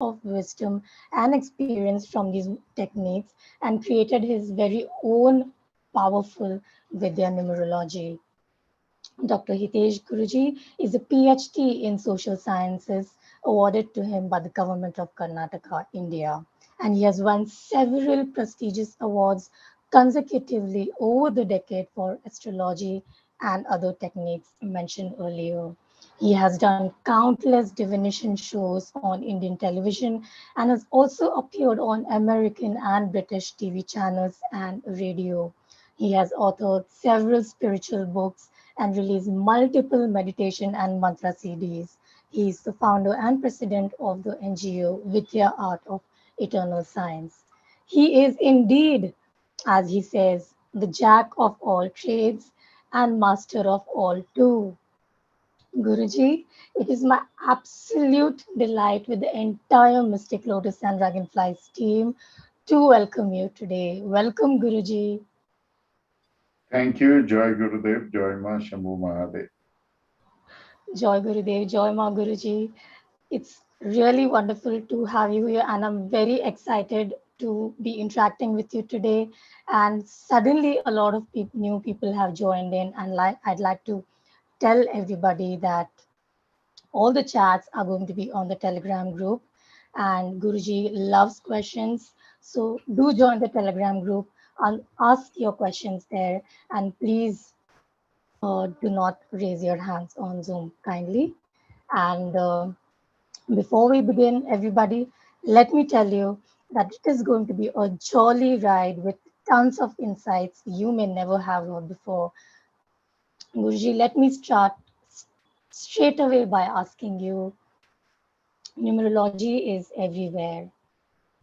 of wisdom and experience from these techniques and created his very own powerful Vidhyaa Numerology. Dr. HitteshGurujee is a PhD in social sciences awarded to him by the government of Karnataka, India. And he has won several prestigious awards consecutively over the decade for astrology and other techniques mentioned earlier. He has done countless divination shows on Indian television and has also appeared on American and British TV channels and radio. He has authored several spiritual books and released multiple meditation and mantra CDs. He is the founder and president of the NGO Vidya Art of Eternal Science. He is indeed, as he says, the jack of all trades and master of all too. Guruji, it is my absolute delight with the entire Mystic Lotus and Dragonflies team to welcome you today. Welcome, Guruji. Thank you, Joy Gurudev, Joy Ma Shambhu Mahadev. Joy Gurudev, Joy Ma Guruji. It's really wonderful to have you here, and I'm very excited to be interacting with you today. And suddenly, a lot of new people have joined in, and I'd like to tell everybody that all the chats are going to be on the Telegram group, and Guruji loves questions. So do join the Telegram group and ask your questions there. And please do not raise your hands on Zoom kindly. And before we begin, everybody, let me tell you that it is going to be a jolly ride with tons of insights you may never have heard before. Guruji, let me start straight away by asking you, numerology is everywhere.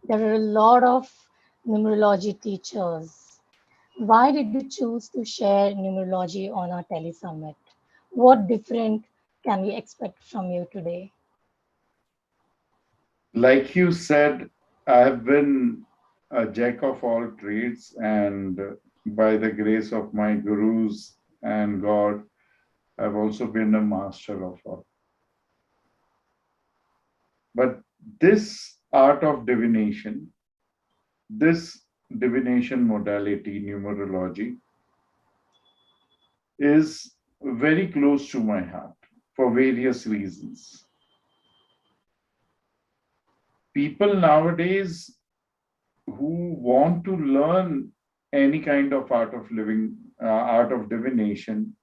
There are a lot of numerology teachers. Why did you choose to share numerology on our Tele Summit? What different can we expect from you today? Like you said, I have been a jack of all trades, and by the grace of my gurus and God, I've also been a master of all. But this art of divination, this divination modality, numerology, is very close to my heart for various reasons. People nowadays who want to learn any kind of art of living, art of divination,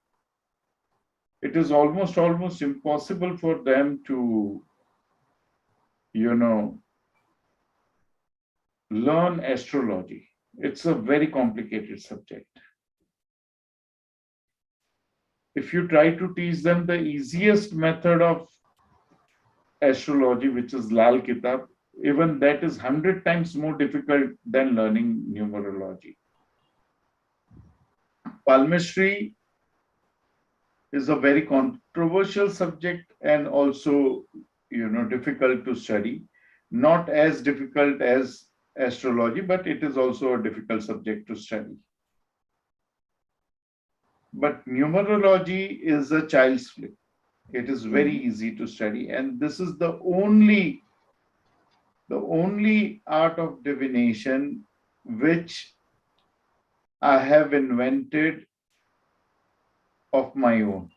it is almost impossible for them to, you know, learn astrology. It's a very complicated subject. If you try to teach them the easiest method of astrology, which is Lal Kitab, even that is 100 times more difficult than learning numerology. Palmistry is a very controversial subject and also, difficult to study. Not as difficult as astrology, but it is also a difficult subject to study. But numerology is a child's play. It is very easy to study, and this is the only art of divination which I have invented of my own.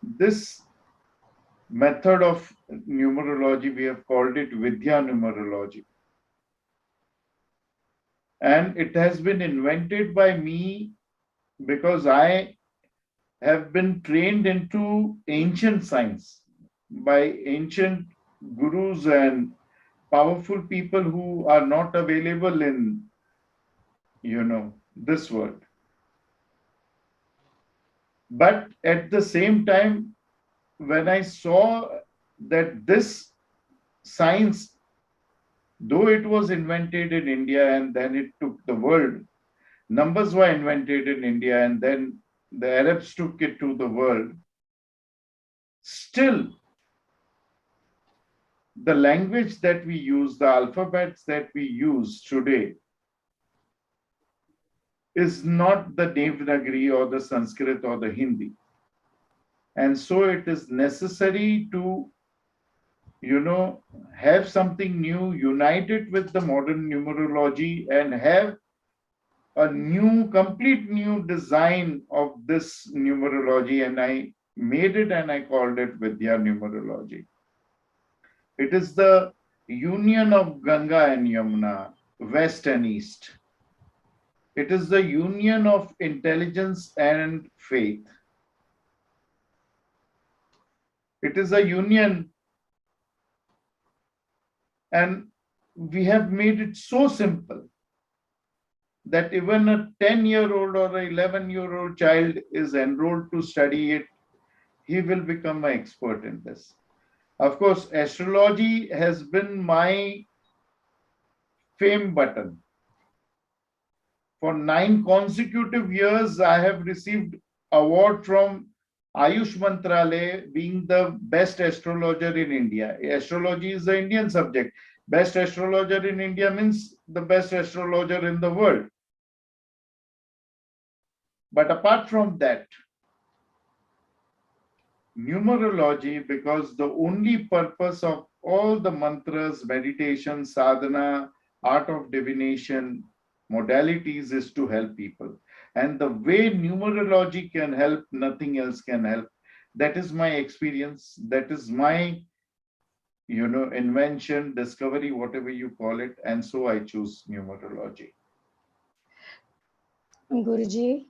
This method of numerology, we have called it Vidhyaa Numerology. And it has been invented by me because I have been trained into ancient science by ancient gurus and powerful people who are not available in, this world. But at the same time, when I saw that this science, though it was invented in India and then it took the world, numbers were invented in India and then the Arabs took it to the world. Still, the language that we use, the alphabets that we use today, is not the Devanagari or the Sanskrit or the Hindi. And so it is necessary to have something new, unite it with the modern numerology, and have a complete new design of this numerology. And I made it and I called it Vidhyaa Numerology. It is the union of Ganga and Yamuna, west and east. It is the union of intelligence and faith. It is a union, and we have made it so simple that even a 10-year-old or an 11-year-old child is enrolled to study it. He will become an expert in this. Of course, astrology has been my fame button. For 9 consecutive years, I have received award from Ayush Mantralaya being the best astrologer in India. Astrology is the Indian subject. Best astrologer in India means the best astrologer in the world. But apart from that, numerology, because the only purpose of all the mantras, meditation, sadhana, art of divination, modalities is to help people. And the way numerology can help, nothing else can help. That is my experience. That is my, invention, discovery, whatever you call it. And so I choose numerology. Guruji,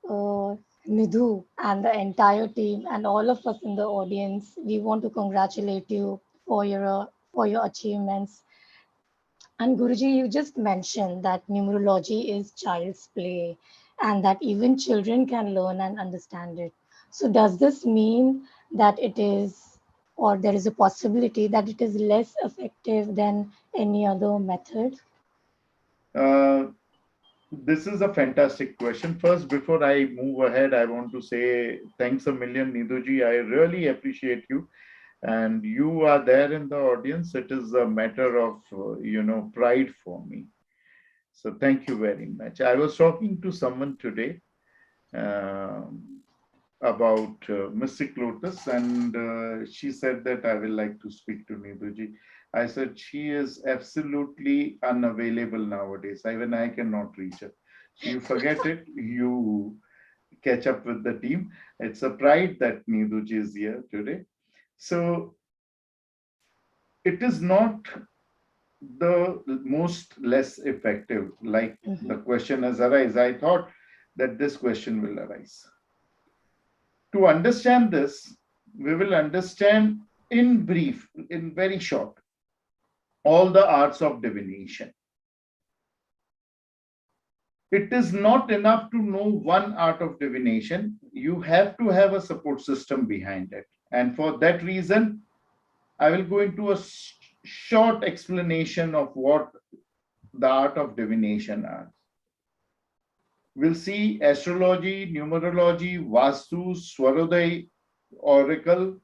Nidhu, and the entire team, and all of us in the audience, we want to congratulate you for your achievements. And Guruji, you just mentioned that numerology is child's play and that even children can learn and understand it. So, does this mean that it is, or there is a possibility that it is less effective than any other method? Uh, This is a fantastic question. First, before I move ahead, I want to say thanks a million, Nidhuji. I really appreciate you. And you are there in the audience. It is a matter of, pride for me. So thank you very much. I was talking to someone today um, about Mystic Lotus, and she said that I will like to speak to Nidhuji. I said she is absolutely unavailable nowadays. Even I cannot reach her. So you forget it. You catch up with the team. It's a pride that Nidhuji is here today. So it is not the most less effective, like the Mhm. question has arisen. I thought that this question will arise. To understand this, we will understand in brief, in very short, all the arts of divination. It is not enough to know one art of divination. You have to have a support system behind it. And for that reason, I will go into a short explanation of what the art of divination are. We'll see astrology, numerology, Vastu, Swaroday, oracle,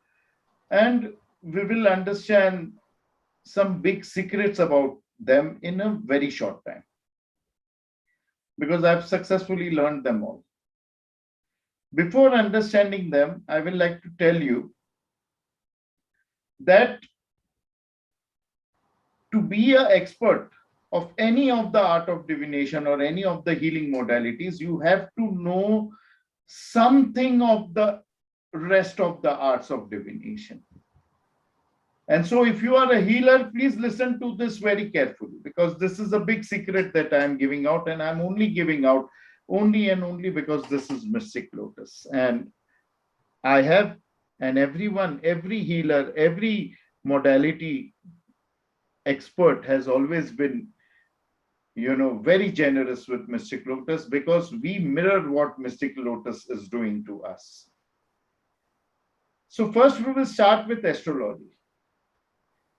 and we will understand some big secrets about them in a very short time because I've successfully learned them all. Before understanding them, I will like to tell you that to be an expert of any of the art of divination or any of the healing modalities, you have to know something of the rest of the arts of divination. And so if you are a healer, please listen to this very carefully because this is a big secret that I'm giving out, and I'm only giving out only and only because this is Mystic Lotus. And I have, and everyone, every healer, every modality expert has always been, very generous with Mystic Lotus because we mirror what Mystic Lotus is doing to us. So first we will start with astrology.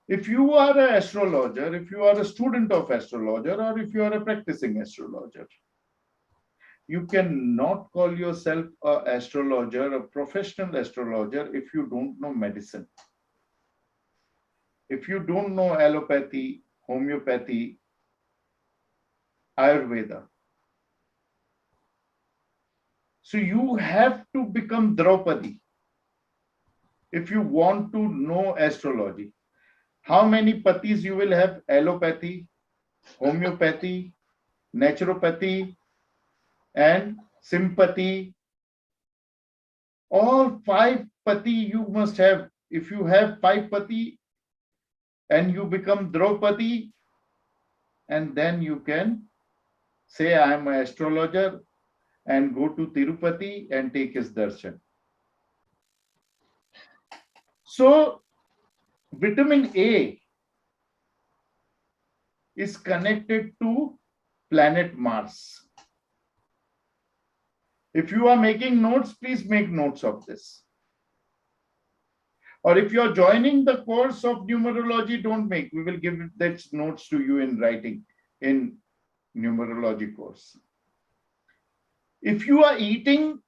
If you are an astrologer, if you are a student of astrologer, or if you are a practicing astrologer, you cannot call yourself an astrologer, a professional astrologer, if you don't know medicine. If you don't know allopathy, homeopathy, Ayurveda. So you have to become Draupadi if you want to know astrology. How many pathis you will have? Allopathy, homeopathy, naturopathy, and sympathy. All 5 pati you must have. If you have 5 pati and you become Draupadi, and then you can say, I am an astrologer, and go to Tirupati and take his darshan. So, vitamin A is connected to planet Mars. If you are making notes, please make notes of this. Or if you are joining the course of numerology, don't make. We will give that notes to you in writing in numerology course. If you are eating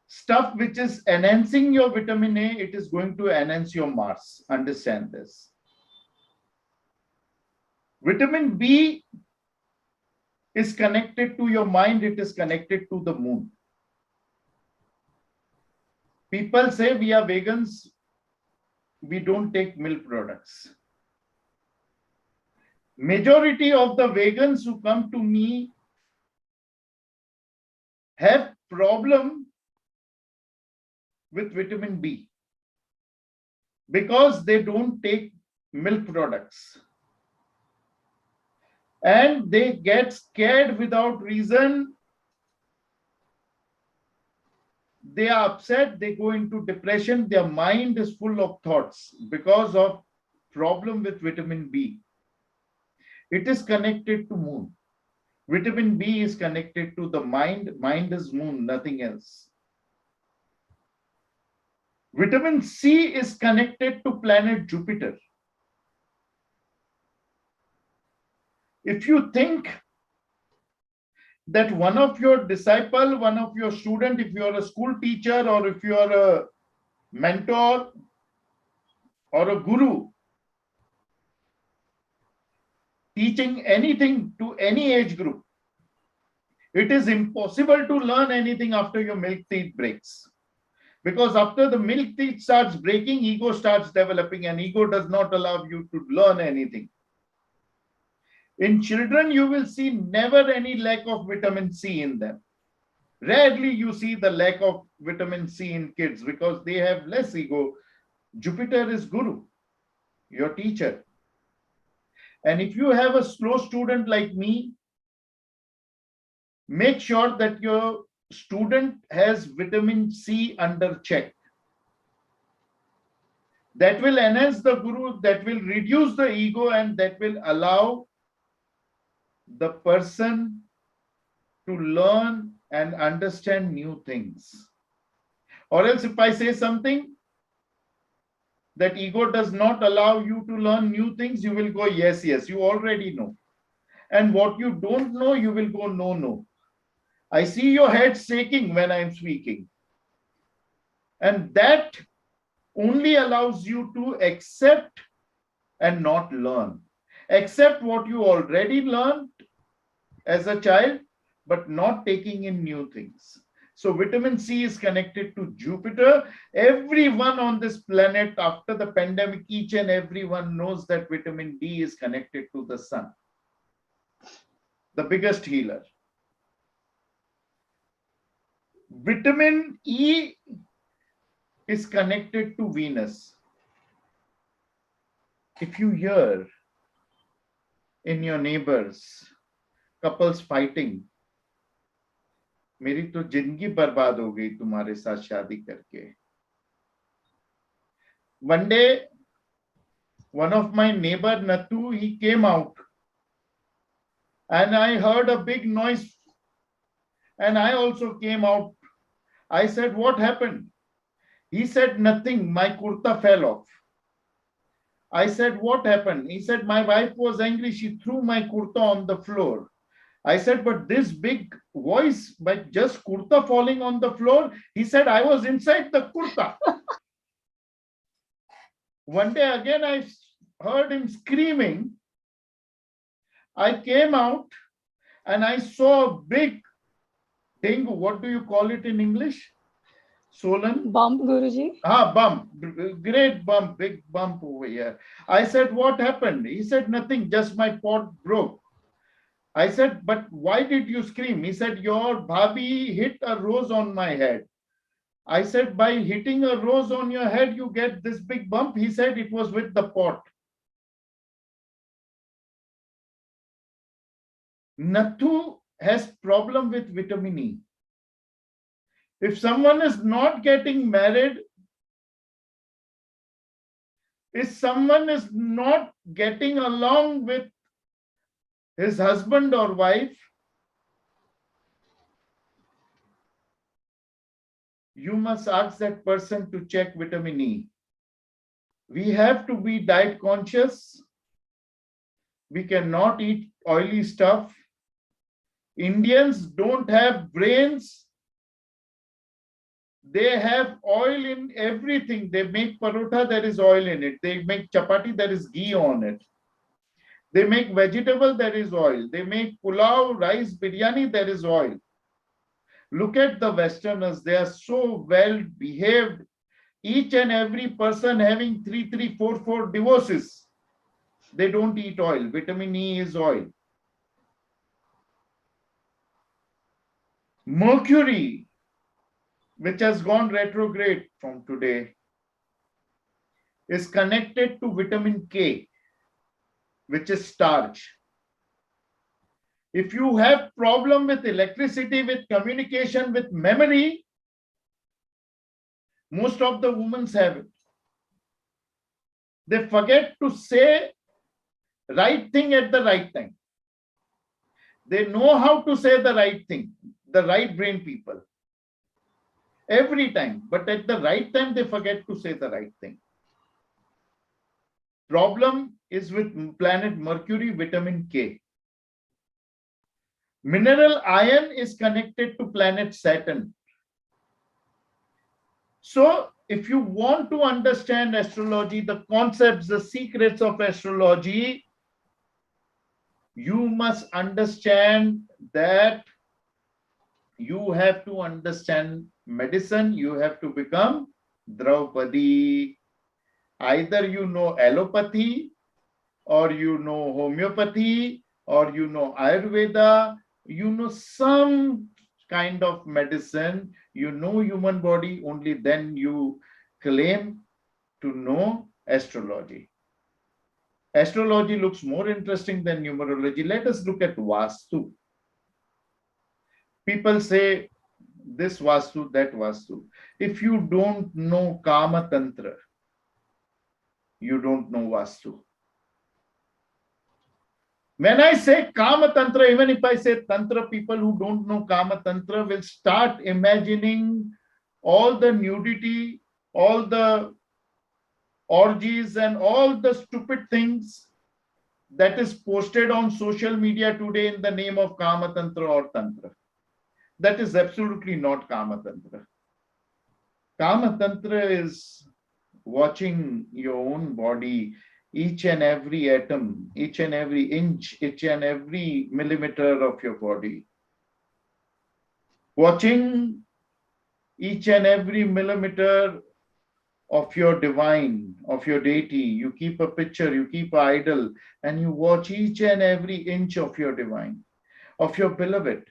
stuff which is enhancing your vitamin A, it is going to enhance your Mars. Understand this. Vitamin B is connected to your mind. It is connected to the moon. People say we are vegans. We don't take milk products. Majority of the vegans who come to me have problem with vitamin B because they don't take milk products. And they get scared without reason. They are upset, they go into depression, their mind is full of thoughts because of problem with vitamin B. It is connected to moon. Vitamin B is connected to the mind. Mind is moon, nothing else. Vitamin C is connected to planet Jupiter. If you think that one of your disciple, one of your student, if you are a school teacher or if you are a mentor or a guru, teaching anything to any age group, it is impossible to learn anything after your milk teeth breaks. Because after the milk teeth starts breaking, ego starts developing, and ego does not allow you to learn anything. In children, you will see never any lack of vitamin C in them. Rarely you see the lack of vitamin C in kids because they have less ego. Jupiter is guru, your teacher. And if you have a slow student like me, make sure that your student has vitamin C under check. That will enhance the guru, that will reduce the ego, and that will allow the person to learn and understand new things. Or else if I say something that ego does not allow you to learn new things, you will go, yes, yes, you already know. And what you don't know, you will go, no, no. I see your head shaking when I'm speaking. And that only allows you to accept and not learn. Accept what you already learned as a child, but not taking in new things. So vitamin C is connected to Jupiter. Everyone on this planet after the pandemic, each and everyone knows that vitamin D is connected to the sun, the biggest healer. Vitamin E is connected to Venus. If you hear in your neighbors, couples fighting, मेरी तो जिंदगी बर्बाद हो गई तुम्हारे साथ शादी करके. One day, one of my neighbor Natu, he came out, and I heard a big noise, and I also came out. I said, what happened? He said, nothing, my kurta fell off. I said, what happened? He said, my wife was angry, she threw my kurta on the floor. I said, but this big voice by just kurta falling on the floor? He said, I was inside the kurta. One day again, I heard him screaming. I came out and I saw a big thing. What do you call it in English? Swollen? Bump, Guruji. Bump. Great bump, big bump over here. I said, what happened? He said, nothing, just my pot broke. I said, but why did you scream? He said, your bhabhi hit a rose on my head. I said, by hitting a rose on your head, you get this big bump? He said, it was with the pot. Nathu has problem with vitamin E. If someone is not getting married, if someone is not getting along with his husband or wife, you must ask that person to check vitamin E. We have to be diet conscious. We cannot eat oily stuff. Indians don't have brains. They have oil in everything. They make parotha, there is oil in it. They make chapati, there is ghee on it. They make vegetable, there is oil. They make pulao, rice, biryani, there is oil. Look at the Westerners. They are so well behaved. Each and every person having 3, 3, 4, 4 divorces. They don't eat oil. Vitamin E is oil. Mercury, which has gone retrograde from today, is connected to vitamin K, which is starch. If you have problem with electricity, with communication, with memory, most of the women have it. They forget to say right thing at the right time. They know how to say the right thing, the right brain people. Every time, but at the right time, they forget to say the right thing. Problem is with planet Mercury, vitamin K. Mineral iron is connected to planet Saturn. So if you want to understand astrology, the concepts, the secrets of astrology, you must understand that you have to understand medicine. You have to become Draupadi. Either you know allopathy, or you know homeopathy, or you know Ayurveda, you know some kind of medicine, you know human body, only then you claim to know astrology. Astrology looks more interesting than numerology. Let us look at Vastu. People say this Vastu, that Vastu. If you don't know Kama Tantra, you don't know Vastu. When I say Kama Tantra, even if I say Tantra, people who don't know Kama Tantra will start imagining all the nudity, all the orgies, and all the stupid things that is posted on social media today in the name of Kama Tantra or Tantra. That is absolutely not Kama Tantra. Kama Tantra is watching your own body, each and every atom, each and every inch, each and every millimeter of your body. Watching each and every millimeter of your divine, of your deity. You keep a picture, you keep an idol, and you watch each and every inch of your divine, of your beloved.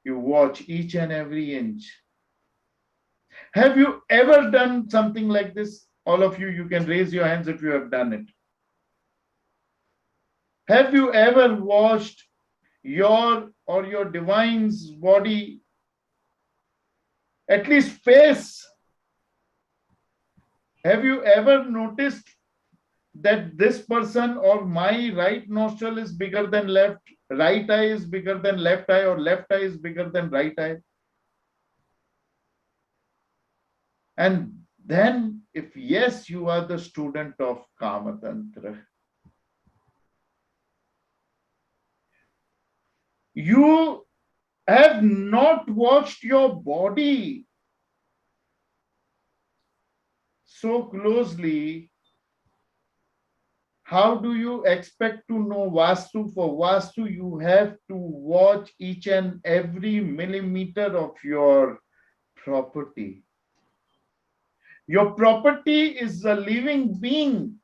You watch each and every inch. Have you ever done something like this? All of you, you can raise your hands if you have done it. Have you ever watched your or your divine's body, at least face? Have you ever noticed that this person or my right nostril is bigger than left, right eye is bigger than left eye, or left eye is bigger than right eye? And then, if yes, you are the student of Kama Tantra, you have not watched your body so closely. How do you expect to know Vastu? For Vastu, you have to watch each and every millimeter of your property. Your property is a living being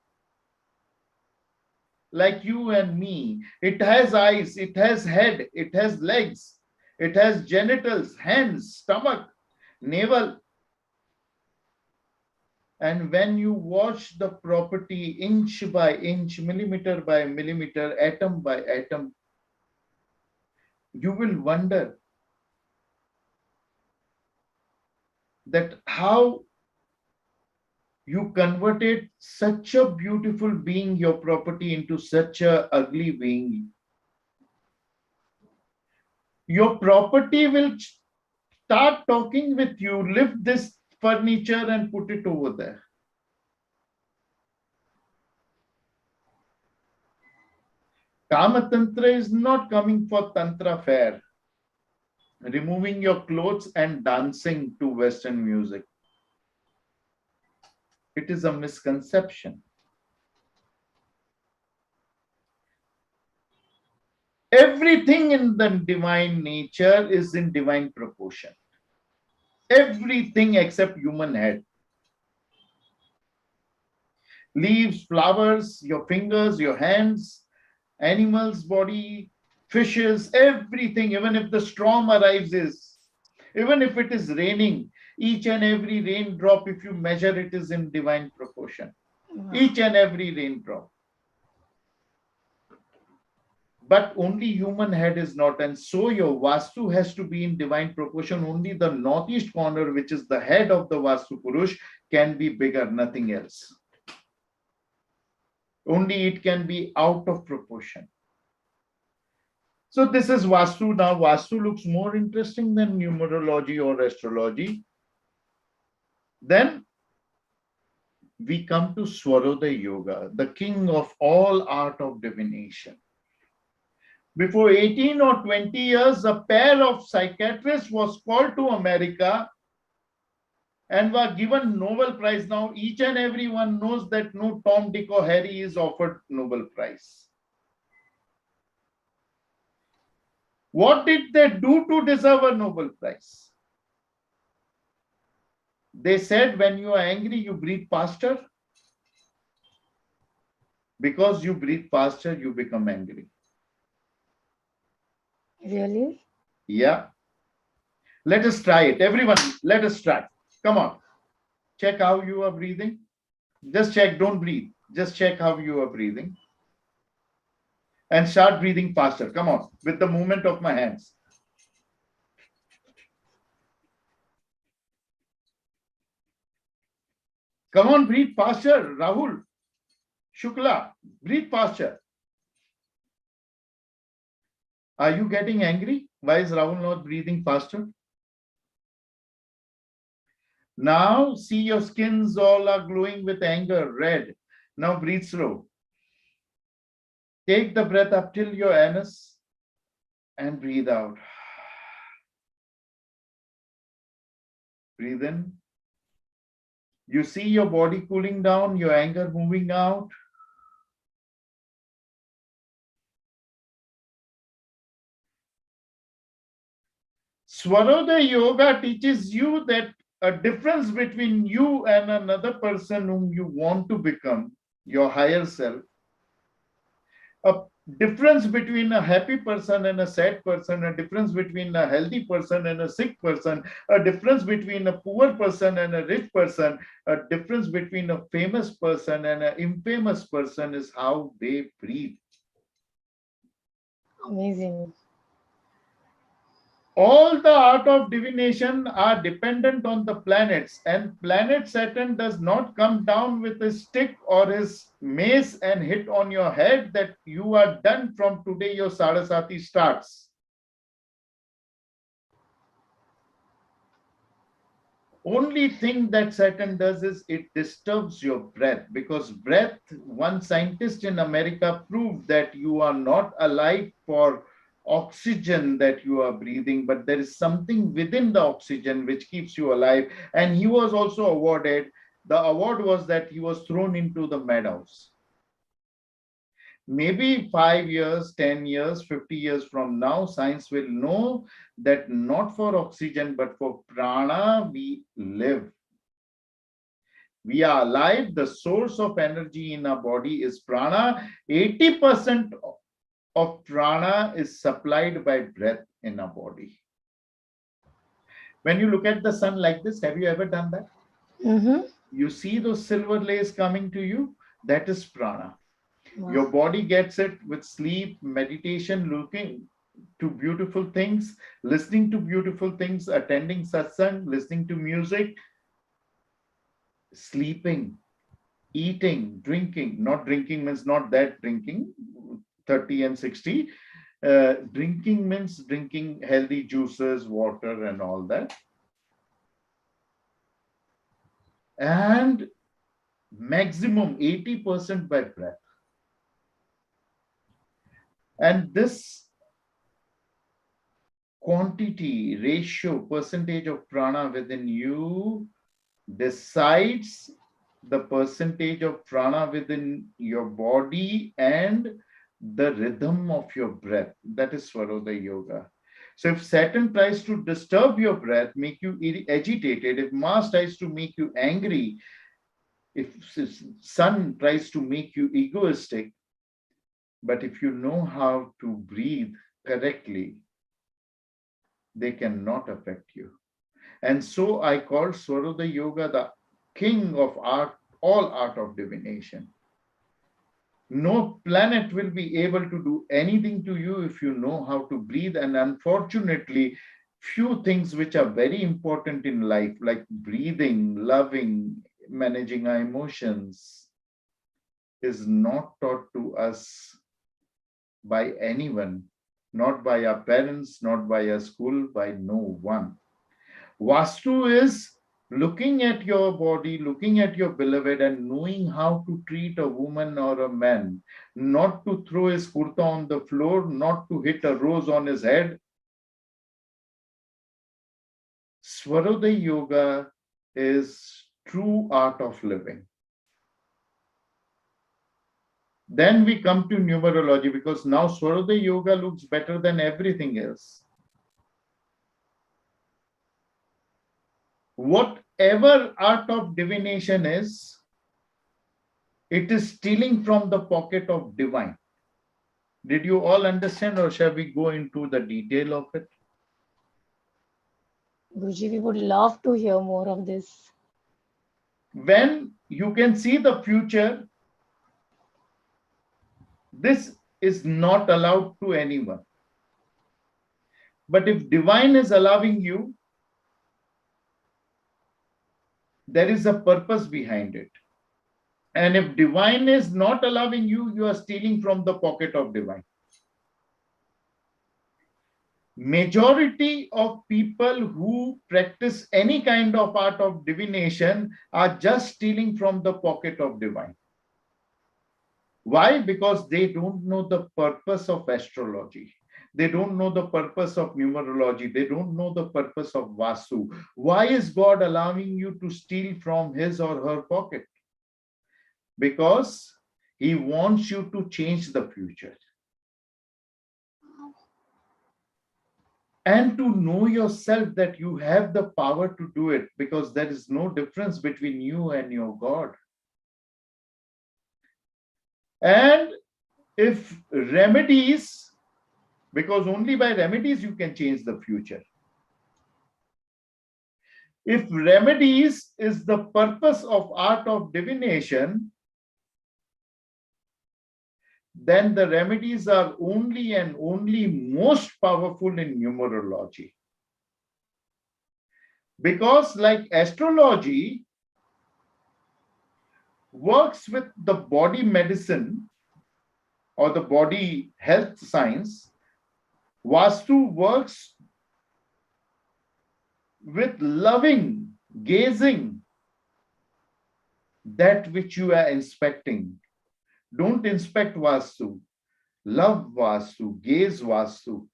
like you and me. It has eyes, it has head, it has legs, it has genitals, hands, stomach, navel. And when you watch the property inch by inch, millimeter by millimeter, atom by atom, you will wonder that how you converted such a beautiful being, your property, into such a ugly being. Your property will start talking with you. Lift this furniture and put it over there. Kama Tantra is not coming for Tantra fair, removing your clothes and dancing to Western music. It is a misconception. Everything in the divine nature is in divine proportion. Everything except human head. Leaves, flowers, your fingers, your hands, animals' body, fishes, everything, even if the storm arrives, even if it is raining, each and every raindrop, if you measure it, is in divine proportion. Wow. Each and every raindrop. But only human head is not, and so your Vastu has to be in divine proportion. Only the northeast corner, which is the head of the Vastu Purush, can be bigger, nothing else. Only it can be out of proportion. So this is Vastu. Now Vastu looks more interesting than numerology or astrology. Then we come to Swaroday Yoga, the king of all art of divination. Before 18 or 20 years, a pair of psychiatrists was called to America and were given Nobel Prize. Now each and everyone knows that no Tom, Dick or Harry is offered Nobel Prize. What did they do to deserve a Nobel Prize? They said when you are angry, you breathe faster. Because you breathe faster, you become angry. Really? Yeah. Let us try it. Everyone, let us try. Come on. Check how you are breathing. Just check, don't breathe. Just check how you are breathing. And start breathing faster. Come on, with the movement of my hands. Come on, breathe faster. Rahul, Shukla, breathe faster. Are you getting angry? Why is Rahul not breathing faster? Now see your skins all are glowing with anger, red. Now breathe slow. Take the breath up till your anus and breathe out. Breathe in. You see your body cooling down, your anger moving out. Swaroday Yoga teaches you that a difference between you and another person whom you want to become, your higher self, a difference between a happy person and a sad person, a difference between a healthy person and a sick person, a difference between a poor person and a rich person, a difference between a famous person and an infamous person is how they breathe. Amazing. All the art of divination are dependent on the planets, and planet Saturn does not come down with a stick or his mace and hit on your head that you are done, from today your Sarasati starts. Only thing that Saturn does is it disturbs your breath, because breath, one scientist in America proved that you are not alive for oxygen that you are breathing, but there is something within the oxygen which keeps you alive. And he was also awarded, the award was that he was thrown into the madhouse. Maybe 5 years, 10 years, 50 years from now, science will know that not for oxygen, but for prana we live. We are alive. The source of energy in our body is prana. 80% of prana is supplied by breath in our body. When you look at the sun like this, have you ever done that? You see those silver rays coming to you? That is prana. Wow. Your body gets it with sleep, meditation, looking to beautiful things, listening to beautiful things, attending satsang, listening to music, sleeping, eating, drinking. Not drinking means not that drinking, 30 and 60. Drinking means drinking healthy juices, water and all that. And maximum 80% by breath. And this quantity, ratio, percentage of prana within you decides the percentage of prana within your body and the rhythm of your breath. That is Swaroday Yoga. So if Saturn tries to disturb your breath, make you agitated, if Mars tries to make you angry, if Sun tries to make you egoistic, but if you know how to breathe correctly, they cannot affect you. And so I call Swaroday Yoga the king of art, all art of divination. No planet will be able to do anything to you if you know how to breathe. And unfortunately, few things which are very important in life, like breathing, loving, managing our emotions, is not taught to us by anyone, not by our parents, not by our school, by no one. Vastu is looking at your body, looking at your beloved and knowing how to treat a woman or a man, not to throw his kurta on the floor, not to hit a rose on his head. Swaroday Yoga is true art of living. Then we come to numerology, because now Swaroday Yoga looks better than everything else. Whatever art of divination is, it is stealing from the pocket of divine. Did you all understand, or shall we go into the detail of it? Guruji, we would love to hear more of this. When you can see the future, this is not allowed to anyone. But if divine is allowing you, there is a purpose behind it. And if divine is not allowing you, you are stealing from the pocket of divine. Majority of people who practice any kind of art of divination are just stealing from the pocket of divine. Why? Because they don't know the purpose of astrology. They don't know the purpose of numerology. They don't know the purpose of Vastu. Why is God allowing you to steal from his or her pocket? Because he wants you to change the future. And to know yourself that you have the power to do it, because there is no difference between you and your God. And if remedies, because only by remedies you can change the future. If remedies is the purpose of art of divination, then the remedies are only and only most powerful in numerology. Because like astrology works with the body medicine or the body health science, Vastu works with loving, gazing that which you are inspecting. Don't inspect Vastu. Love Vastu, gaze Vastu.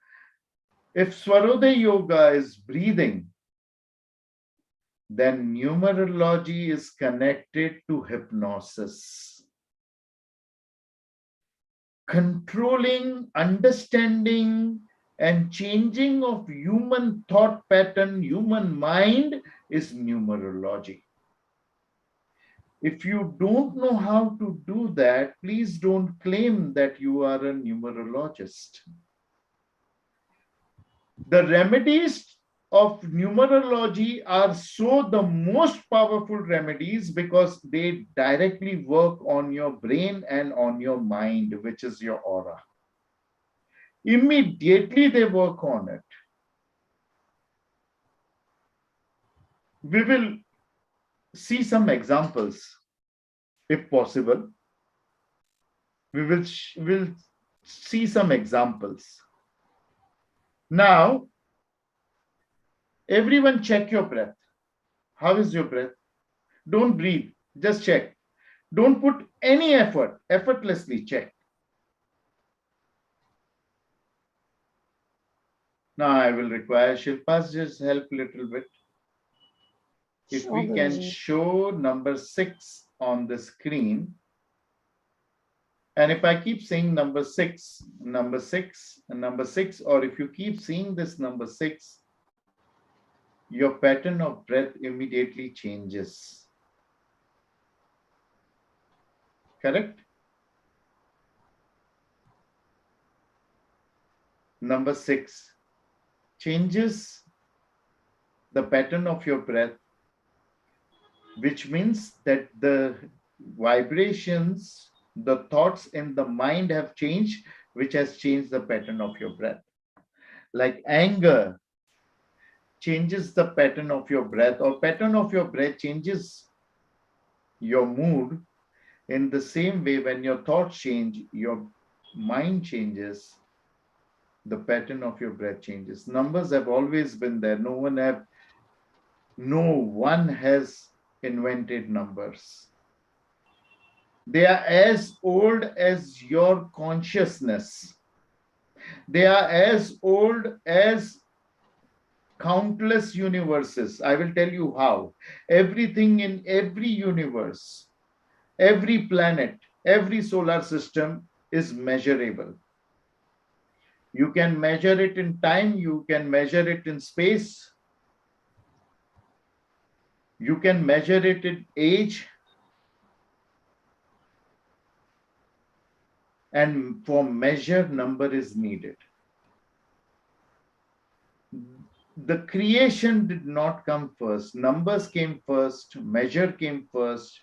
If Swaroday Yoga is breathing, then numerology is connected to hypnosis. Controlling, understanding, and changing of human thought pattern, human mind is numerology. If you don't know how to do that, please don't claim that you are a numerologist. The remedies of numerology are so the most powerful remedies because they directly work on your brain and on your mind, which is your aura. Immediately they work on it. We will see some examples, if possible. Will see some examples. Now, everyone check your breath. How is your breath? Don't breathe, just check. Don't put any effort, effortlessly check. Now I will require Shilpa's just help a little bit. If Sure, we can Guruji. show number 6 on the screen, and if I keep saying number 6, number 6, and number 6, or if you keep seeing this number 6, your pattern of breath immediately changes. Correct? Number 6 changes the pattern of your breath, which means that the vibrations, the thoughts in the mind have changed, which has changed the pattern of your breath. Like anger changes the pattern of your breath, or pattern of your breath changes your mood. In the same way, when your thoughts change, your mind changes, the pattern of your breath changes. Numbers have always been there. No one has invented numbers. They are as old as your consciousness. They are as old as countless universes. I will tell you how. Everything in every universe, every planet, every solar system is measurable. You can measure it in time, you can measure it in space, you can measure it in age, and for measure, number is needed. The creation did not come first. Numbers came first, measure came first,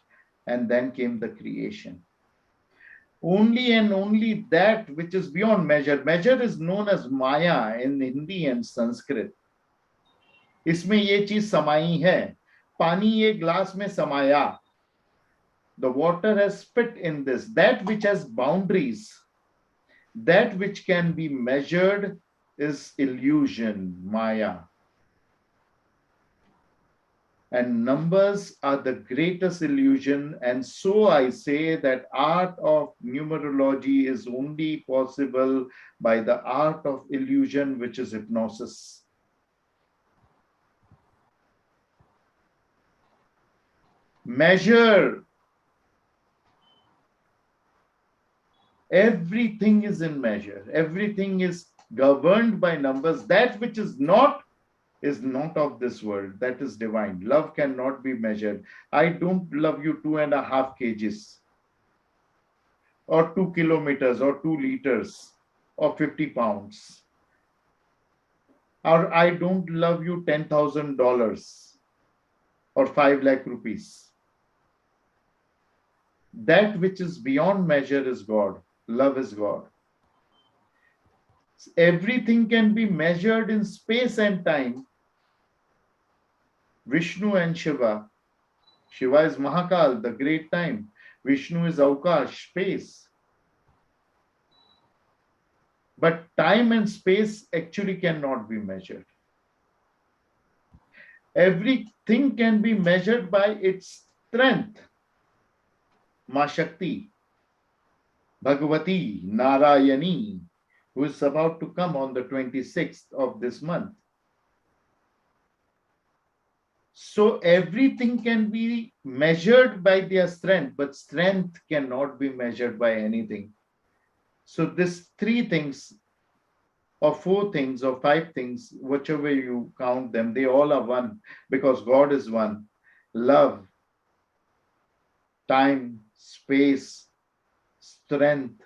and then came the creation. Only and only that which is beyond measure. Measure is known as Maya in Hindi and Sanskrit. इसमें ये चीज समाई है. पानी ये glass में समाया. The water has fit in this. That which has boundaries, that which can be measured is illusion, Maya. And numbers are the greatest illusion. And so I say that art of numerology is only possible by the art of illusion, which is hypnosis. Measure. Everything is in measure. Everything is governed by numbers. That which is not of this world. That is divine. Love cannot be measured. I don't love you 2.5 kgs or 2 kilometers or 2 liters or 50 pounds. Or I don't love you $10,000 or 5 lakh rupees. That which is beyond measure is God. Love is God. Everything can be measured in space and time. Vishnu and Shiva. Shiva is Mahakal, the great time. Vishnu is Avkash, space. But time and space actually cannot be measured. Everything can be measured by its strength. Ma Shakti, Bhagavati, Narayani, who is about to come on the 26th of this month. So everything can be measured by their strength, but strength cannot be measured by anything. So these 3 things, or 4 things, or 5 things, whichever you count them, they all are one, because God is one. Love, time, space, strength,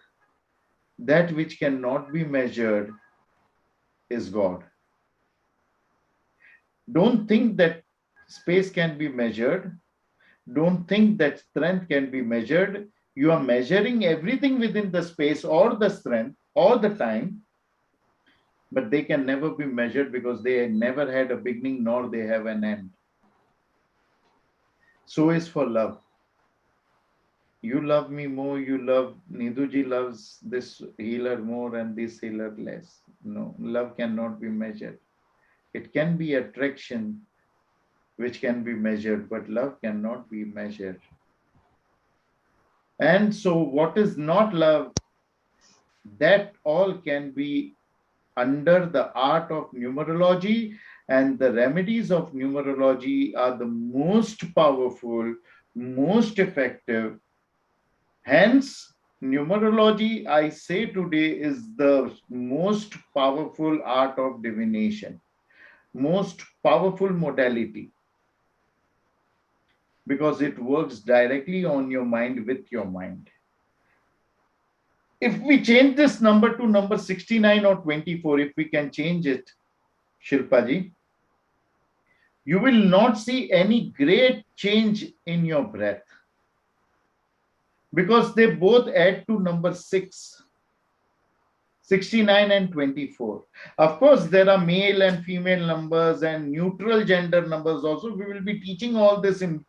that which cannot be measured is God. Don't think that space can be measured. Don't think that strength can be measured. You are measuring everything within the space or the strength or the time, but they can never be measured because they never had a beginning nor they have an end. So is for love. You love me more, you love, Nidhuji loves this healer more and this healer less. No, love cannot be measured. It can be attraction, which can be measured, but love cannot be measured. And so, what is not love, that all can be under the art of numerology, and the remedies of numerology are the most powerful, most effective. Hence, numerology, I say today, is the most powerful art of divination, most powerful modality, because it works directly on your mind with your mind. If we change this number to number 69 or 24, if we can change it, Shilpaji, you will not see any great change in your breath, because they both add to number 6, 69 and 24. Of course, there are male and female numbers and neutral gender numbers also. We will be teaching all this in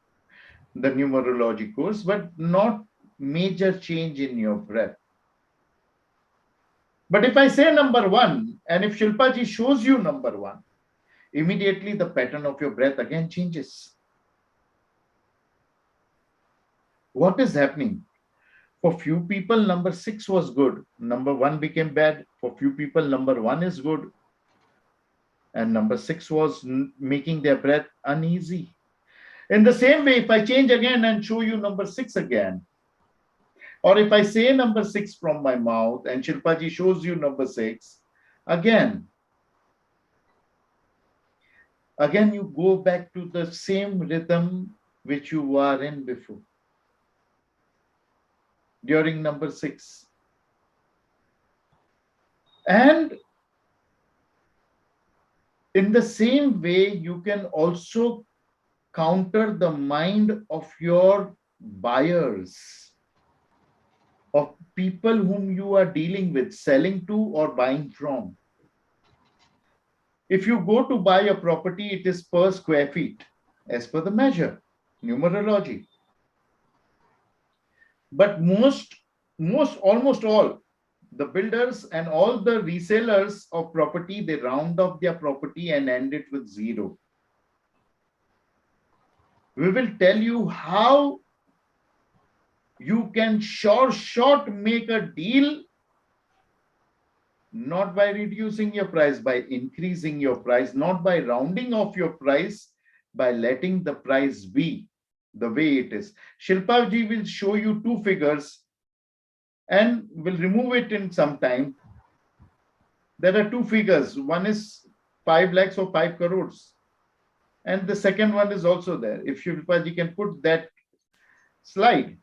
the numerology course, but not major change in your breath. But if I say number 1, and if Shilpaji shows you number 1, immediately the pattern of your breath again changes. What is happening? For few people, number 6 was good. Number 1 became bad. For few people, number 1 is good. And number 6 was making their breath uneasy. In the same way, if I change again and show you number 6 again, or if I say number 6 from my mouth and Shilpaji shows you number 6, again you go back to the same rhythm which you were in before. During number 6. And in the same way, you can also counter the mind of your buyers, of people whom you are dealing with, selling to or buying from. If you go to buy a property, it is per square feet, as per the measure, numerology. But almost all the builders and all the resellers of property, they round up their property and end it with 0. We will tell you how you can short make a deal, not by reducing your price, by increasing your price, not by rounding off your price, by letting the price be the way it is. Shilpa ji will show you 2 figures and will remove it in some time. There are 2 figures. One is 5 lakhs or 5 crores. And the second one is also there. If Shilpa ji can put that slide.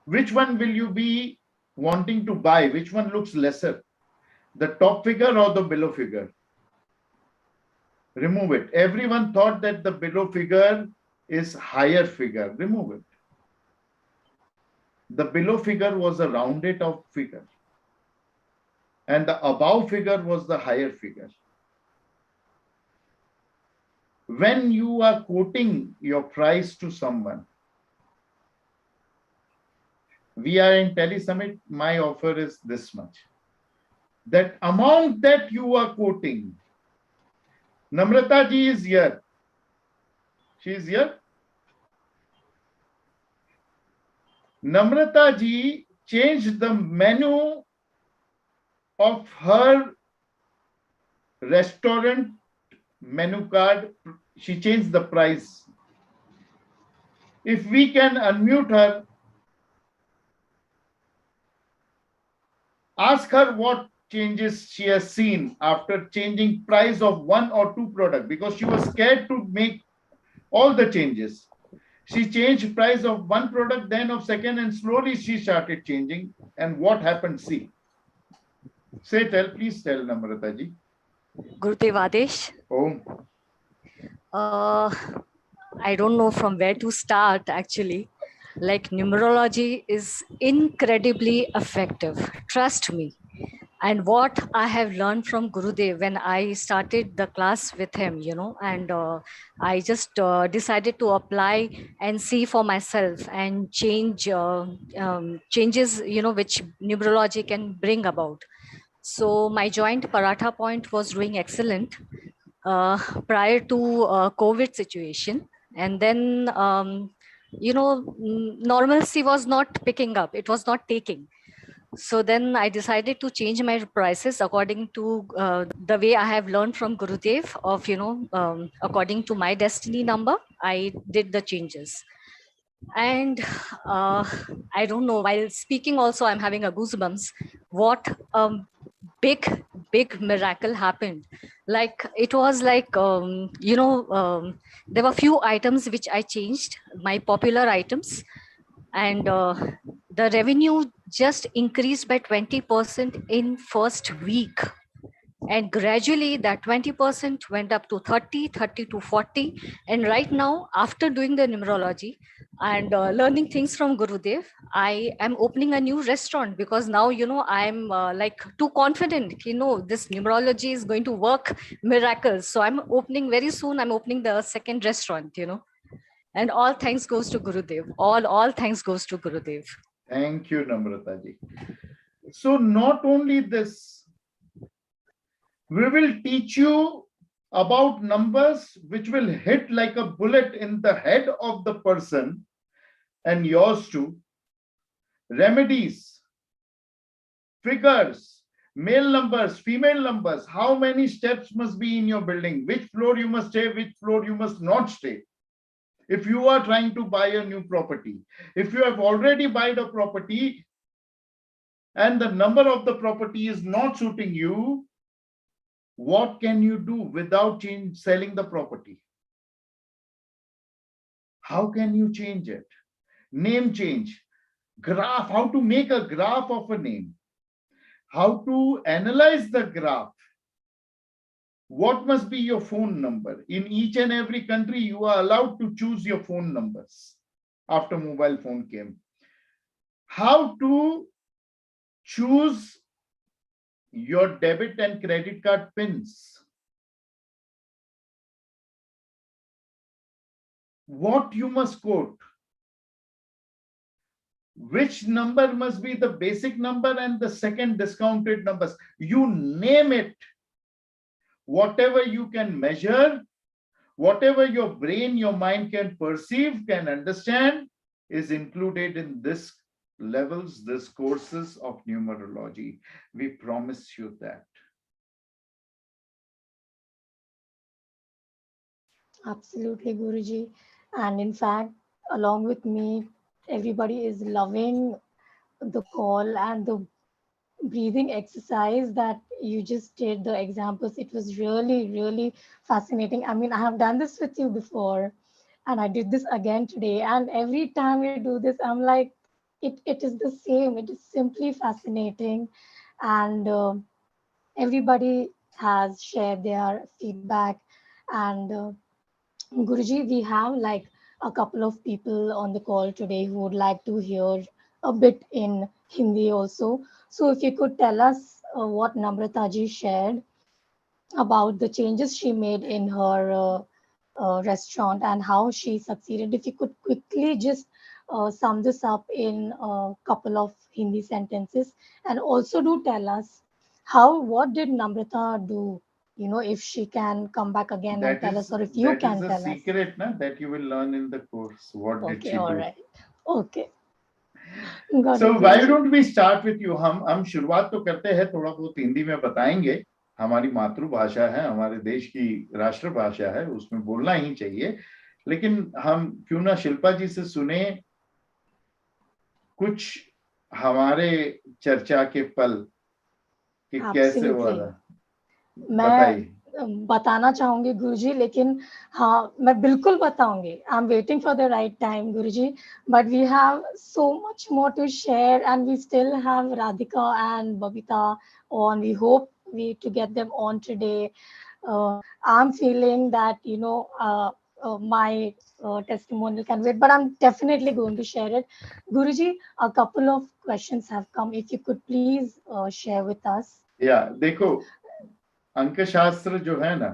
Which one will you be wanting to buy? Which one looks lesser? The top figure or the below figure? Remove it. Everyone thought that the below figure is higher figure. Remove it. The below figure was a rounded off figure. And the above figure was the higher figure. When you are quoting your price to someone, we are in Tele Summit, my offer is this much. That amount that you are quoting, Namrata ji is here. She is here. Namrata ji changed the menu of her restaurant menu card. She changed the price. If we can unmute her, ask her what changes she has seen after changing price of 1 or 2 products, because she was scared to make all the changes. She changed price of one product, then of second, and slowly she started changing. And what happened? See, please tell, Namrata ji. Gurudev Adesh. Om. Uh, I don't know from where to start actually. Like numerology is incredibly effective. Trust me. And what I have learned from Gurudev when I started the class with him, and I just decided to apply and see for myself and change changes, which numerology can bring about. So my joint paratha point was doing excellent uh, prior to COVID situation. And then, normalcy was not picking up. It was not taking. So then I decided to change my prices according to the way I have learned from Gurudev of, according to my destiny number, I did the changes. And I don't know, while speaking also, I'm having a goosebumps. What big miracle happened. Like it was like, there were few items which I changed, my popular items. And the revenue just increased by 20% in first week, and gradually that 20% went up to 30 to 40. And right now, after doing the numerology and learning things from Gurudev, I am opening a new restaurant, because now I'm like too confident, this numerology is going to work miracles. So I'm opening very soon, I'm opening the second restaurant, and all thanks goes to Gurudev. All thanks goes to Gurudev. Thank you, Namrata ji. So not only this, we will teach you about numbers which will hit like a bullet in the head of the person, and yours too. Remedies, figures, male numbers, female numbers, how many steps must be in your building, which floor you must stay, which floor you must not stay. If you are trying to buy a new property, if you have already bought a property and the number of the property is not suiting you, what can you do without selling the property? How can you change it? Name change, graph, how to make a graph of a name, how to analyze the graph. What must be your phone number? In each and every country, you are allowed to choose your phone numbers after mobile phone came. How to choose your debit and credit card pins. What you must quote. Which number must be the basic number and the second discounted numbers. You name it. Whatever you can measure, whatever your brain, your mind can perceive, can understand, is included in this levels, this courses of numerology. We promise you that. Absolutely, Guruji. And in fact, along with me, everybody is loving the call and the breathing exercise that you just did, the examples. It was really, really fascinating. I mean, I have done this with you before, and I did this again today. And every time we do this, I'm like, it is the same. It is simply fascinating. And everybody has shared their feedback. And Guruji, we have like a couple of people on the call today who would like to hear a bit in Hindi also. So if you could tell us what Namrata ji shared about the changes she made in her restaurant and how she succeeded. If you could quickly just sum this up in a couple of Hindi sentences, and also do tell us what did Namrata do? If she can come back again and tell us, or if you can tell us. That is a secret, na, that you will learn in the course. What did she do? All right. Okay. So why don't we start with you? हम शुरुआत तो करते हैं, थोड़ा बहुत हिंदी में बताएंगे. हमारी मातृभाषा है, हमारे देश की राष्ट्रभाषा है, उसमें बोलना ही चाहिए. लेकिन हम क्यों ना शिल्पा जी से सुने कुछ हमारे चर्चा के पल कि कैसे हुआ था. बताइए. बताना चाहूंगी गुरुजी, लेकिन हाँ मैं बिल्कुल बताऊंगी. I am waiting for the right time guruji, but we have so much more to share and we still have Radhika and Babita on. We hope we to get them on today. I'm feeling that my testimonial can wait, but I'm definitely going to share it. Guruji, a couple of questions have come. If you could please share with us. या देखो, अंक शास्त्र जो है ना,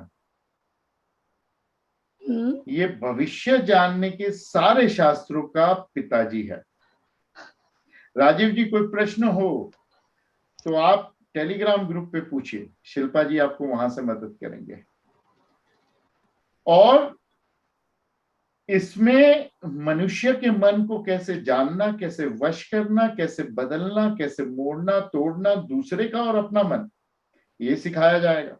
ये भविष्य जानने के सारे शास्त्रों का पिताजी है. राजीव जी, कोई प्रश्न हो तो आप टेलीग्राम ग्रुप पे पूछिए, शिल्पा जी आपको वहां से मदद करेंगे. और इसमें मनुष्य के मन को कैसे जानना, कैसे वश करना, कैसे बदलना, कैसे मोड़ना तोड़ना दूसरे का और अपना मन, ये सिखाया जाएगा.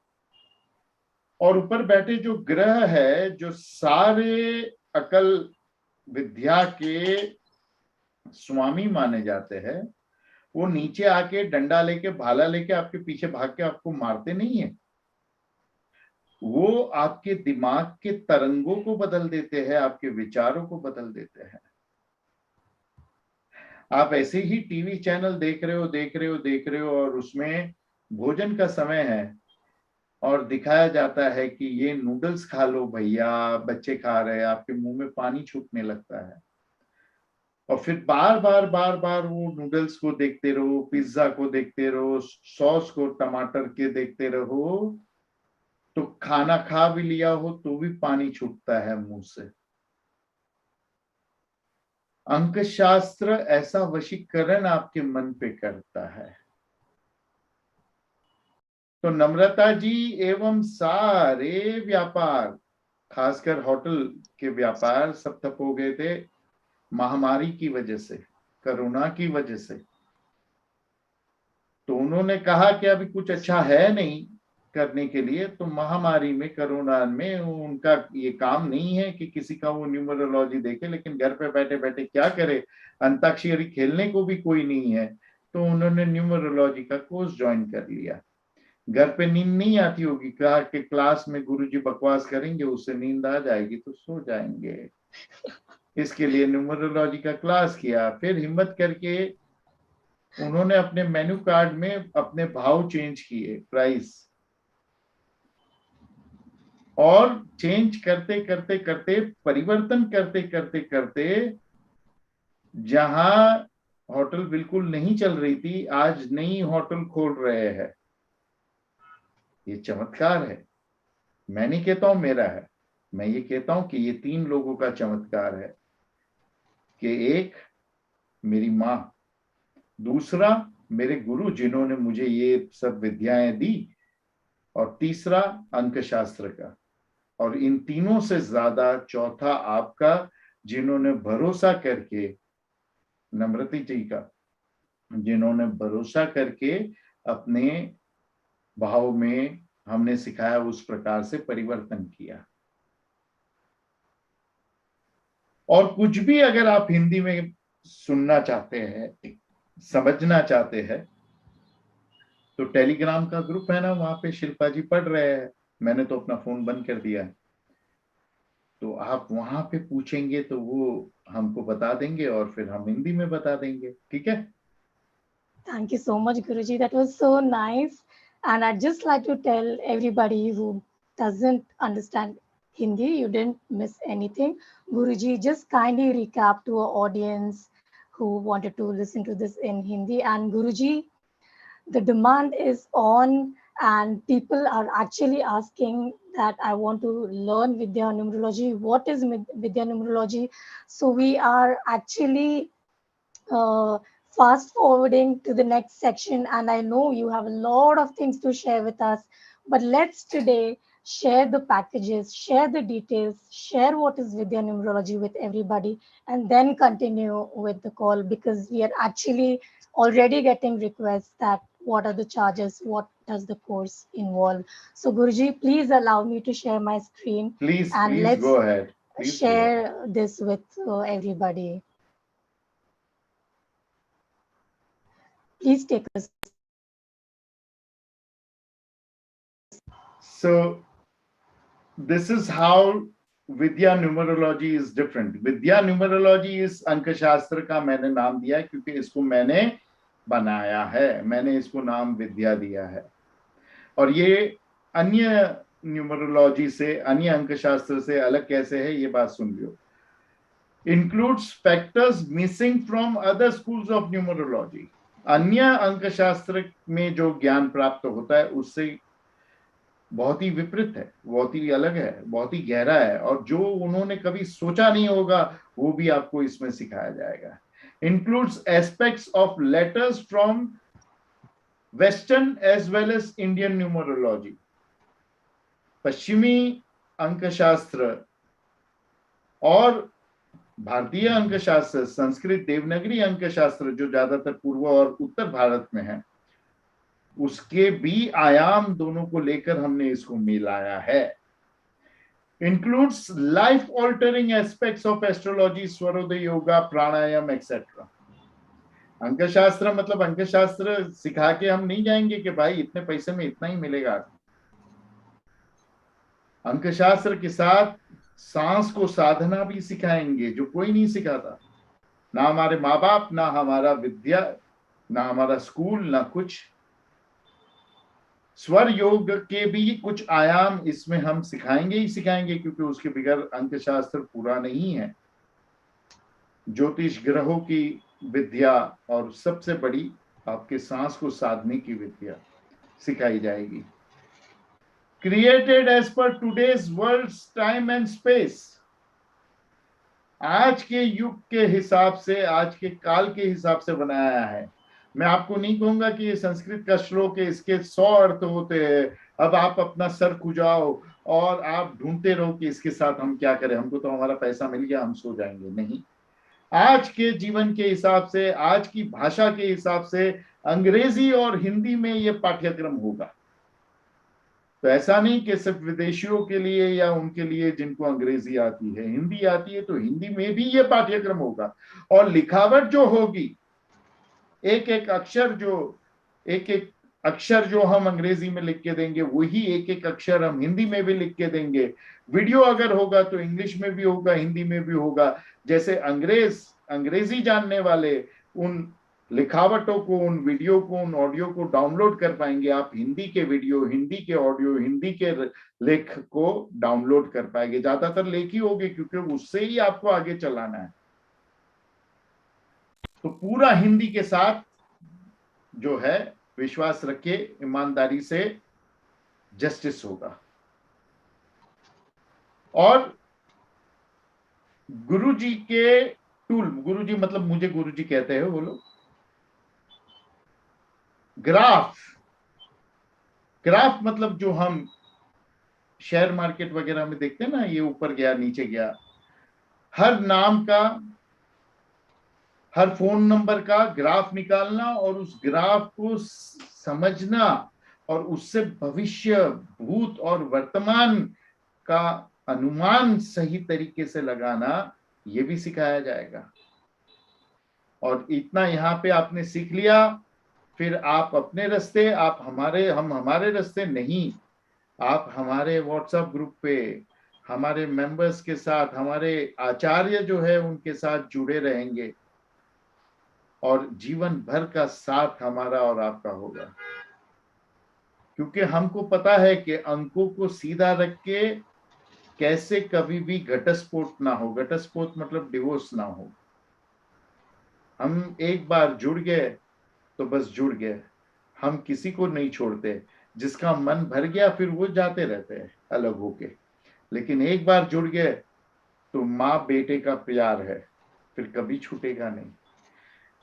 और ऊपर बैठे जो ग्रह है, जो सारे अकल विद्या के स्वामी माने जाते हैं, वो नीचे आके डंडा लेके भाला लेके आपके पीछे भाग के आपको मारते नहीं है. वो आपके दिमाग के तरंगों को बदल देते हैं, आपके विचारों को बदल देते हैं. आप ऐसे ही टीवी चैनल देख रहे हो और उसमें भोजन का समय है और दिखाया जाता है कि ये नूडल्स खा लो भैया, बच्चे खा रहे हैं, आपके मुंह में पानी छूटने लगता है. और फिर बार बार वो नूडल्स को देखते रहो, पिज्जा को देखते रहो, सॉस को टमाटर के देखते रहो, तो खाना खा भी लिया हो तो भी पानी छूटता है मुंह से. अंक शास्त्र ऐसा वशीकरण आपके मन पे करता है. तो नम्रता जी एवं सारे व्यापार, खासकर होटल के व्यापार सब ठप हो गए थे महामारी की वजह से, कोरोना की वजह से. तो उन्होंने कहा कि अभी कुछ अच्छा है नहीं करने के लिए. तो महामारी में, कोरोना में उनका ये काम नहीं है कि किसी का वो न्यूमरोलॉजी देखे, लेकिन घर पे बैठे बैठे क्या करे, अंताक्षरी खेलने को भी कोई नहीं है. तो उन्होंने न्यूमरोलॉजी का कोर्स ज्वाइन कर लिया. घर पे नींद नहीं आती होगी, कहा कि क्लास में गुरुजी बकवास करेंगे, उससे नींद आ जाएगी तो सो जाएंगे. इसके लिए न्यूमरोलॉजी का क्लास किया. फिर हिम्मत करके उन्होंने अपने मेन्यू कार्ड में अपने भाव चेंज किए, प्राइस, और चेंज करते करते करते, परिवर्तन करते करते करते, जहां होटल बिल्कुल नहीं चल रही थी, आज नई होटल खोल रहे हैं. ये चमत्कार है. मैं नहीं कहता हूं मेरा है, मैं ये कहता हूं कि ये 3 लोगों का चमत्कार है. कि एक मेरी माँ, दूसरा मेरे गुरु जिन्होंने मुझे ये सब विद्याएं दी, और तीसरा अंक शास्त्र का. और इन तीनों से ज्यादा चौथा आपका, जिन्होंने भरोसा करके, नम्रती जी का, जिन्होंने भरोसा करके अपने भाव में हमने सिखाया उस प्रकार से परिवर्तन किया. और कुछ भी अगर आप हिंदी में सुनना चाहते हैं, समझना चाहते हैं, तो टेलीग्राम का ग्रुप है ना, वहां पे शिल्पा जी पढ़ रहे हैं. मैंने तो अपना फोन बंद कर दिया है. तो आप वहां पे पूछेंगे तो वो हमको बता देंगे और फिर हम हिंदी में बता देंगे. ठीक है? Thank you so much, Guruji. That was so nice. And I'd just like to tell everybody who doesn't understand Hindi, you didn't miss anything. Guruji just kindly recap to our audience who wanted to listen to this in Hindi. And Guruji, the demand is on, and people are actually asking that I want to learn Vidhyaa Numerology. What is Vidhyaa Numerology? So we are actually uh, fast forwarding to the next section, and I know you have a lot of things to share with us, but let's today share the packages, share the details, share what is Vidya Numerology with everybody, and then continue with the call, because we are actually already getting requests that what are the charges, what does the course involve. So Guruji, please allow me to share my screen, and Please let's go ahead. Please go ahead. share this with everybody. Please take us. So this is how Vidya numerology is different. Vidya numerology इस अंकशास्त्र का मैंने नाम दिया क्योंकि इसको मैंने बनाया है, मैंने इसको नाम विद्या दिया है. और ये अन्य न्यूमरोलॉजी से, अन्य अंकशास्त्र से अलग कैसे है, ये बात सुन लियो. Includes factors missing from other schools of numerology. अन्य अंकशास्त्र में जो ज्ञान प्राप्त होता है उससे बहुत ही विपरीत है, बहुत ही अलग है, बहुत ही गहरा है, और जो उन्होंने कभी सोचा नहीं होगा वो भी आपको इसमें सिखाया जाएगा. Includes aspects of letters from western as well as Indian numerology. पश्चिमी अंकशास्त्र और भारतीय अंकशास्त्र, संस्कृत देवनागरी अंकशास्त्र जो ज्यादातर पूर्व और उत्तर भारत में है, उसके भी आयाम दोनों को लेकर हमने इसको मिलाया है. Includes life altering aspects of astrology, Swarodaya yoga, pranayama etcetera. अंकशास्त्र मतलब अंकशास्त्र सिखा के हम नहीं जाएंगे कि भाई इतने पैसे में इतना ही मिलेगा. अंकशास्त्र के साथ सांस को साधना भी सिखाएंगे जो कोई नहीं सिखाता. ना हमारे माँ बाप, ना हमारा विद्या, ना हमारा स्कूल, ना कुछ. स्वर योग के भी कुछ आयाम इसमें हम सिखाएंगे ही सिखाएंगे क्योंकि उसके बगैर अंकशास्त्र पूरा नहीं है. ज्योतिष ग्रहों की विद्या और सबसे बड़ी आपके सांस को साधने की विद्या सिखाई जाएगी. Created as per today's world time and space. आज के युग के हिसाब से, आज के काल के हिसाब से बनाया है. मैं आपको नहीं कहूंगा कि ये संस्कृत का श्लोक है, इसके 100 अर्थ होते हैं, अब आप अपना सर खुजाओ और आप ढूंढते रहो कि इसके साथ हम क्या करें, हमको तो हमारा पैसा मिल गया, हम सो जाएंगे. नहीं, आज के जीवन के हिसाब से, आज की भाषा के हिसाब से अंग्रेजी और हिंदी में ये पाठ्यक्रम होगा. तो ऐसा नहीं कि सिर्फ विदेशियों के लिए या उनके लिए जिनको अंग्रेजी आती है, हिंदी आती है तो हिंदी में भी ये पाठ्यक्रम होगा. और लिखावट जो होगी, एक एक अक्षर जो हम अंग्रेजी में लिख के देंगे वही एक एक अक्षर हम हिंदी में भी लिख के देंगे. वीडियो अगर होगा तो इंग्लिश में भी होगा, हिंदी में भी होगा. जैसे अंग्रेजी जानने वाले उन लिखावटों को, उन वीडियो को, उन ऑडियो को डाउनलोड कर पाएंगे, आप हिंदी के वीडियो, हिंदी के ऑडियो, हिंदी के लेख को डाउनलोड कर पाएंगे. ज्यादातर लेख ही होंगे क्योंकि उससे ही आपको आगे चलाना है. तो पूरा हिंदी के साथ जो है विश्वास रखे, ईमानदारी से जस्टिस होगा. और गुरुजी के टूल, गुरुजी मतलब मुझे गुरुजी कहते हैं वो लोग. ग्राफ मतलब जो हम शेयर मार्केट वगैरह में देखते हैं ना, ये ऊपर गया नीचे गया, हर नाम का, हर फोन नंबर का ग्राफ निकालना और उस ग्राफ को समझना और उससे भविष्य, भूत और वर्तमान का अनुमान सही तरीके से लगाना, ये भी सिखाया जाएगा. और इतना यहाँ पे आपने सीख लिया, फिर आप अपने रास्ते, हम हमारे रास्ते नहीं, आप हमारे व्हाट्सएप ग्रुप पे हमारे मेंबर्स के साथ, हमारे आचार्य जो है उनके साथ जुड़े रहेंगे और जीवन भर का साथ हमारा और आपका होगा. क्योंकि हमको पता है कि अंकों को सीधा रख के कैसे कभी भी घटस्फोट ना हो. घटस्फोट मतलब डिवोर्स ना हो. हम एक बार जुड़ गए तो बस जुड़ गए, हम किसी को नहीं छोड़ते. जिसका मन भर गया फिर वो जाते रहते हैं अलग होके, लेकिन एक बार जुड़ गए तो माँ बेटे का प्यार है, फिर कभी छूटेगा नहीं.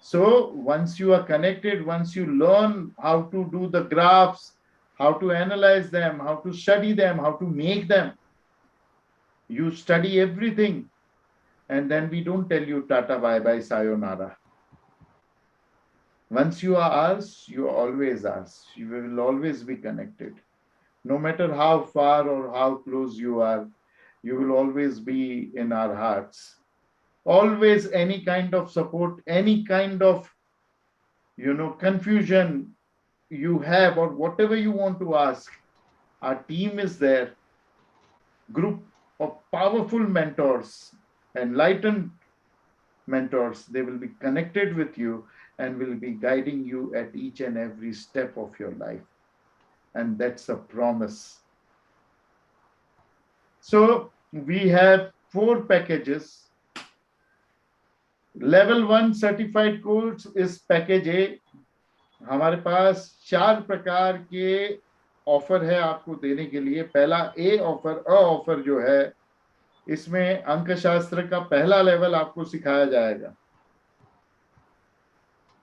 So once you are connected, once you learn how to do the graphs, how to analyze them, how to study them, how to make them, you study everything, and then we don't tell you tata bye bye sayonara. Once you are ours, you are always ours. You will always be connected. No matter how far or how close you are, you will always be in our hearts. Always any kind of support, any kind of confusion you have or whatever you want to ask, our team is there. group of powerful mentors, enlightened mentors. They will be connected with you and will be guiding you at each and every step of your life. And that's a promise. So we have 4 packages. Level 1 certified course is package A. हमारे पास 4 प्रकार के offer है आपको देने के लिए. पहला ए offer, a offer जो है, इसमें अंकशास्त्र का पहला लेवल आपको सिखाया जाएगा.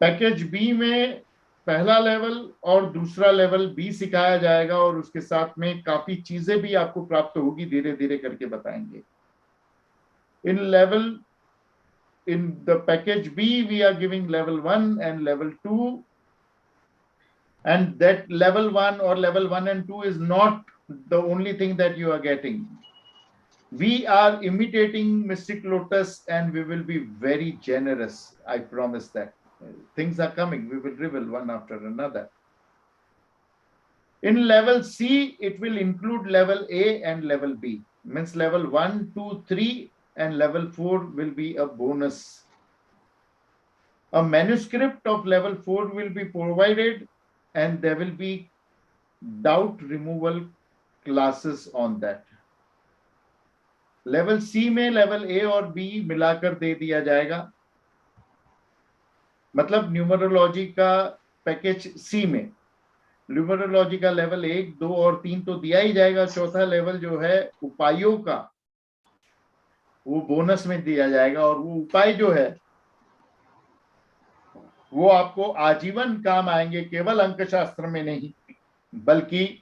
पैकेज बी में पहला लेवल और दूसरा लेवल बी सिखाया जाएगा और उसके साथ में काफी चीजें भी आपको प्राप्त होगी, धीरे धीरे करके बताएंगे. In the package B, we are giving level 1 and level 2, and that level 1 or level 1 and 2 is not the only thing that you are getting. We are imitating Mystic Lotus and we will be very generous. I promise that. Things are coming. We will reveal one after another. In level C, it will include level A and level B. Means level 1, 2, 3 and level 4 will be a bonus. A manuscript of level 4 will be provided and there will be doubt removal classes on that. Level C में level ए और B मिलाकर दे दिया जाएगा. मतलब numerology का package सी में numerology का level 1, 2 और 3 तो दिया ही जाएगा. चौथा लेवल जो है उपायों का, वो बोनस में दिया जाएगा. और वो उपाय जो है वो आपको आजीवन काम आएंगे, केवल अंकशास्त्र में नहीं बल्कि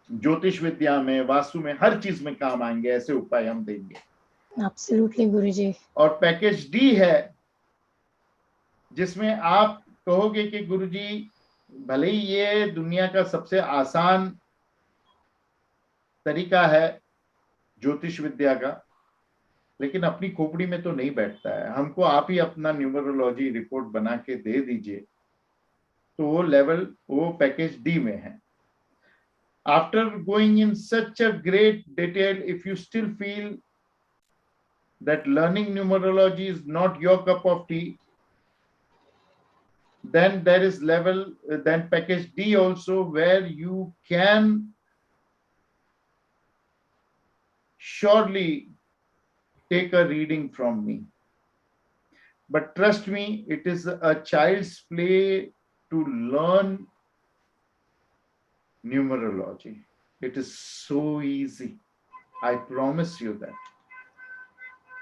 ज्योतिष विद्या में, वास्तु में, हर चीज में काम आएंगे. ऐसे उपाय हम देंगे. Absolutely, Guruji. और पैकेज डी है जिसमें आप कहोगे कि गुरुजी भले ही ये दुनिया का सबसे आसान तरीका है ज्योतिष विद्या का, लेकिन अपनी खोपड़ी में तो नहीं बैठता है. हमको आप ही अपना न्यूमरोलॉजी रिपोर्ट बना के दे दीजिए. तो वो लेवल, वो पैकेज डी में है. After going in such a great detail, if you still feel that learning numerology is not your cup of tea, then there is then package D also, where you can surely take a reading from me. But trust me, it is a child's play to learn numerology. It is so easy. I promise you that.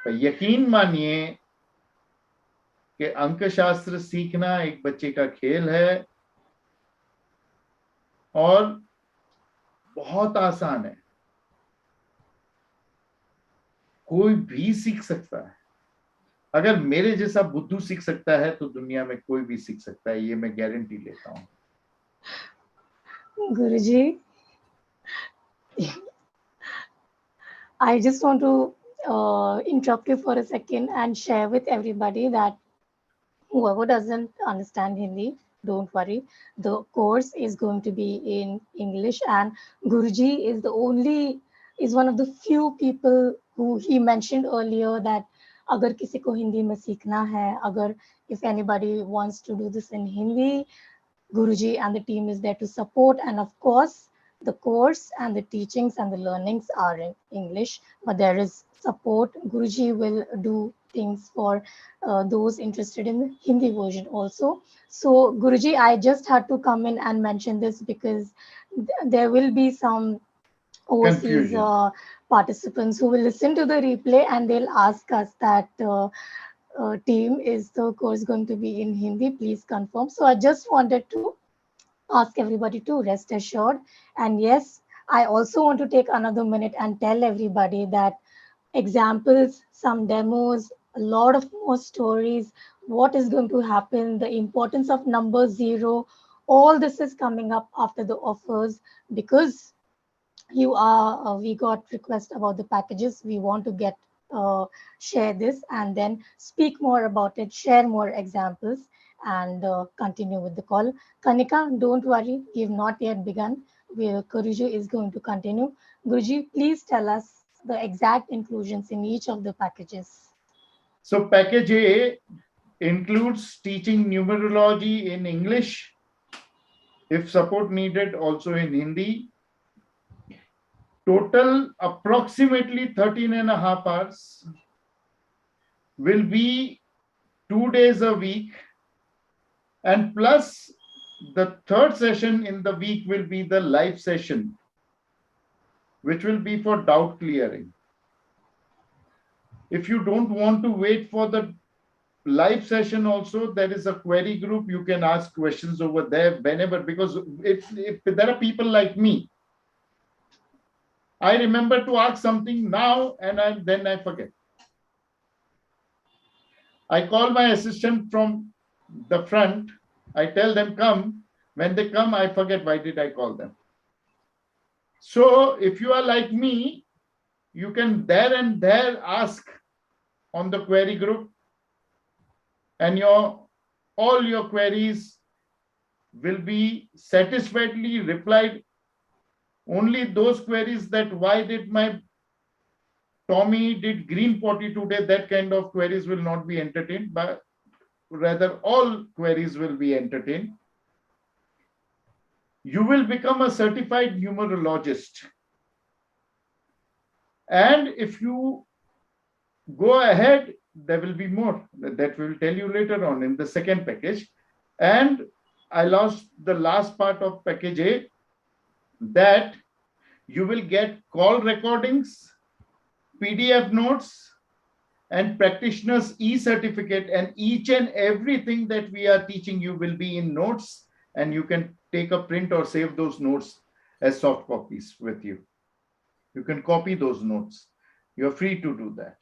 पर यकीन मानिए कि अंकशास्त्र सीखना एक बच्चे का खेल है और बहुत आसान है. कोई भी सीख सकता है. अगर मेरे जैसा बुद्धू सीख सकता है तो दुनिया में कोई भी सीख सकता है. ये मैं गारंटी लेता हूँ. Guruji, I just want to interrupt you for a second and share with everybody that whoever doesn't understand Hindi, don't worry. The course is going to be in English, and Guruji is one of the few people who he mentioned earlier that अगर किसी को हिंदी में सीखना है, अगर if anybody wants to do this in Hindi, Guruji and the team is there to support. And of course, the course and the teachings and the learnings are in English, but there is support. Guruji will do things for those interested in the Hindi version also. So Guruji, I just had to come in and mention this because there will be some overseas participants who will listen to the replay and they'll ask us that team, is the course going to be in Hindi? Please confirm. So I just wanted to ask everybody to rest assured. And yes, I also want to take another minute and tell everybody that examples, some demos, a lot of more stories, what is going to happen, the importance of number 0, all this is coming up after the offers because we got request about the packages. We want to get share this and then speak more about it, share more examples, and continue with the call. Kanika, don't worry, we've not yet begun. Guruji is going to continue. Guruji, please tell us the exact inclusions in each of the packages. So package A includes teaching numerology in English, if support needed, also in Hindi. Total approximately 13 and a half hours, will be 2 days a week, and plus the third session in the week will be the live session, which will be for doubt clearing. If you don't want to wait for the live session also, there is a query group. You can ask questions over there whenever, because if there are people like me, I remember to ask something now and then I forget. I call my assistant from the front. I tell them come. When they come, I forget why did I call them. So if you are like me, you can there and there ask on the query group, and all your queries will be satisfactorily replied. Only those queries that why did my Tommy did green potty today, that kind of queries will not be entertained, but rather all queries will be entertained. You will become a certified numerologist. And if you go ahead, there will be more that we will tell you later on in the second package. And I lost the last part of package A, that you will get call recordings, PDF notes, and practitioner's e-certificate, and each and everything that we are teaching you will be in notes, and you can take a print or save those notes as soft copies with you. You can copy those notes. You're free to do that.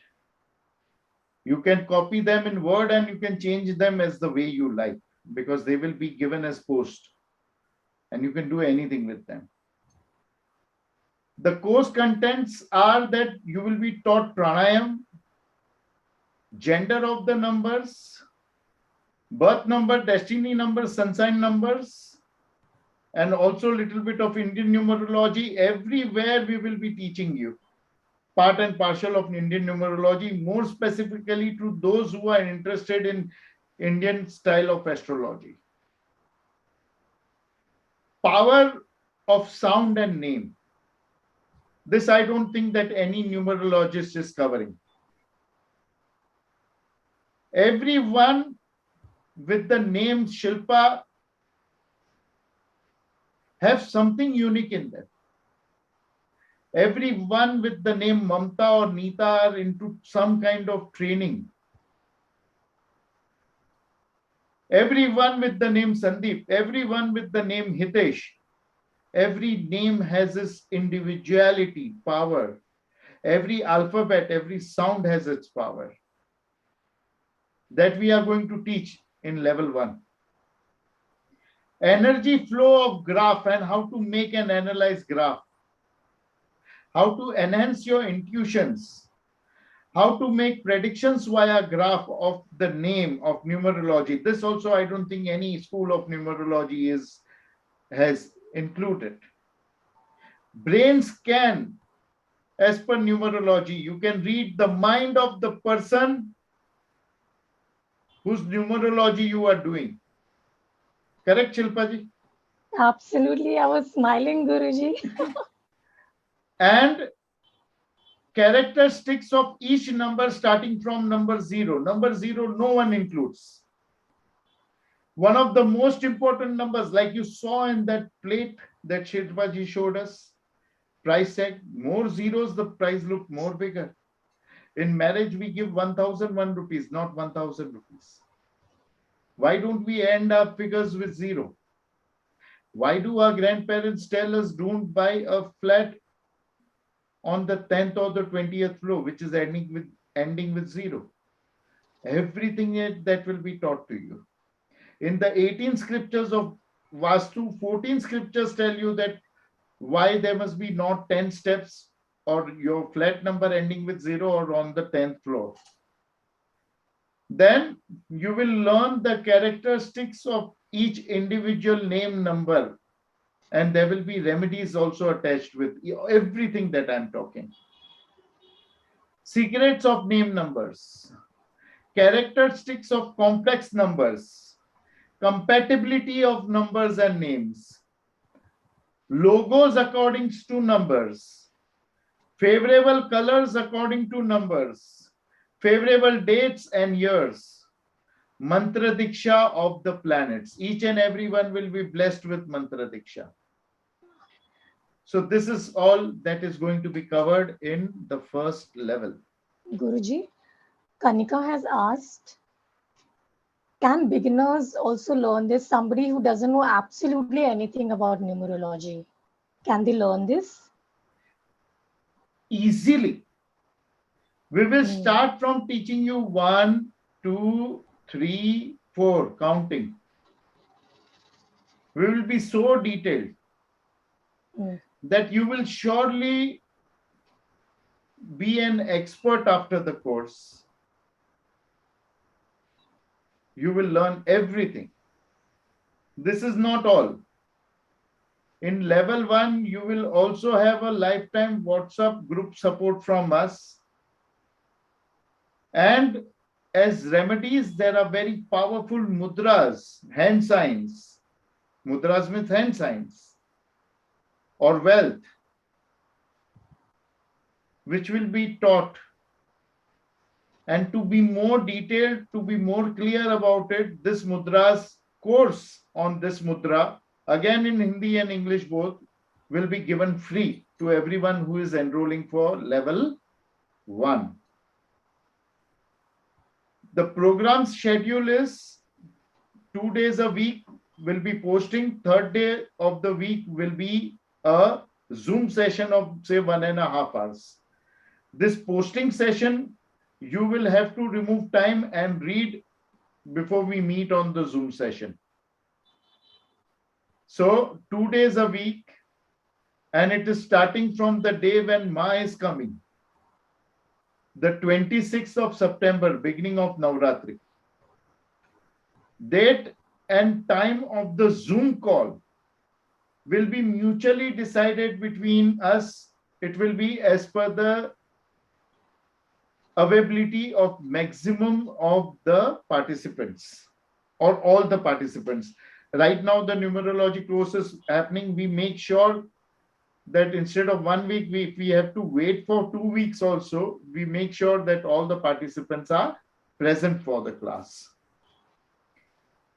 You can copy them in Word and you can change them as the way you like, because they will be given as post and you can do anything with them. The course contents are that you will be taught pranayam, gender of the numbers, birth number, destiny numbers, sun sign numbers, and also a little bit of Indian numerology. Everywhere we will be teaching you part and parcel of Indian numerology, more specifically to those who are interested in Indian style of astrology. Power of sound and name. This I don't think that any numerologist is covering. Everyone with the name Shilpa have something unique in them. Everyone with the name Mamta or Nita are into some kind of training. Everyone with the name Sandeep, everyone with the name Hitesh, every name has its individuality, power. Every alphabet, every sound has its power. That we are going to teach in level 1. Energy flow of graph and how to make and analyze graph. How to enhance your intuitions. How to make predictions via graph of the name of numerology. This also I don't think any school of numerology has included. Brain scan as per numerology. You can read the mind of the person whose numerology you are doing. Correct, Shilpaji? Absolutely. I was smiling, Guruji. And characteristics of each number starting from number 0. Number 0, no one includes. One of the most important numbers, like you saw in that plate that Shilpaji showed us, price tag, more zeros, the price look more bigger. In marriage, we give 1001 rupees, not 1000 rupees. Why don't we end our figures with 0? Why do our grandparents tell us don't buy a flat on the 10th or the 20th floor, which is ending with 0? Everything that will be taught to you. In the 18 scriptures of Vastu, 14 scriptures tell you that why there must be not 10 steps or your flat number ending with 0 or on the 10th floor. Then you will learn the characteristics of each individual name number. And there will be remedies also attached with everything that I'm talking. Secrets of name numbers, characteristics of complex numbers, compatibility of numbers and names, logos according to numbers, favorable colors according to numbers, favorable dates and years, mantra diksha of the planets. Each and every one will be blessed with mantra diksha. So this is all that is going to be covered in the first level. Guruji, Kanika has asked, can beginners also learn this? Somebody who doesn't know absolutely anything about numerology, can they learn this? Easily. We will Hmm. start from teaching you 1, 2, 3, 4, counting. We will be so detailed that you will surely be an expert after the course. You will learn everything. This is not all. In level 1, you will also have a lifetime WhatsApp group support from us. And as remedies, there are very powerful mudras, hand signs. Mudras means hand signs or wealth, which will be taught. And to be more detailed, to be more clear about it, this mudras course on this mudra, again in Hindi and English both, will be given free to everyone who is enrolling for level 1. The program schedule is 2 days a week will be posting. Third day of the week will be a Zoom session of say 1.5 hours. This posting session, you will have to remove time and read before we meet on the Zoom session. So 2 days a week, and it is starting from the day when Ma is coming. The 26th of September, beginning of Navratri. Date and time of the Zoom call will be mutually decided between us. It will be as per the availability of maximum of the participants or all the participants. Right now, the numerology course is happening. We make sure that instead of 1 week, if we have to wait for 2 weeks also, we make sure that all the participants are present for the class.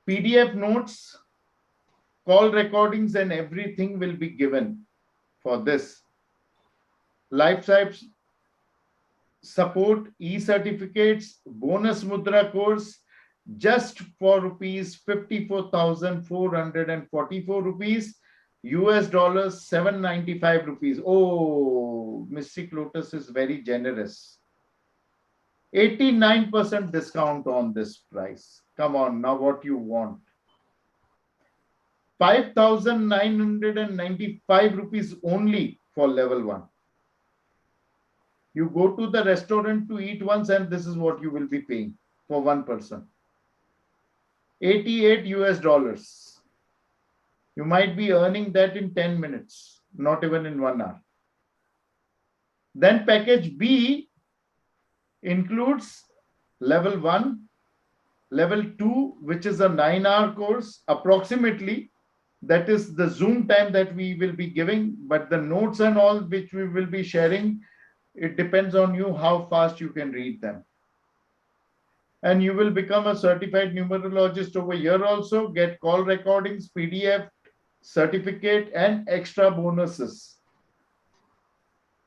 PDF notes, call recordings and everything will be given for this. Lifetime support, e-certificates, bonus mudra course, just for rupees 54,444 rupees, US dollars 795 rupees. Oh, Mystic Lotus is very generous. 89% discount on this price. Come on, now what you want? 5,995 rupees only for level 1. You go to the restaurant to eat once and this is what you will be paying for one person. 88 US dollars. You might be earning that in 10 minutes, not even in 1 hour. Then package B includes level 1, level 2, which is a 9-hour course, approximately. That is the Zoom time that we will be giving, but the notes and all which we will be sharing, it depends on you how fast you can read them. And you will become a certified numerologist over here also, get call recordings, PDF, certificate, and extra bonuses.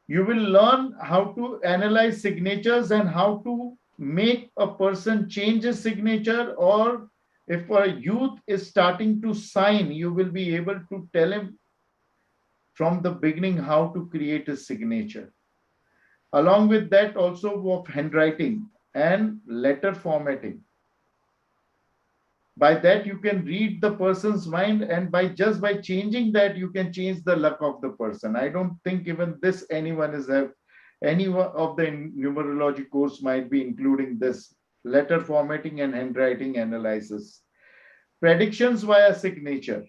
You will learn how to analyze signatures and how to make a person change his signature, or if a youth is starting to sign, you will be able to tell him from the beginning how to create a signature. Along with that, also of handwriting and letter formatting. By that, you can read the person's mind, and by changing that, you can change the luck of the person. I don't think even this anyone of the numerology course might be including this letter formatting and handwriting analysis. Predictions via signature.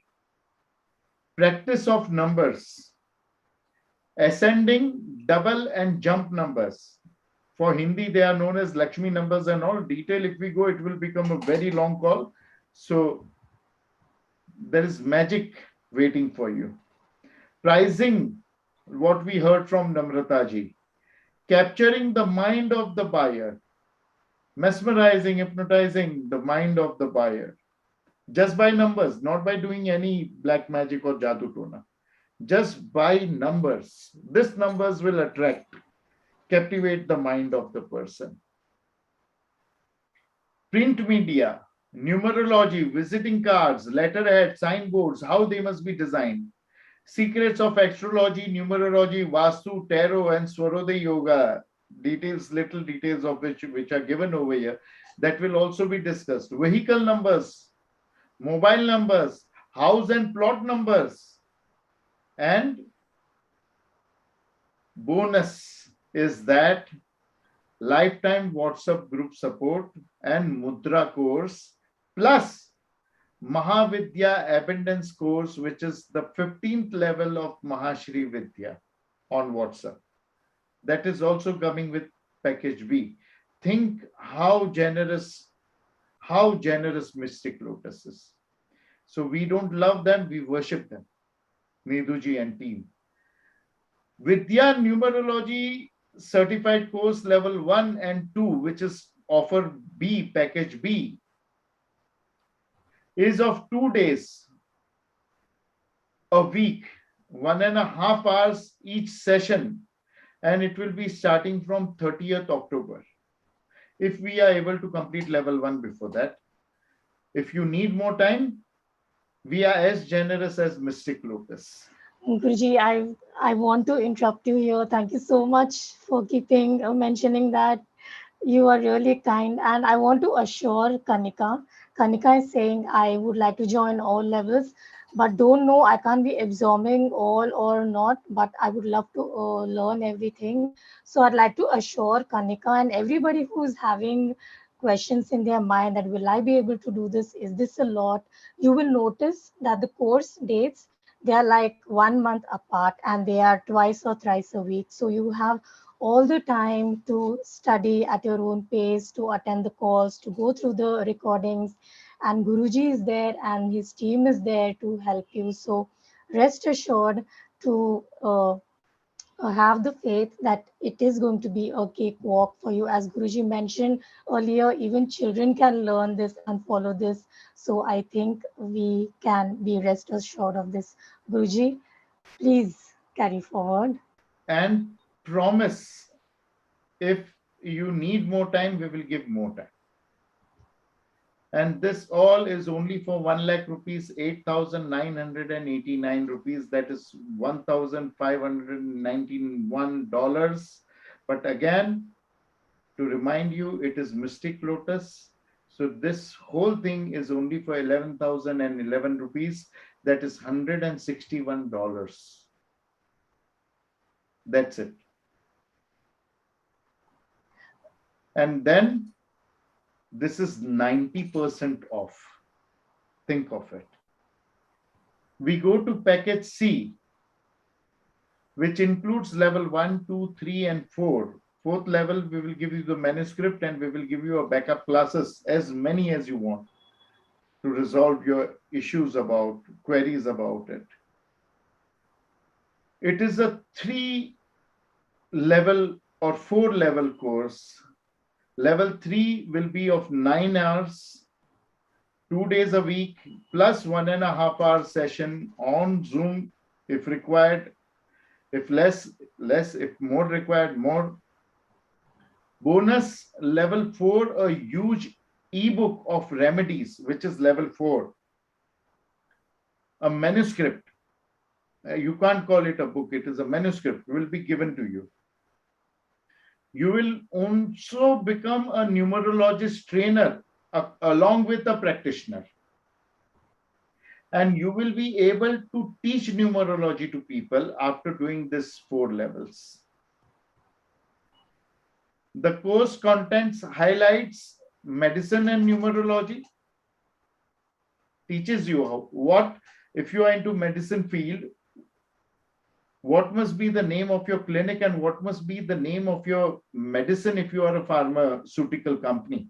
practice of numbers, ascending, double and jump numbers. For Hindi, they are known as Lakshmi numbers and all. Detail, if we go, it will become a very long call. So there is magic waiting for you. Pricing, what we heard from Namrata ji. Capturing the mind of the buyer. Mesmerizing, hypnotizing the mind of the buyer. Just by numbers, not by doing any black magic or jadoo tona. Just by numbers. These numbers will attract, captivate the mind of the person. Print media, numerology, visiting cards, letterhead, signboards, how they must be designed. Secrets of astrology, numerology, Vastu, tarot, and Swaroday Yoga. Details, little details of which are given over here. That will also be discussed. Vehicle numbers, mobile numbers, house and plot numbers. And bonus is that lifetime WhatsApp group support and Mudra course, plus Mahavidya Abundance course, which is the 15th level of Mahashri Vidya on WhatsApp. That is also coming with package B. Think how generous Mystic Lotus is. So we don't love them, we worship them. Neduji and team. Vidhyaa Numerology certified course level 1 and 2, which is offer B, package B, is of 2 days a week, 1.5 hours each session, and it will be starting from 30th October. If we are able to complete level 1 before that. If you need more time, we are as generous as Mystic Lotus. Guruji, I want to interrupt you here. Thank you so much for keeping mentioning that. You are really kind, and I want to assure Kanika. Kanika is saying I would like to join all levels, but don't know I can't be absorbing all or not. But I would love to learn everything. So I'd like to assure Kanika and everybody who's having questions in their mind that will I be able to do this? Is this a lot? You will notice that the course dates, they are like 1 month apart and they are twice or thrice a week. So you have all the time to study at your own pace, to attend the calls, to go through the recordings. And Guruji is there and his team is there to help you. So rest assured to have the faith that it is going to be a cakewalk for you. As Guruji mentioned earlier, even children can learn this and follow this. So I think we can be rest assured of this. Guruji, please carry forward. And promise, if you need more time, we will give more time. And this all is only for 1 lakh rupees, 8,989 rupees. That is $1,591. But again, to remind you, it is Mystic Lotus. So this whole thing is only for 11,011 rupees. That is $161. That's it. And then this is 90% off. Think of it. We go to package C, which includes level 1, 2, 3, and 4. Fourth level, we will give you the manuscript and we will give you a backup classes, as many as you want, to resolve your issues about, queries about it. It is a 3-level or 4-level course. Level 3 will be of 9 hours, 2 days a week, plus 1.5 hour session on Zoom if required. If less, if more required, more. Bonus level 4, a huge ebook of remedies, which is level 4. A manuscript. You can't call it a book, it is a manuscript, will be given to you. You will also become a numerologist trainer along with a practitioner. And you will be able to teach numerology to people after doing this 4 levels. The course contents highlights medicine and numerology, teaches you what If you are into medicine field, what must be the name of your clinic and what must be the name of your medicine if you are a pharmaceutical company?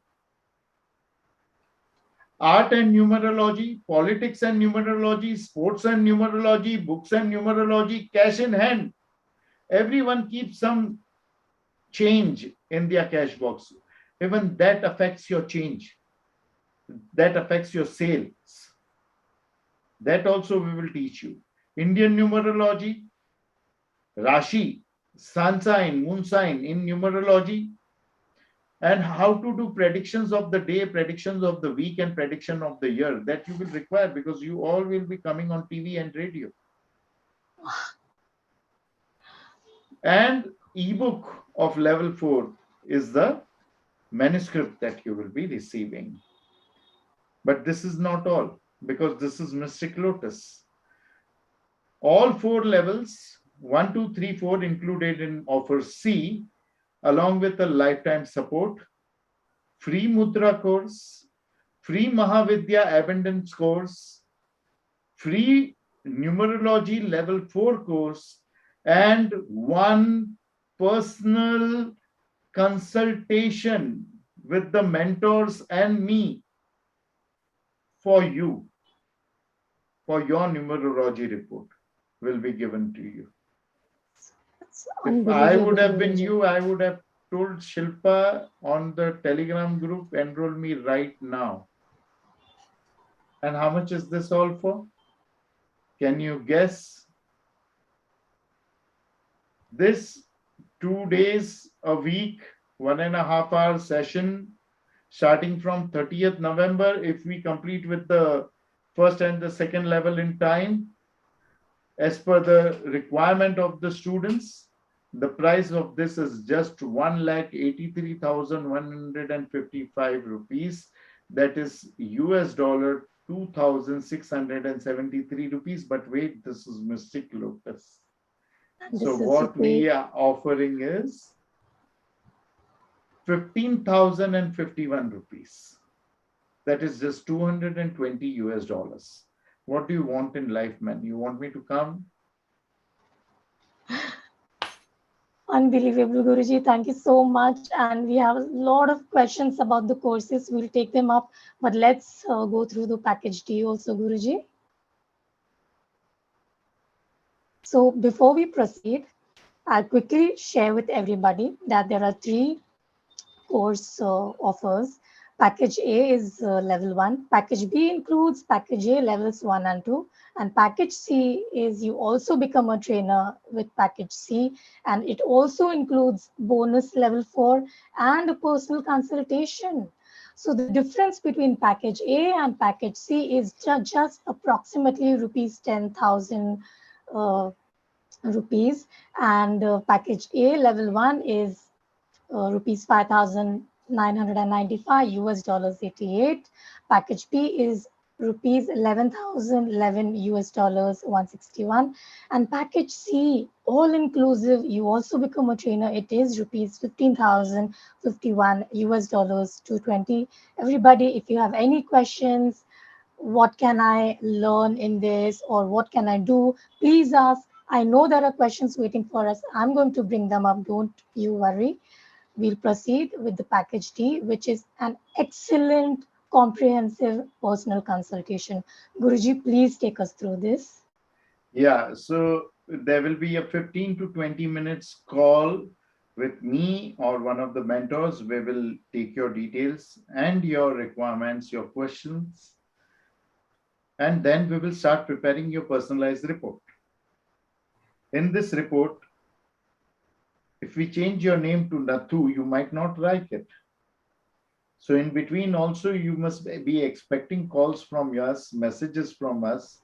Art and numerology, politics and numerology, sports and numerology, books and numerology, cash in hand. Everyone keeps some change in their cash box. Even that affects your change. That affects your sales. That also we will teach you. Indian numerology, Rashi, sun sign, moon sign in numerology, and how to do predictions of the day, predictions of the week, and prediction of the year that you will require because you all will be coming on TV and radio. And ebook of level 4 is the manuscript that you will be receiving. But this is not all, because this is Mystic Lotus. All 4 levels, 1, 2, 3, 4 included in offer C, along with a lifetime support, free Mudra course, free Mahavidya Abundance course, free Numerology level 4 course, and 1 personal consultation with the mentors and me for you, for your numerology report will be given to you. If I would have been you, I would have told Shilpa on the Telegram group, enroll me right now. And how much is this all for? Can you guess? This 2 days a week, 1.5 hour session, starting from 30th November, if we complete with the first and the second level in time, as per the requirement of the students, the price of this is just 1,83,155 rupees. That is US dollar 2,673 rupees. But wait, this is Mystic Lotus. So what we are offering is 15,051 rupees. That is just 220 US dollars. What do you want in life, man? You want me to come? Unbelievable, Guruji. Thank you so much. And we have a lot of questions about the courses. We'll take them up. But let's go through the package D also, Guruji. So before we proceed, I'll quickly share with everybody that there are 3 course offers. Package A is level 1. Package B includes package A levels 1 and 2. And package C is you also become a trainer with package C. And it also includes bonus level 4 and a personal consultation. So the difference between package A and package C is just approximately rupees 10,000 rupees. And package A level 1 is rupees 5,995 US dollars 88. Package B is rupees 11,011 US dollars 161. And package C, all inclusive, you also become a trainer. It is rupees 15,051 US dollars 220. Everybody, if you have any questions, what can I learn in this or what can I do, please ask. I know there are questions waiting for us. I'm going to bring them up. Don't you worry. We'll proceed with the package D, which is an excellent, comprehensive personal consultation. Guruji, please take us through this. Yeah, so there will be a 15 to 20 minutes call with me or one of the mentors. We will take your details and your requirements, your questions, and then we will start preparing your personalized report. In this report, if we change your name to Nathu, you might not like it. So in between also, you must be expecting calls from us, messages from us.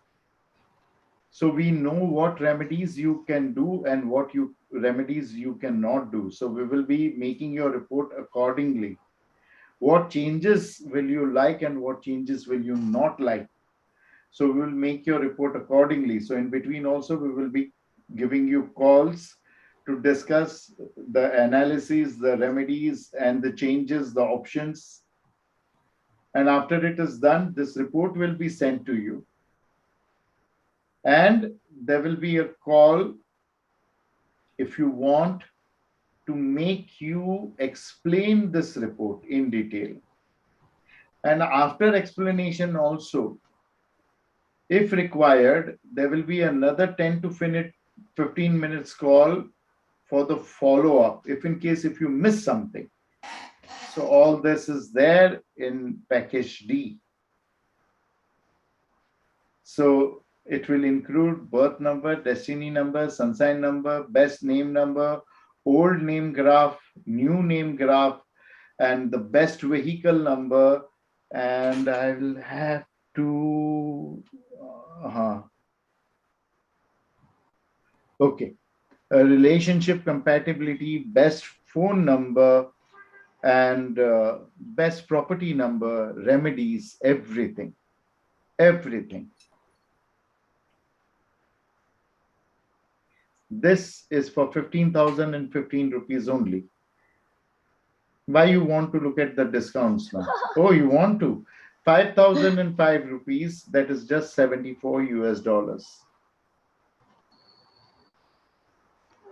So we know what remedies you can do and what remedies you cannot do. So we will be making your report accordingly. What changes will you like and what changes will you not like? So we will make your report accordingly. So in between also, we will be giving you calls to discuss the analysis, the remedies, and the changes, the options. And after it is done, this report will be sent to you. And there will be a call if you want to make you explain this report in detail. And after explanation also, if required, there will be another 10 to 15 minutes call for the follow-up, if in case if you miss something. So all this is there in package D. So it will include birth number, destiny number, sun sign number, best name number, old name graph, new name graph, and the best vehicle number. And I will have to, okay, a relationship compatibility, best phone number, and best property number, remedies, everything, everything. This is for 15,015 rupees only. Why you want to look at the discounts now? Oh, you want to? 5,005 rupees, that is just 74 US dollars.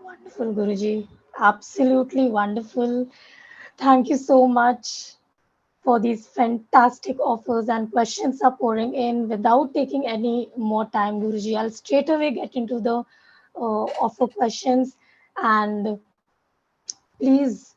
Wonderful, Guruji. Absolutely wonderful. Thank you so much for these fantastic offers, and questions are pouring in. Without taking any more time, Guruji, I'll straight away get into the offer questions. And please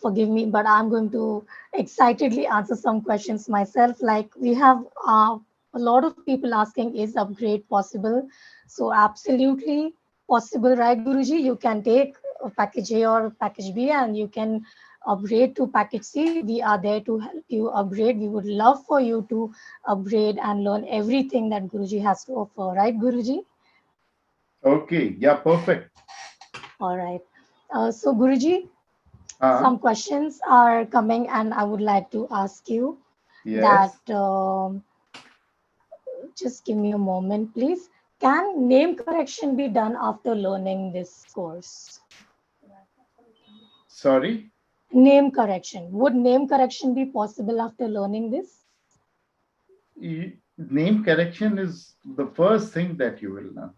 forgive me, but I'm going to excitedly answer some questions myself. Like we have a lot of people asking, is upgrade possible? So absolutely possible, right, Guruji? You can take package A or package B, and you can upgrade to package C. We are there to help you upgrade. We would love for you to upgrade and learn everything that Guruji has to offer, right, Guruji? Okay, yeah, perfect. All right. So, Guruji, some questions are coming, and I would like to ask you yes. that. Just give me a moment, please. Can name correction be done after learning this course? Sorry? Name correction. Would name correction be possible after learning this? Name correction is the first thing that you will learn.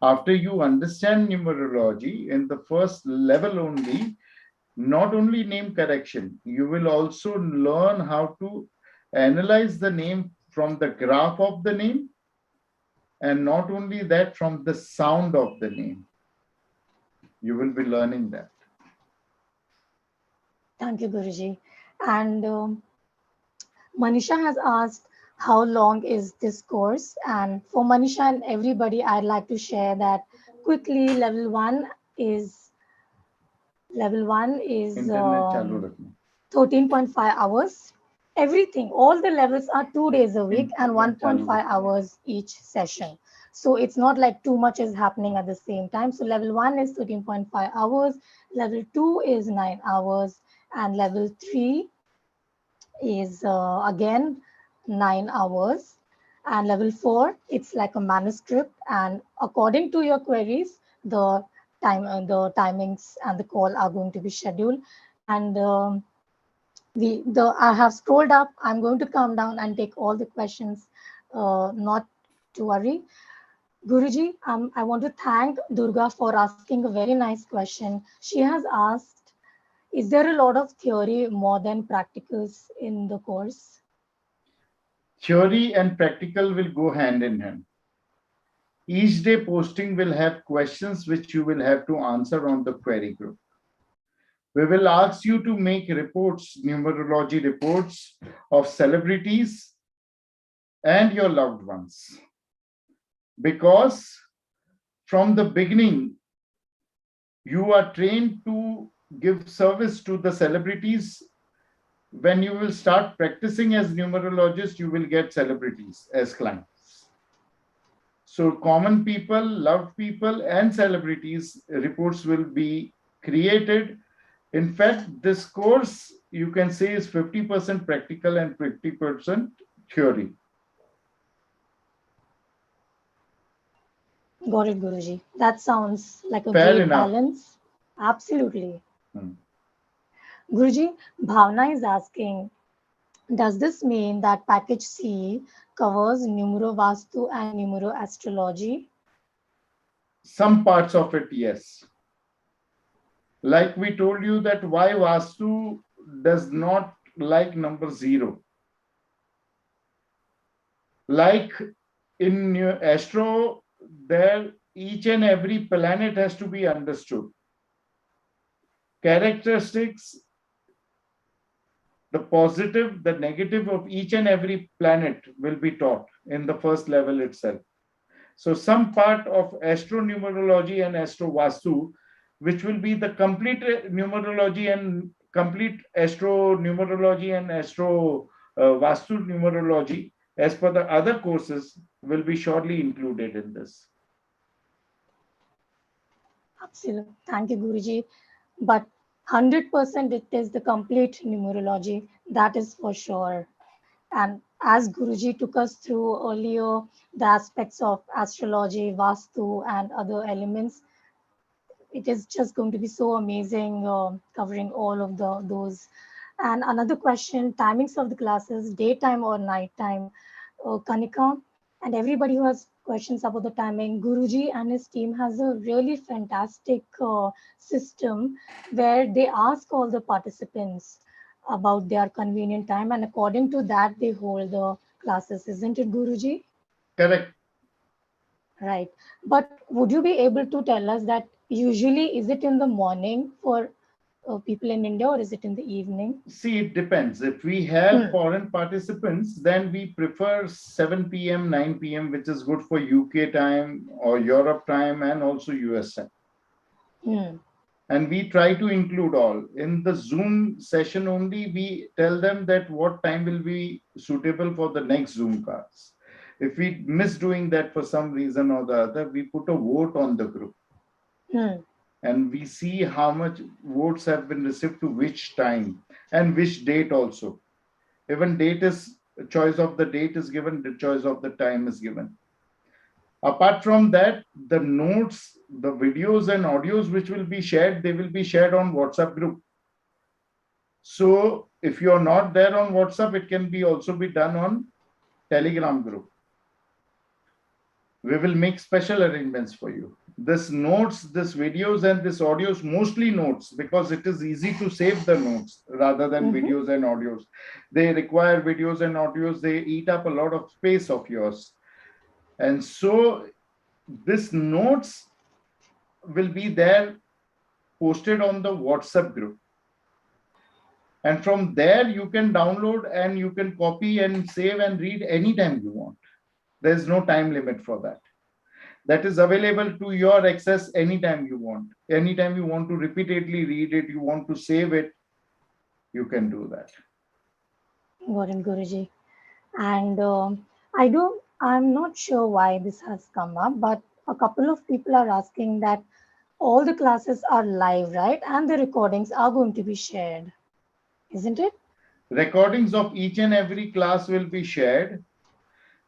After you understand numerology in the first level only, not only name correction, you will also learn how to analyze the name from the graph of the name, and not only that, from the sound of the name. You will be learning that. Thank you, Guruji. And Manisha has asked, how long is this course? And for Manisha and everybody, I'd like to share that quickly. Is level one is Internet chalu rakhna. 13.5 hours. Everything, all the levels are 2 days a week and 1.5 hours each session. So it's not like too much is happening at the same time. So level one is 13.5 hours, level two is 9 hours, and level three is again 9 hours. And level four, it's like a manuscript. And according to your queries, the timings and the call are going to be scheduled. And I have scrolled up. I'm going to come down and take all the questions. Not to worry. Guruji, I want to thank Durga for asking a very nice question. She has asked, is there a lot of theory more than practicals in the course? Theory and practical will go hand in hand. Each day posting will have questions which you will have to answer on the query group. We will ask you to make reports, numerology reports of celebrities and your loved ones. Because from the beginning, you are trained to give service to the celebrities. When you will start practicing as numerologist, you will get celebrities as clients. So common people, loved people, and celebrities reports will be created. In fact, this course, you can say, is 50% practical and 50% theory. Got it, Guruji. That sounds like a Fair great enough. balance. Absolutely. Guruji, Bhavna is asking, Does this mean that package C covers Numero-Vastu and Numero-Astrology? Some parts of it, yes. Like we told you that why Vastu does not like number 0. Like in Astro, there each and every planet has to be understood. Characteristics, the positive, the negative of each and every planet will be taught in the first level itself. So some part of astronumerology and astrovastu, which will be the complete numerology and complete astronumerology and astro vastu numerology, as per the other courses, will be surely included in this. Absolutely. Thank you, Guruji. But 100% it is the complete numerology, that is for sure. And as Guruji took us through earlier the aspects of astrology, Vastu, and other elements, it is just going to be so amazing covering all of those. And another question, timings of the classes, daytime or nighttime? Kanika, and everybody who has questions about the timing, Guruji and his team has a really fantastic system where they ask all the participants about their convenient time, and according to that, they hold the classes, isn't it, Guruji? Correct. Right. But would you be able to tell us that usually is it in the morning for people in India or is it in the evening? See, it depends. If we have foreign participants, then we prefer 7 p.m., 9 p.m., which is good for UK time or Europe time and also US time. And we try to include all. In the Zoom session only, we tell them that what time will be suitable for the next Zoom class. If we miss doing that for some reason or the other, we put a vote on the group. And we see how much votes have been received to which time and which date also. Even date is, choice of the date is given, the choice of the time is given. Apart from that, the notes, the videos and audios which will be shared, they will be shared on WhatsApp group. So if you're not there on WhatsApp, it can be also be done on Telegram group. We will make special arrangements for you. This notes, this videos and this audios, mostly notes, because it is easy to save the notes rather than videos and audios. They require videos and audios. They eat up a lot of space of yours. And so this notes will be there posted on the WhatsApp group. And from there, you can download and you can copy and save and read anytime you want. There's no time limit for that. That is available to your access anytime you want. Anytime you want to repeatedly read it, you want to save it, you can do that. Got it, Guruji. And I'm not sure why this has come up, but a couple of people are asking that all the classes are live, right? And the recordings are going to be shared, isn't it? Recordings of each and every class will be shared.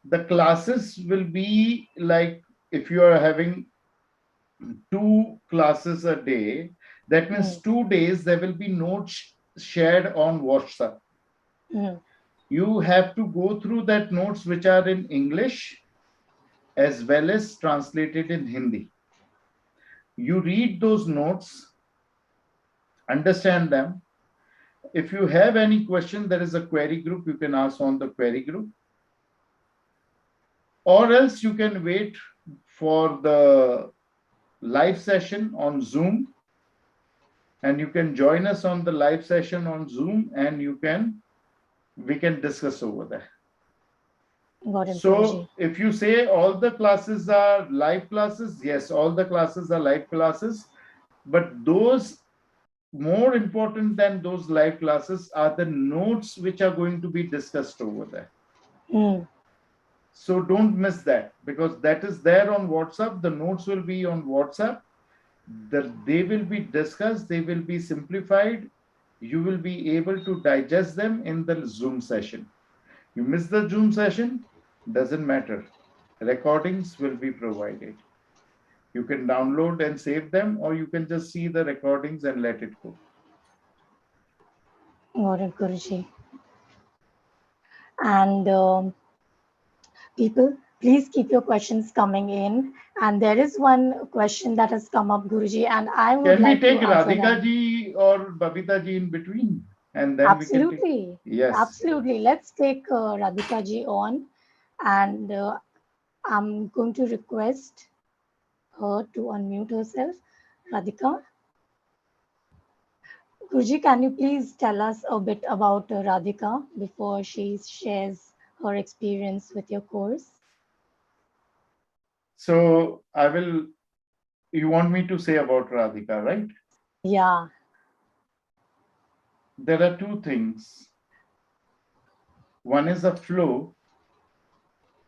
The classes will be like, if you are having 2 classes a day, that means 2 days there will be notes shared on WhatsApp. You have to go through that notes which are in English as well as translated in Hindi. You read those notes, understand them. If you have any question, there is a query group. You can ask on the query group. Or else you can wait for the live session on Zoom. And you can join us on the live session on Zoom and we can discuss over there. So if you say all the classes are live classes, yes, all the classes are live classes. But those more important than those live classes are the notes which are going to be discussed over there. So don't miss that, because that is there on WhatsApp. The notes will be on WhatsApp. They will be discussed. They will be simplified. You will be able to digest them in the Zoom session. You miss the Zoom session, doesn't matter. Recordings will be provided. You can download and save them, or you can just see the recordings and let it go. Got it, Guruji. And people, please keep your questions coming in. And there is one question that has come up, Guruji, and I would Can we like to take answer Radhika that. ji or Babita ji in between? And then we can take. Absolutely. Yes. Absolutely. Let's take Radhika ji on. And I'm going to request her to unmute herself. Radhika, Guruji, can you please tell us a bit about Radhika before she shares her experience with your course? So you want me to say about Radhika, right? Yeah. There are two things. One is a flow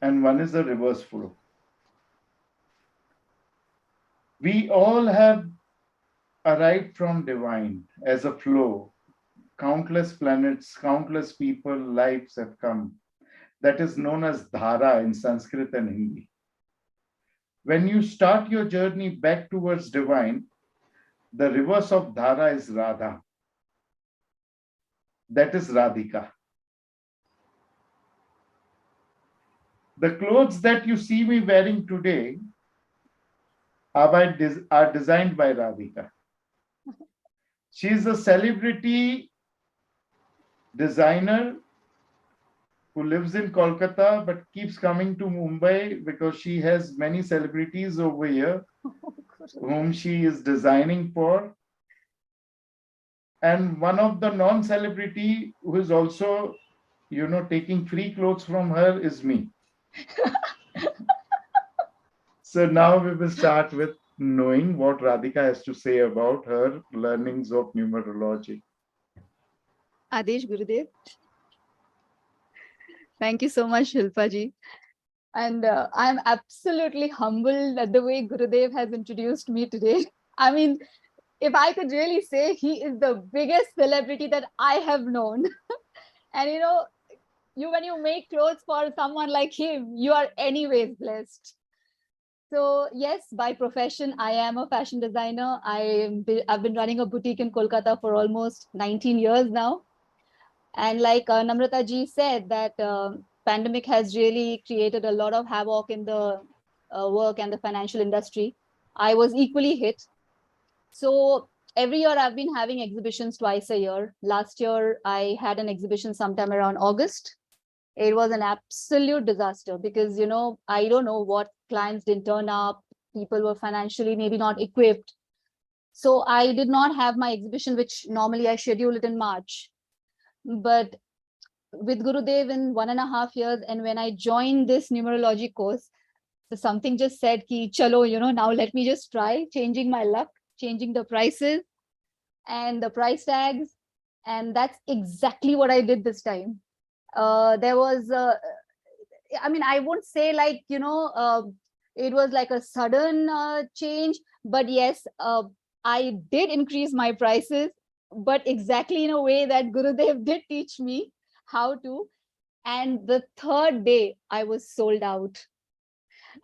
and one is a reverse flow. We all have arrived from divine as a flow. Countless planets, countless people, lives have come. That is known as dhara in Sanskrit and Hindi. When you start your journey back towards divine, the reverse of dhara is Radha. That is Radhika. The clothes that you see me wearing today are designed by Radhika. She is a celebrity designer who lives in Kolkata but keeps coming to Mumbai because she has many celebrities over here whom she is designing for. And one of the non-celebrity who is also, taking free clothes from her is me. So now we will start with knowing what Radhika has to say about her learnings of numerology. HitteshGurujee. Thank you so much, Shilpa-ji. And I'm absolutely humbled at the way Gurudev has introduced me today. I mean, if I could really say, he is the biggest celebrity that I have known. And when you make clothes for someone like him, you are anyways blessed. So yes, by profession, I am a fashion designer. I've been running a boutique in Kolkata for almost 19 years now. And like Namrata ji said, that pandemic has really created a lot of havoc in the work and the financial industry. I was equally hit. So every year I've been having exhibitions twice a year. Last year, I had an exhibition sometime around August. It was an absolute disaster because, I don't know what clients didn't turn up. People were financially maybe not equipped. So I did not have my exhibition, which normally I schedule it in March. But with Gurudev in 1.5 years, and when I joined this numerology course, so something just said, ki, chalo, now let me just try changing my luck, changing the prices and the price tags. And that's exactly what I did this time. There was, I won't say like, it was like a sudden change, but yes, I did increase my prices, but exactly in a way that Gurudev did teach me how to. And the third day, I was sold out.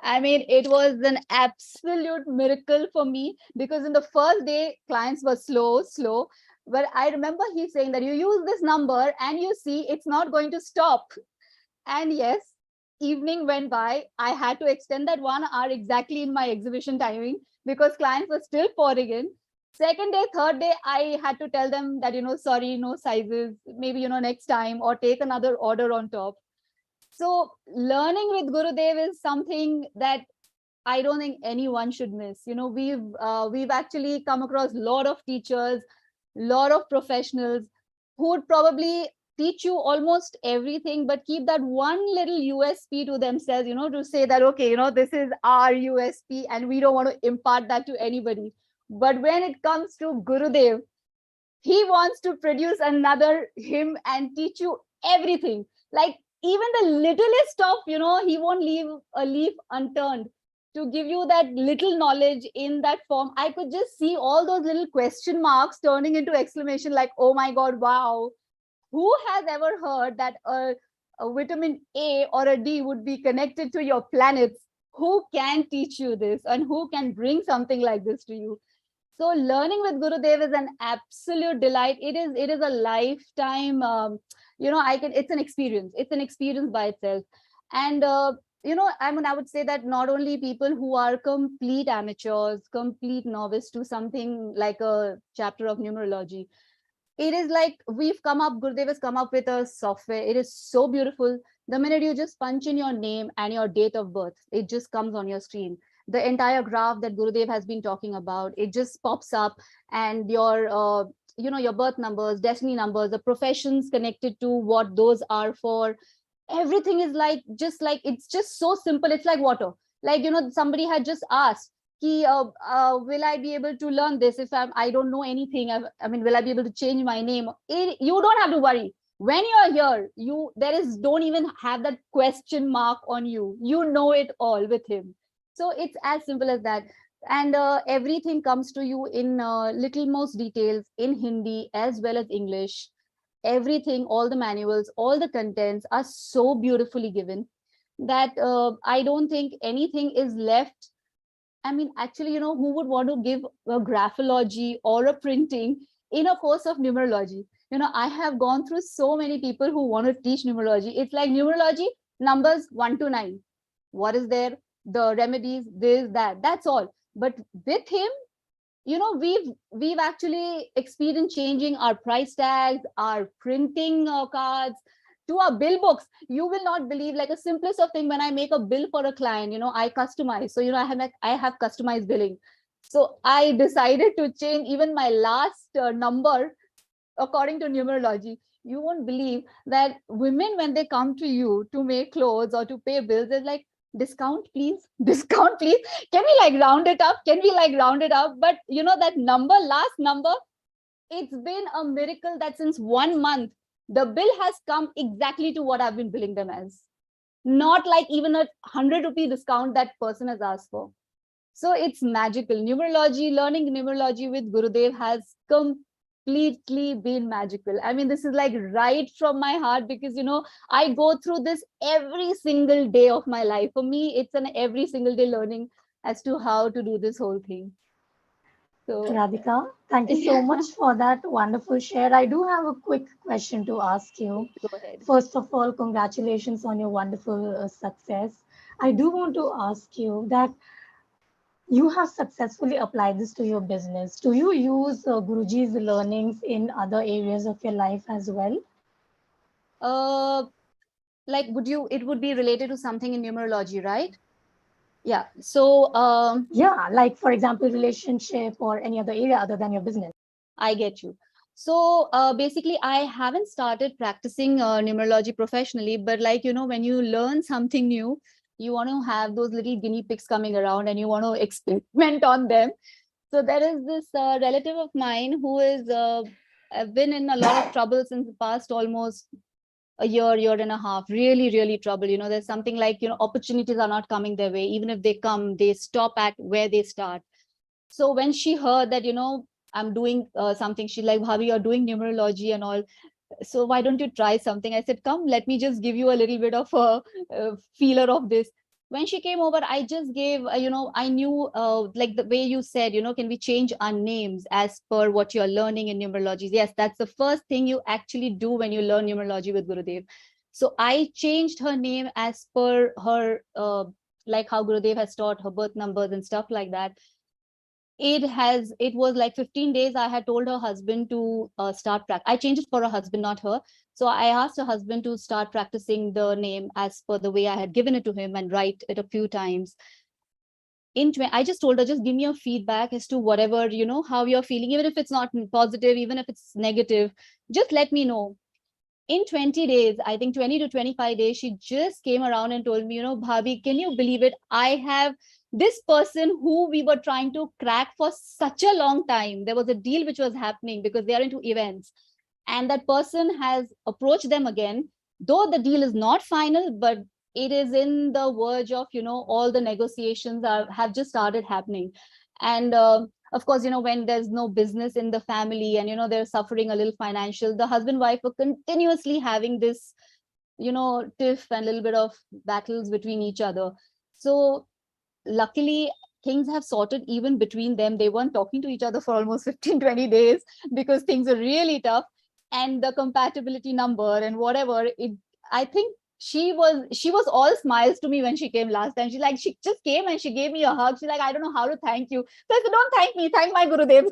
I mean, it was an absolute miracle for me because in the first day, clients were slow. But I remember he saying that you use this number and you see it's not going to stop. And yes, evening went by. I had to extend that 1 hour exactly in my exhibition timing because clients were still pouring in. Second day, third day, I had to tell them that, sorry, no sizes, maybe, next time, or take another order on top. So learning with Gurudev is something that I don't think anyone should miss. We've actually come across a lot of teachers, lot of professionals who would probably teach you almost everything, but keep that one little USP to themselves, to say that, okay, this is our USP and we don't want to impart that to anybody. But when it comes to Gurudev, he wants to produce another him and teach you everything. Like even the littlest stuff, he won't leave a leaf unturned to give you that little knowledge in that form. I could just see all those little question marks turning into exclamation like, oh my God, wow. Who has ever heard that a vitamin A or a D would be connected to your planets? Who can teach you this and who can bring something like this to you? So learning with Gurudev is an absolute delight. It is a lifetime it's an experience. It's an experience by itself. And I would say that not only people who are complete amateurs, complete novice to something like a chapter of numerology, it is like Gurudev has come up with a software. It is so beautiful. The minute you just punch in your name and your date of birth, it just comes on your screen. The entire graph that Gurudev has been talking about, it just pops up, and your birth numbers, destiny numbers, the professions connected to what those are for. Everything is it's just so simple. It's like water. Somebody had just asked, will I be able to learn this if I don't know anything? I mean, will I be able to change my name? You don't have to worry. When you're here, don't even have that question mark on you. You know it all with him. So it's as simple as that. And everything comes to you in little most details in Hindi as well as English. Everything, all the manuals, all the contents are so beautifully given that I don't think anything is left. I mean, actually, who would want to give a graphology or a printing in a course of numerology? I have gone through so many people who want to teach numerology. It's like numerology, numbers 1 to 9. What is there? The remedies, this, that, that's all. But with him, we've actually experienced changing our price tags, our printing cards, to our bill books. You will not believe, like a simplest of thing, when I make a bill for a client, I customize. So I have customized billing. So I decided to change even my last number according to numerology. You won't believe that women, when they come to you to make clothes or to pay bills, they're like, discount please, discount please, can we round it up, but that last number, it's been a miracle that since 1 month the bill has come exactly to what I've been billing them as, not like even a 100 rupee discount that person has asked for. So it's magical. Learning numerology with Gurudev has completely been magical. I mean, this is like right from my heart, because I go through this every single day of my life. For me, it's an every single day learning as to how to do this whole thing. So Radhika, thank you so much for that wonderful share. I do have a quick question to ask you. Go ahead. First of all, congratulations on your wonderful success. I do want to ask you that you have successfully applied this to your business. Do you use Guruji's learnings in other areas of your life as well? It would be related to something in numerology, right? Yeah. So yeah, like for example, relationship or any other area other than your business. I get you. So basically, I haven't started practicing numerology professionally, but when you learn something new, you want to have those little guinea pigs coming around and you want to experiment on them. So there is this relative of mine who is been in a lot of trouble since the past almost a year and a half, really trouble. There's something like, opportunities are not coming their way. Even if they come, they stop at where they start. So when she heard that, I'm doing something, she's like, Bhavi, you're doing numerology and all. So why don't you try something? I said, come, let me just give you a little bit of a feeler of this. When she came over, I just gave, I knew like the way you said, can we change our names as per what you're learning in numerology? Yes, that's the first thing you actually do when you learn numerology with Gurudev. So I changed her name as per her, like how Gurudev has taught her birth numbers and stuff like that. It was like 15 days. I had told her husband to start practice. I changed it for her husband, not her. So I asked her husband to start practicing the name as per the way I had given it to him and write it a few times. I just told her, just give me your feedback as to whatever, how you're feeling, even if it's not positive, even if it's negative, just let me know. In 20 days, I think 20 to 25 days, she just came around and told me, Bhabi, can you believe it? I have this person who we were trying to crack for such a long time. There was a deal which was happening because they are into events. And that person has approached them again, though the deal is not final, but it is in the verge of, all the negotiations have just started happening. And of course, when there's no business in the family and, they're suffering a little financial, the husband wife were continuously having this, tiff and a little bit of battles between each other. So luckily, things have sorted even between them. They weren't talking to each other for almost 15, 20 days because things are really tough. and the compatibility number and whatever. I think she was all smiles to me when she came last time. She just came and she gave me a hug. She's like, I don't know how to thank you. So I said, don't thank me, thank my Gurudev.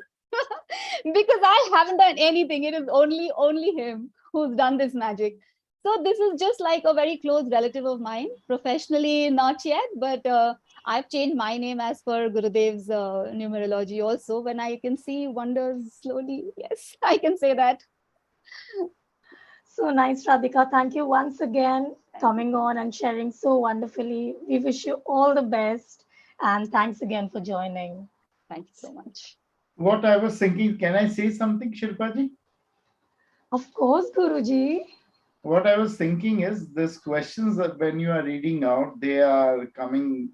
Because I haven't done anything. It is only him who's done this magic. So this is just like a very close relative of mine. Professionally, not yet, but I've changed my name as per Gurudev's numerology also. When I can see wonders slowly, yes, I can say that. So nice, Radhika. Thank you once again coming on and sharing so wonderfully. We wish you all the best and thanks again for joining. Thank you so much. What I was thinking, can I say something, Shilpaji? Of course, Guruji. What I was thinking is, these questions that when you are reading out, they are coming.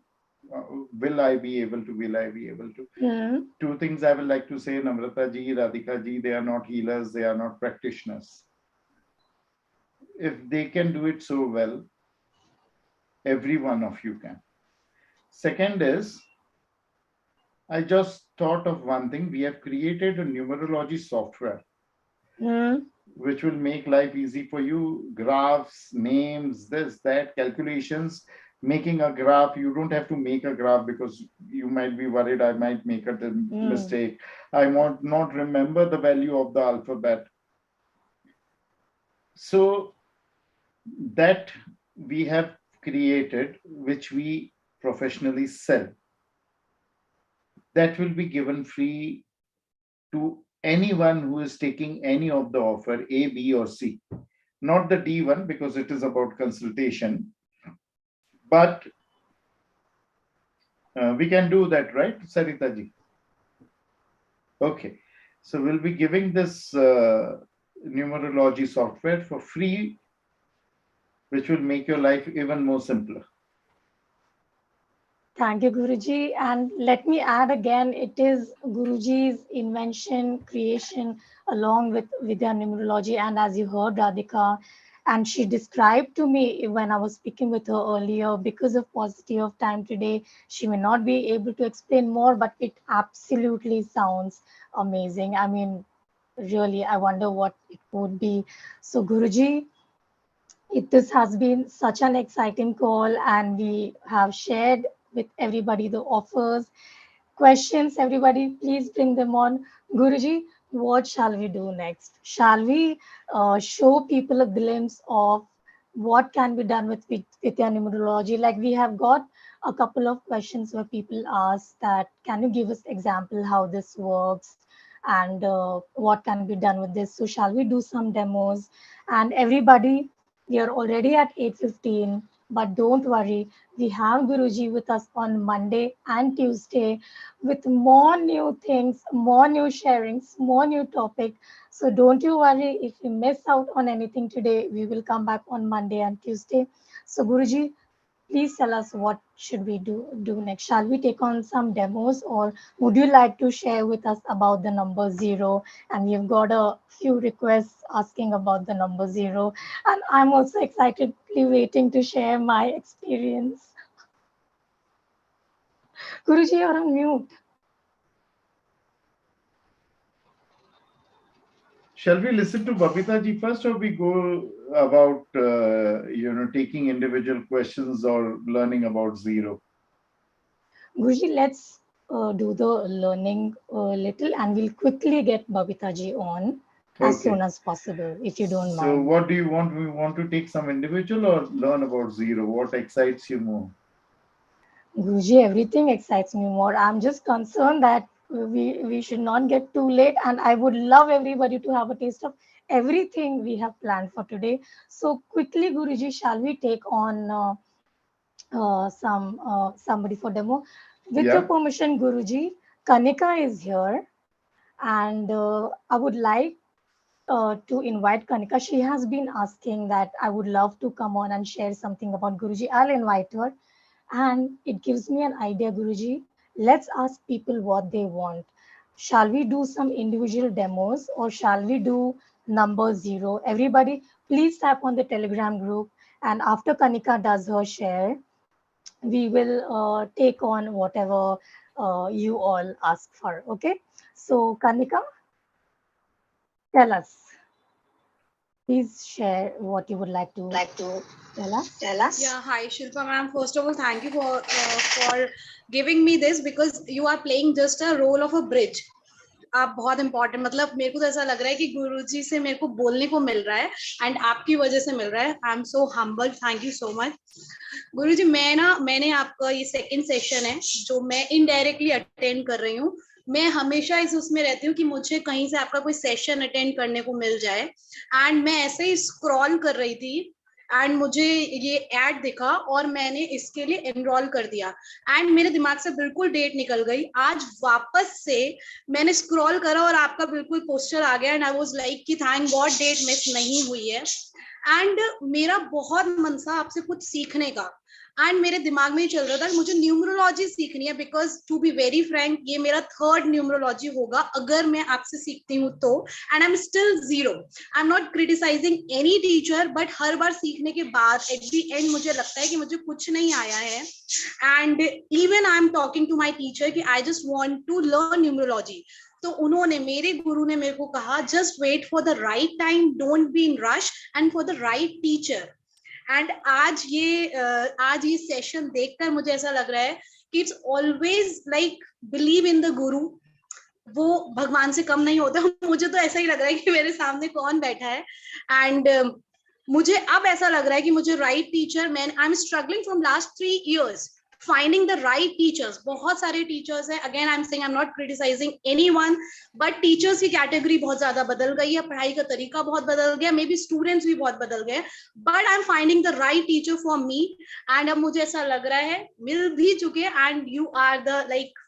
Will I be able to? Will I be able to? Hmm. Two things I would like to say, Namrata ji, Radhika ji, they are not healers, they are not practitioners. If they can do it so well, every one of you can. Second is, I just thought of one thing. We have created a numerology software which will make life easy for you. Graphs, names, this, that, calculations. Making a graph, you don't have to make a graph because you might be worried I might make a mistake. I might not remember the value of the alphabet. So that we have created, which we professionally sell, that will be given free to anyone who is taking any of the offer A, B, or C. Not the D one because it is about consultation, but we can do that, right, Sarita ji? Okay, so we'll be giving this numerology software for free, which will make your life even more simpler. Thank you, Guruji. And let me add again, it is Guruji's invention, creation, along with Vidhyaa Numerology. And as you heard, Radhika, and she described to me when I was speaking with her earlier, because of paucity of time today, she may not be able to explain more, but it absolutely sounds amazing. I mean, really, I wonder what it would be. So, Guruji, this has been such an exciting call, and we have shared with everybody the offers, questions. Everybody, please bring them on. Guruji, what shall we do next? Shall we show people a glimpse of what can be done with Vidhyaa Numerology? Like we have got a couple of questions where people ask that, can you give us example how this works and what can be done with this? So shall we do some demos? And everybody, we are already at 8:15, but don't worry, we have Guruji with us on Monday and Tuesday with more new things, more new sharings, more new topic. So don't you worry if you miss out on anything today, we will come back on Monday and Tuesday. So Guruji, please tell us what should we do next. Shall we take on some demos or would you like to share with us about the number 0? And we've got a few requests asking about the number 0. And I'm also excitedly waiting to share my experience. Guruji, you're on mute. Shall we listen to Babita ji first, or we go about taking individual questions or learning about 0? Guruji, let's do the learning a little, and we'll quickly get Babita ji on as soon as possible, if you don't mind. So, what do you want? We want to take some individual or learn about 0? What excites you more? Guruji, everything excites me more. I'm just concerned that we should not get too late, and I would love everybody to have a taste of everything we have planned for today. So quickly, Guruji, shall we take on somebody for demo? With your permission, Guruji, Kanika is here, and I would like to invite Kanika. She has been asking that I would love to come on and share something about Guruji. I'll invite her. And it gives me an idea, Guruji. Let's ask people what they want. Shall we do some individual demos or shall we do number 0? Everybody, please type on the Telegram group. And after Kanika does her share, we will take on whatever you all ask for. Okay. So, Kanika, tell us. please share what you would like to tell us. Yeah, hi Shilpa ma'am. First of all, thank you for giving me this, because you are playing just a role of a bridge. आप बहुत important, मतलब मेरे को तो ऐसा लग रहा है कि गुरुजी से मेरे को बोलने को मिल रहा है, एंड आपकी वजह से मिल रहा है. I am so humble, thank you so much. गुरुजी, मैंने आपका ये सेकंड सेशन है जो मैं इनडायरेक्टली अटेंड कर रही हूँ. मैं हमेशा इस उसमें रहती हूँ कि मुझे कहीं से आपका कोई सेशन अटेंड करने को मिल जाए, एंड मैं ऐसे ही स्क्रॉल कर रही थी एंड मुझे ये ऐड दिखा और मैंने इसके लिए एनरोल कर दिया, एंड मेरे दिमाग से बिल्कुल डेट निकल गई. आज वापस से मैंने स्क्रॉल करा और आपका बिल्कुल पोस्टर आ गया, एंड आई वाज लाइक कि थैंक गॉड डेट मिस नहीं हुई है. एंड मेरा बहुत मन था आपसे कुछ सीखने का, एंड मेरे दिमाग में ही चल रहा था कि मुझे न्यूमरोलॉजी सीखनी है, because to be very frank ये मेरा थर्ड न्यूमरोलॉजी होगा अगर मैं आपसे सीखती हूँ तो. And I am still zero. I am not criticising any teacher, but हर बार सीखने के बाद एट दी एंड मुझे लगता है कि मुझे कुछ नहीं आया है. And even I am talking to my teacher कि I just want to learn numerology. तो उन्होंने, मेरे गुरु ने मेरे को कहा, just wait for the right time, don't be in rush, and for the right teacher. And आज ये सेशन देखकर मुझे ऐसा लग रहा है कि it's always like believe in the गुरु. वो भगवान से कम नहीं होता. मुझे तो ऐसा ही लग रहा है कि मेरे सामने कौन बैठा है. एंड मुझे अब ऐसा लग रहा है कि मुझे राइट टीचर, मैं I am struggling from last 3 years finding the right teachers. बहुत सारे टीचर्स हैं. Again I am saying, I am not criticising anyone, but teachers की कैटेगरी बहुत ज्यादा बदल गई है, पढ़ाई का तरीका बहुत बदल गया, मे बी स्टूडेंट्स भी बहुत बदल गए, but I am finding the right teacher for me. And अब मुझे ऐसा लग रहा है, मिल भी चुके, and you are the like,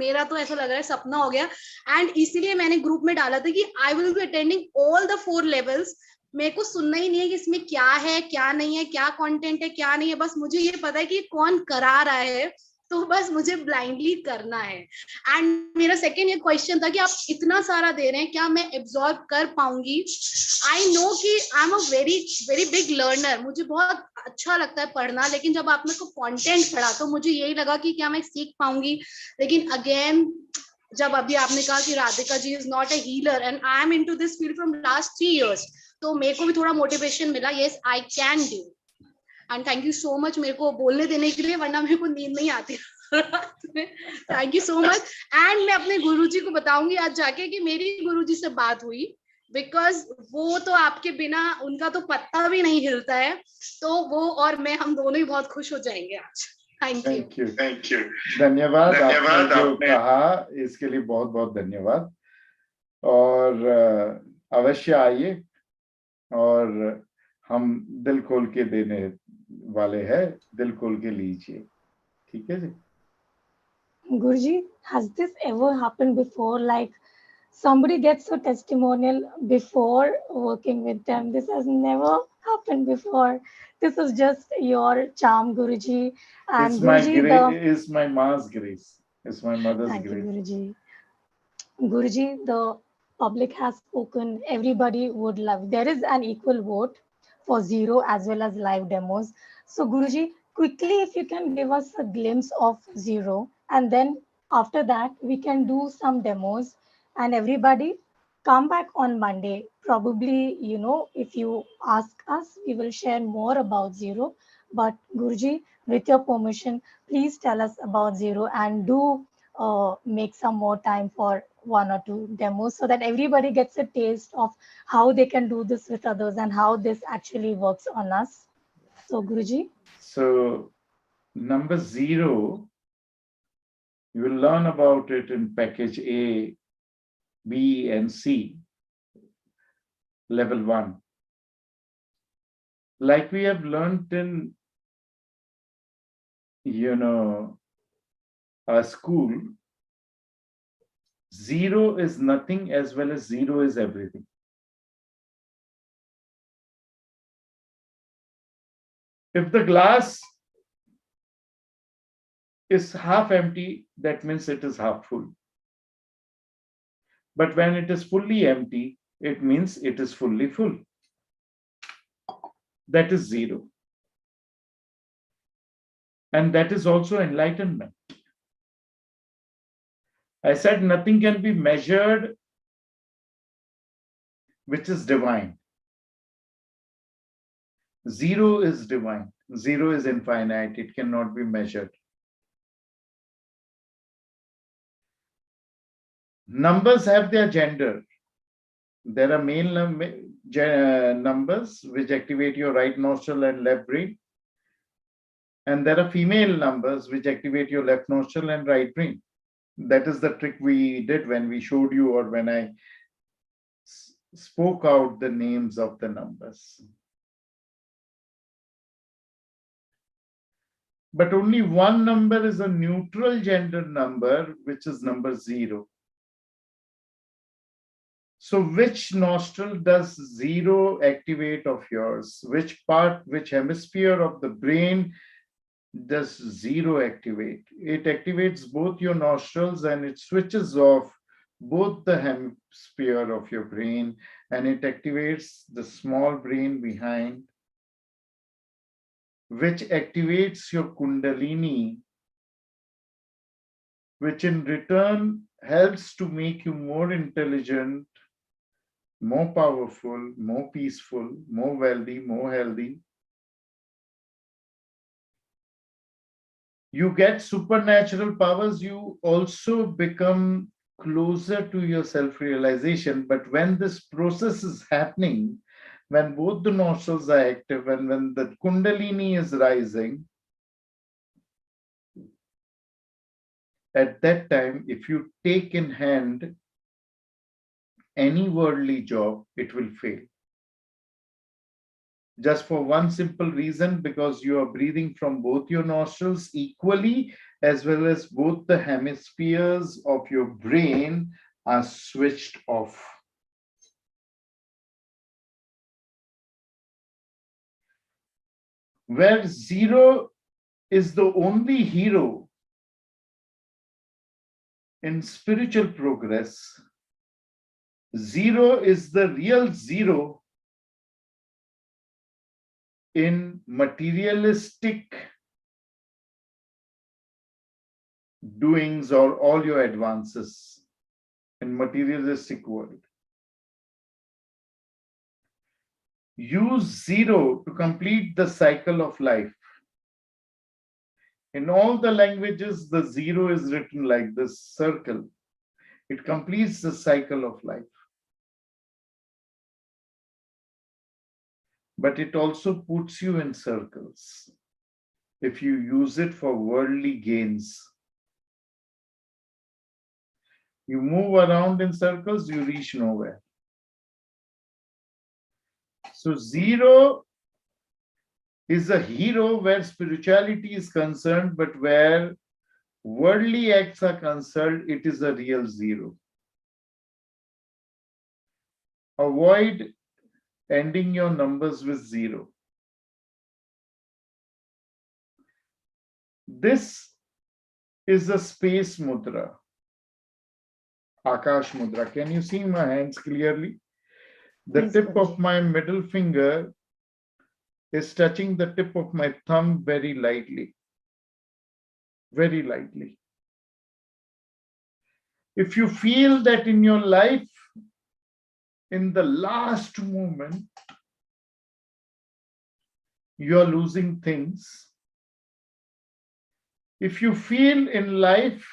मेरा तो ऐसा लग रहा है सपना हो गया. एंड इसीलिए मैंने ग्रुप में डाला था कि I will be attending all the 4 levels. मेरे को सुनना ही नहीं है कि इसमें क्या है क्या नहीं है, क्या कंटेंट है क्या नहीं है, बस मुझे ये पता है कि कौन करा रहा है, तो बस मुझे ब्लाइंडली करना है. एंड मेरा सेकेंड ये क्वेश्चन था कि आप इतना सारा दे रहे हैं, क्या मैं एब्जॉर्ब कर पाऊंगी? आई नो कि I am a very very big learner, मुझे बहुत अच्छा लगता है पढ़ना, लेकिन जब आपने को कंटेंट पढ़ा तो मुझे यही लगा कि क्या मैं सीख पाऊंगी. लेकिन अगेन, जब अभी आपने कहा कि Radhika ji is not a healer and I am into this field from last 3 years, तो मेरे को भी थोड़ा मोटिवेशन मिला. Yes, I can do. And thank you so much मेरे को बोलने देने के लिए, वरना मेरे को नींद नहीं आती. Thank you so much. And मैं अपने गुरुजी को बताऊंगी आज जाके कि मेरी गुरुजी से बात हुई, बिकॉज वो तो आपके बिना उनका तो पत्ता भी नहीं हिलता है. तो वो और मैं, हम दोनों ही बहुत खुश हो जाएंगे आज. Thank you. धन्यवाद. आपने जो कहा इसके लिए बहुत बहुत धन्यवाद. और अवश्य आइए, और हम दिल खोल के देने वाले हैं. दिल खोल के लीजिए. ठीक है जी. Guruji, has this ever happened before? Like somebody gets a testimonial before working with them. This has never happened before. This is just your charm, Guruji. And It's my ma's grace. It's my mother's thank grace. you, Guruji. Guruji, the public has spoken. Everybody would love. There is an equal vote for zero as well as live demos. So, Guruji, quickly, if you can give us a glimpse of zero, and then after that, we can do some demos. And everybody, come back on Monday. Probably, if you ask us, we will share more about zero. But, Guruji, with your permission, please tell us about zero and do make some more time for 1 or 2 demos so that everybody gets a taste of how they can do this with others and how this actually works on us. So, Guruji. So, number 0, you will learn about it in package A, B, and C, level 1. Like we have learned in, our school, 0 is nothing as well as 0 is everything. If the glass is half empty, that means it is half full. But when it is fully empty, it means it is fully full. That is 0. And that is also enlightenment. I said nothing can be measured which is divine. Zero is divine. Zero is infinite. It cannot be measured. Numbers have their gender. There are male numbers which activate your right nostril and left brain. And there are female numbers which activate your left nostril and right brain. That is the trick we did when we showed you, or when I spoke out the names of the numbers. But only one number is a neutral gender number, which is number 0. So which nostril does 0 activate of yours? Which part, which hemisphere of the brain does 0 activate? It activates both your nostrils, and it switches off both the hemisphere of your brain, and it activates the small brain behind, which activates your kundalini, which in return helps to make you more intelligent, more powerful, more peaceful, more wealthy, more healthy. You get supernatural powers. You also become closer to your self-realization. But when this process is happening, when both the nostrils are active and when the kundalini is rising, at that time, if you take in hand any worldly job, it will fail. Just for one simple reason, because you are breathing from both your nostrils equally, as well as both the hemispheres of your brain are switched off. Where 0 is the only hero in spiritual progress, 0 is the real 0 in materialistic doings or all your advances in materialistic world. Use 0 to complete the cycle of life. In all the languages, the 0 is written like this circle. It completes the cycle of life. But it also puts you in circles if you use it for worldly gains. You move around in circles, you reach nowhere. So 0 is a hero where spirituality is concerned, but where worldly acts are concerned, it is a real 0. Avoid ending your numbers with 0. This is a space mudra, Akash mudra. Can you see my hands clearly? The tip of my middle finger is touching the tip of my thumb very lightly. Very lightly. If you feel that in your life, in the last moment, you are losing things. If you feel in life,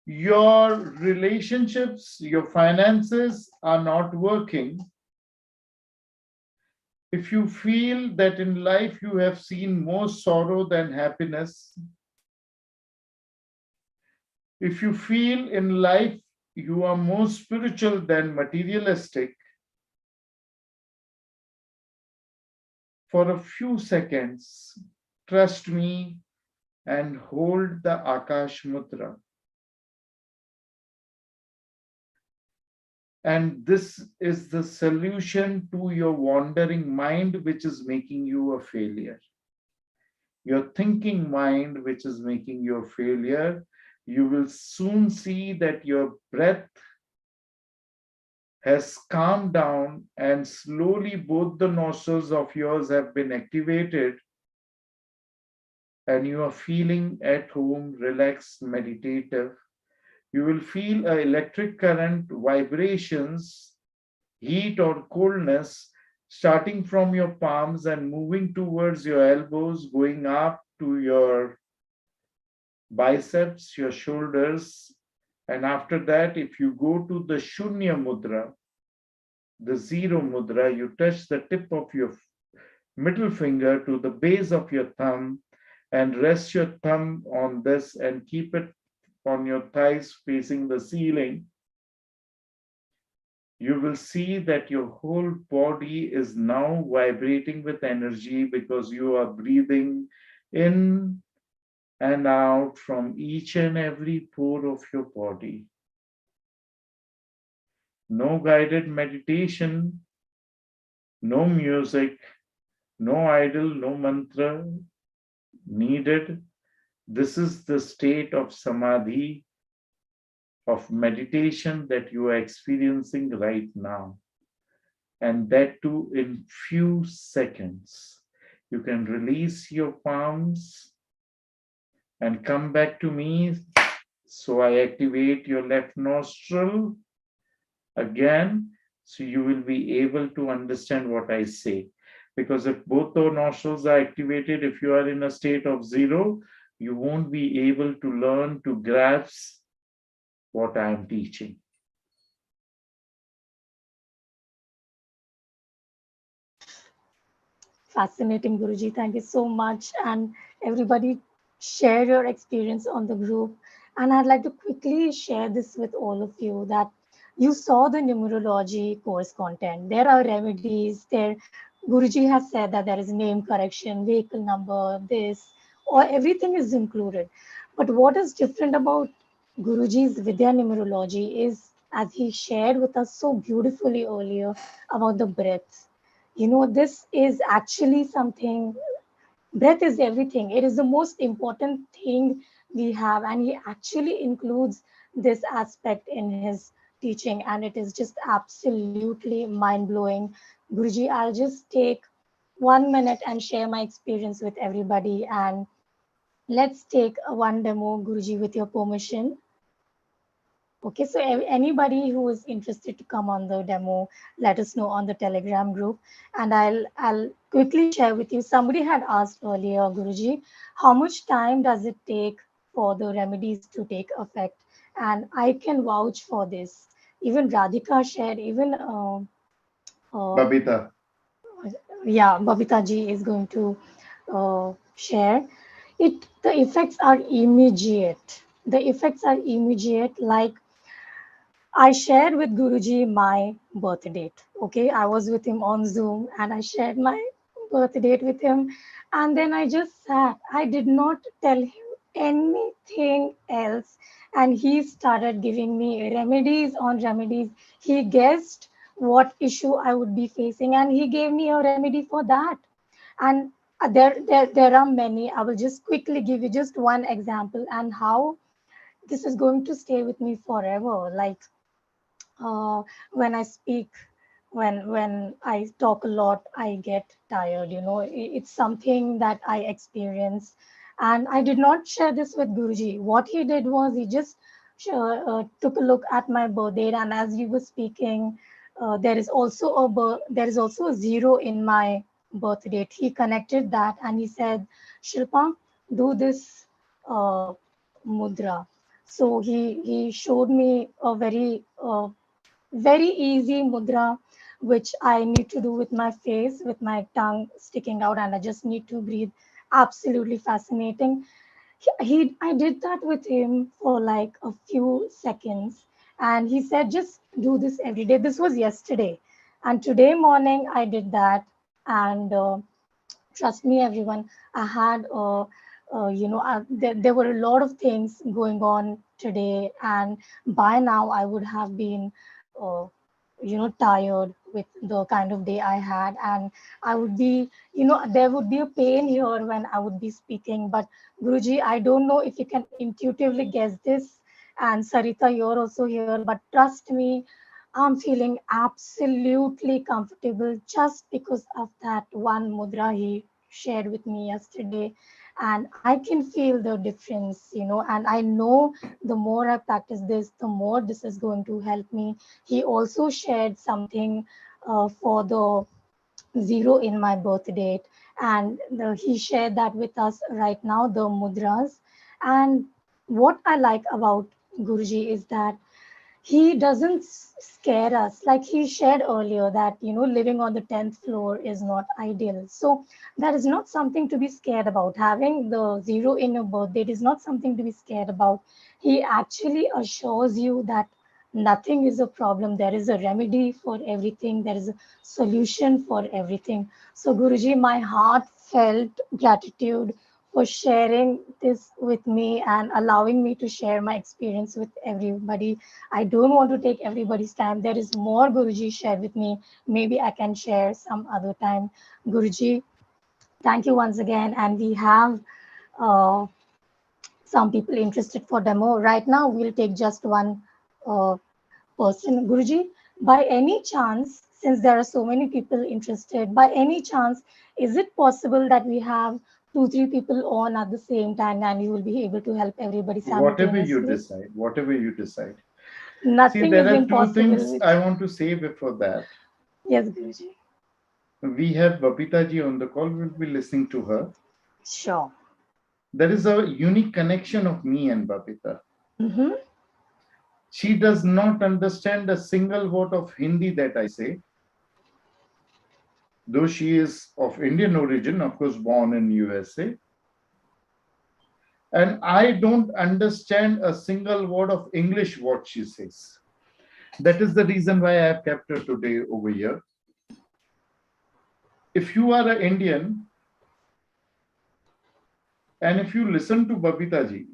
your relationships, your finances are not working. If you feel that in life you have seen more sorrow than happiness, if you feel in life you are more spiritual than materialistic, for a few seconds, trust me and hold the Akash Mudra. And this is the solution to your wandering mind, which is making you a failure. Your thinking mind, which is making you a failure, you will soon see that your breath has calmed down and slowly both the nostrils of yours have been activated and you are feeling at home, relaxed, meditative. You will feel electric current vibrations heat or coldness, starting from your palms and moving towards your elbows, going up to your biceps, your shoulders. And after that, if you go to the Shunya Mudra, the zero mudra, you touch the tip of your middle finger to the base of your thumb and rest your thumb on this and keep it on your thighs facing the ceiling. You will see that your whole body is now vibrating with energy because you are breathing in and out from each and every pore of your body. No guided meditation, no music, no idol, no mantra needed. This is the state of samadhi, of meditation that you are experiencing right now. And that too in few seconds. You can release your palms and come back to me. So I activate your left nostril again, so you will be able to understand what I say. Because if both the nostrils are activated, if you are in a state of zero, you won't be able to learn to grasp what I am teaching. Fascinating, Guruji. Thank you so much. And everybody, share your experience on the group. And I'd like to quickly share this with all of you that you saw the numerology course content. There are remedies. There, Guruji has said that there is name correction, vehicle number, this, or everything is included. But what is different about Guruji's Vidhyaa Numerology is, as he shared with us so beautifully earlier about the breath. This is actually something, breath is everything. It is the most important thing we have, and he actually includes this aspect in his teaching, and it is just absolutely mind blowing. Guruji, I'll just take 1 minute and share my experience with everybody, and let's take one demo, Guruji, with your permission. Okay, so anybody who is interested to come on the demo, let us know on the Telegram group, and I'll quickly share with you. Somebody had asked earlier, Guruji, how much time does it take for the remedies to take effect? And I can vouch for this. Even Radhika shared, even Babita. yeah, Babita ji is going to share it. The effects are immediate. The effects are immediate, like I shared with Guruji my birth date. Okay, I was with him on Zoom and I shared my birth date with him. And then I just sat. I did not tell him anything else. And he started giving me remedies on remedies. He guessed what issue I would be facing and he gave me a remedy for that. And there are many. I will just quickly give you just one example and how this is going to stay with me forever. Like uh, when I speak, when I talk a lot, I get tired. It's something that I experience, and I did not share this with Guruji. What he did was he just took a look at my birth date, and as you were speaking, there is also a zero in my birth date. He connected that, and he said, "Shilpa, do this mudra." So he showed me a very easy mudra, which I need to do with my face, with my tongue sticking out, and I just need to breathe. Absolutely fascinating. I did that with him for like a few seconds, and he said, just do this every day. This was yesterday, and today morning I did that, and trust me, everyone, I had there were a lot of things going on today, and by now I would have been uh, tired with the kind of day I had, and I would be, there would be a pain here when I would be speaking. But Guruji, I don't know if you can intuitively guess this, and Sarita, you're also here, but trust me, I'm feeling absolutely comfortable just because of that one mudra he shared with me yesterday, and I can feel the difference, and I know the more I practice this, the more this is going to help me. He also shared something for the zero in my birth date, and he shared that with us right now, the mudras. And what I like about Guruji is that he doesn't scare us. Like he shared earlier that living on the 10th floor is not ideal, so that is not something to be scared about. Having the zero in your birth date is not something to be scared about. He actually assures you that nothing is a problem. There is a remedy for everything, there is a solution for everything. So Guruji, my heart felt gratitude for sharing this with me and allowing me to share my experience with everybody. I don't want to take everybody's time. There is more Guruji shared with me. Maybe I can share some other time. Guruji, thank you once again. And we have uh, some people interested for demo. Right now, we'll take just one uh, person. Guruji, by any chance, since there are so many people interested, by any chance, is it possible that we have two, three people on at the same time and you will be able to help everybody Whatever you simultaneously? decide, whatever you decide. See, Nothing there is are two impossible things with. I want to say before that. Yes, Guruji. We have Babita ji on the call. We'll be listening to her. Sure. There is a unique connection of me and Babita. Mm-hmm. She does not understand a single word of Hindi that I say, though she is of Indian origin, of course, born in USA. And I don't understand a single word of English what she says. That is the reason why I have kept her today over here. If you are an Indian and if you listen to Babita ji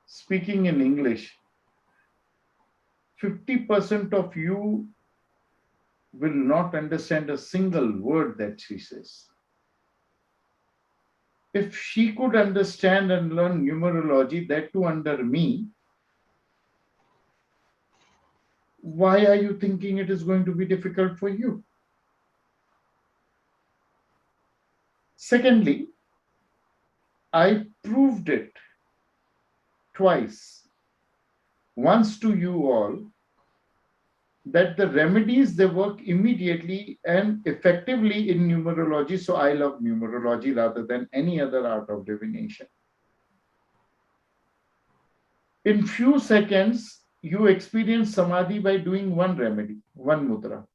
speaking in English, 50% of you will not understand a single word that she says. If she could understand and learn numerology, that too under me, why are you thinking it is going to be difficult for you? Secondly, I proved it twice. Once to you all, that the remedies, they work immediately and effectively in numerology. So I love numerology rather than any other art of divination. In few seconds, you experience samadhi by doing one remedy, one mudra.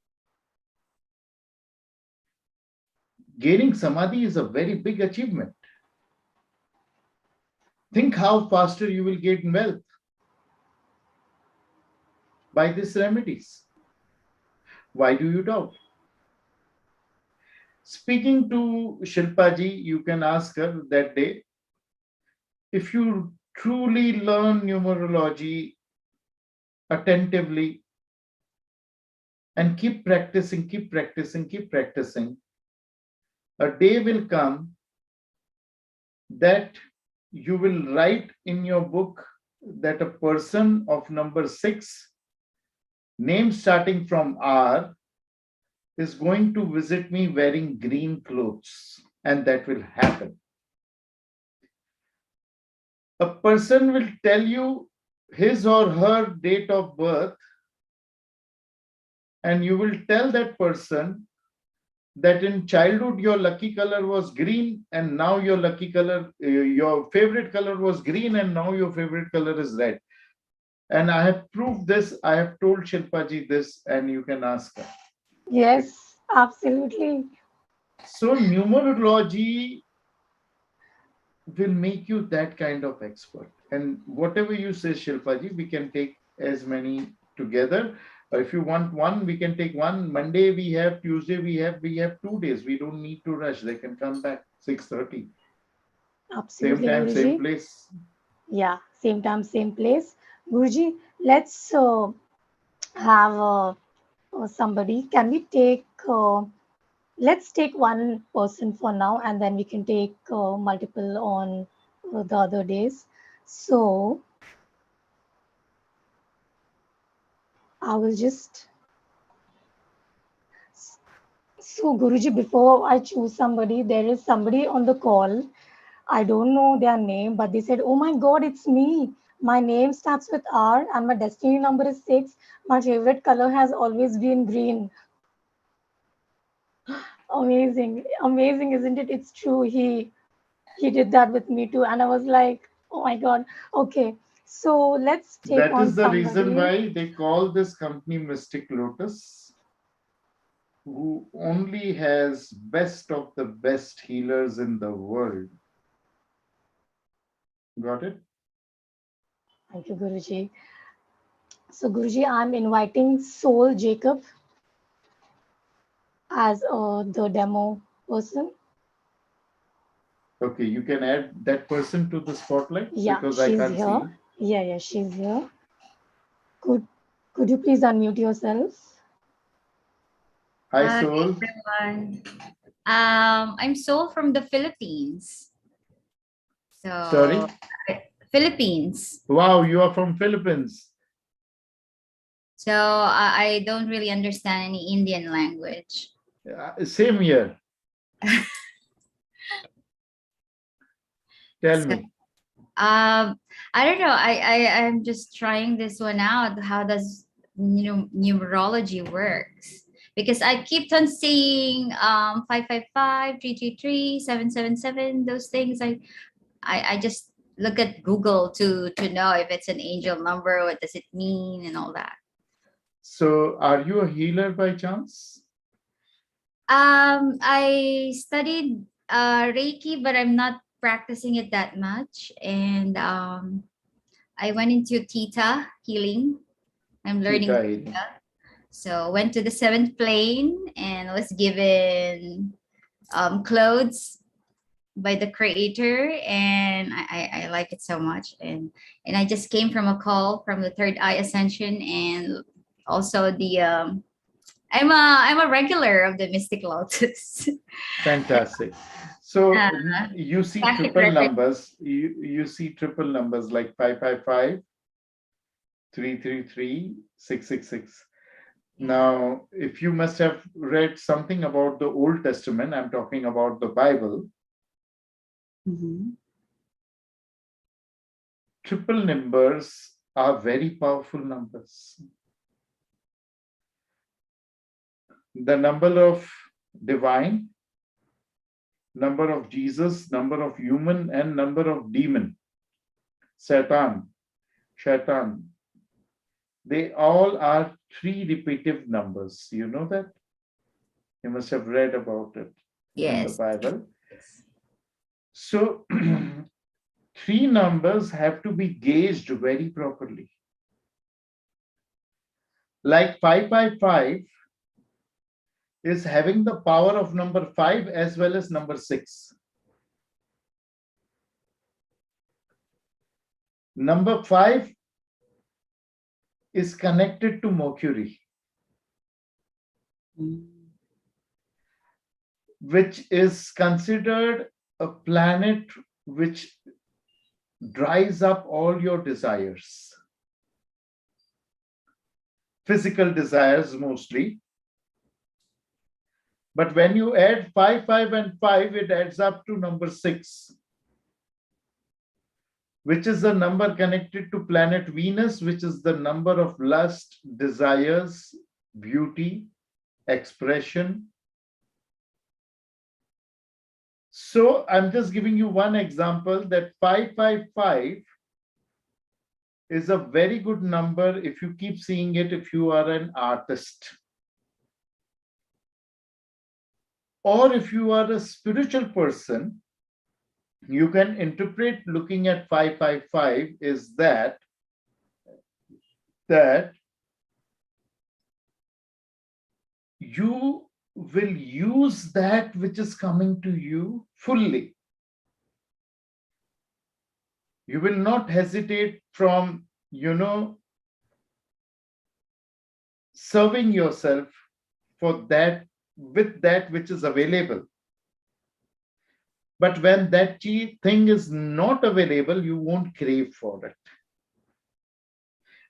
Gaining samadhi is a very big achievement. Think how faster you will gain wealth by these remedies. Why do you doubt? Speaking to Shilpa ji, you can ask her that day, if you truly learn numerology attentively and keep practicing, keep practicing, keep practicing, a day will come that you will write in your book that a person of number 6, name starting from R, is going to visit me wearing green clothes, and that will happen. A person will tell you his or her date of birth, and you will tell that person that in childhood your lucky color was green and now your lucky color, your favorite color was green and now your favorite color is red. And I have proved this. I have told Shilpa ji this, and you can ask her. Yes, absolutely. So numerology will make you that kind of expert. And whatever you say, Shilpa ji, we can take as many together. If you want one, we can take one. Monday we have, Tuesday we have 2 days. We don't need to rush. They can come back 6:30. Same Absolutely, time, same Guruji. place. Yeah, same time, same place. Guruji, let's have somebody. Can we take, let's take one person for now and then we can take multiple on the other days. So I will just, So, Guruji, before I choose somebody, there is somebody on the call. I don't know their name, but they said, "Oh my God, it's me. My name starts with R and my destiny number is 6. My favorite color has always been green." Amazing. Amazing, isn't it? It's true. He did that with me too. And I was like, oh my God. Okay. So let's take That on is the reason somebody. why they call this company Mystic Lotus, who only has best of the best healers in the world. Got it? Thank you, Guruji. So, Guruji, I'm inviting Soul Jacob as the demo person. Okay, you can add that person to the spotlight Yeah, because I she's can't here. see. Yeah, she's here. Could you please unmute yourself? Hi, Hi Soul. everyone. I'm Soul from the Philippines. Sorry. Philippines. Wow, you are from Philippines. So I don't really understand any Indian language. Same here. Tell So, me. I don't know. I'm just trying this one out. How does numerology works? Because I keep on seeing 555, 333, 777, those things. I just look at Google to know if it's an angel number, what does it mean, and all that. So, are you a healer by chance? I studied Reiki, but I'm not practicing it that much. And I went into Theta healing. I'm learning Theta healing. So went to the seventh plane and was given clothes by the creator, and I like it so much. And I just came from a call from the third eye ascension, and also the I'm a regular of the Mystic Lotus. Fantastic. So uh, you see Akashic triple record. numbers. You see triple numbers like 555, 333, 666. Now, if you must have read something about the Old Testament, I'm talking about the Bible. Mhm. Triple numbers are very powerful numbers. The number of divine, number of Jesus, number of human, and number of demon, Satan, Shaitan. They all are three repetitive numbers. You know that? You must have read about it in the Yes. Bible. So three numbers have to be gauged very properly. Like 555 is having the power of number 5 as well as number 6. Number 5 is connected to Mercury, which is considered a planet which dries up all your desires, physical desires mostly. But when you add 5, 5, and 5, it adds up to number 6, which is the number connected to planet Venus, which is the number of lust, desires, beauty, expression. So I'm just giving you one example that 555 is a very good number if you keep seeing it if you are an artist. Or if you are a spiritual person, you can interpret looking at 555 is that you will use that which is coming to you fully. You will not hesitate from, serving yourself for that with that which is available. But when that thing is not available, you won't crave for it.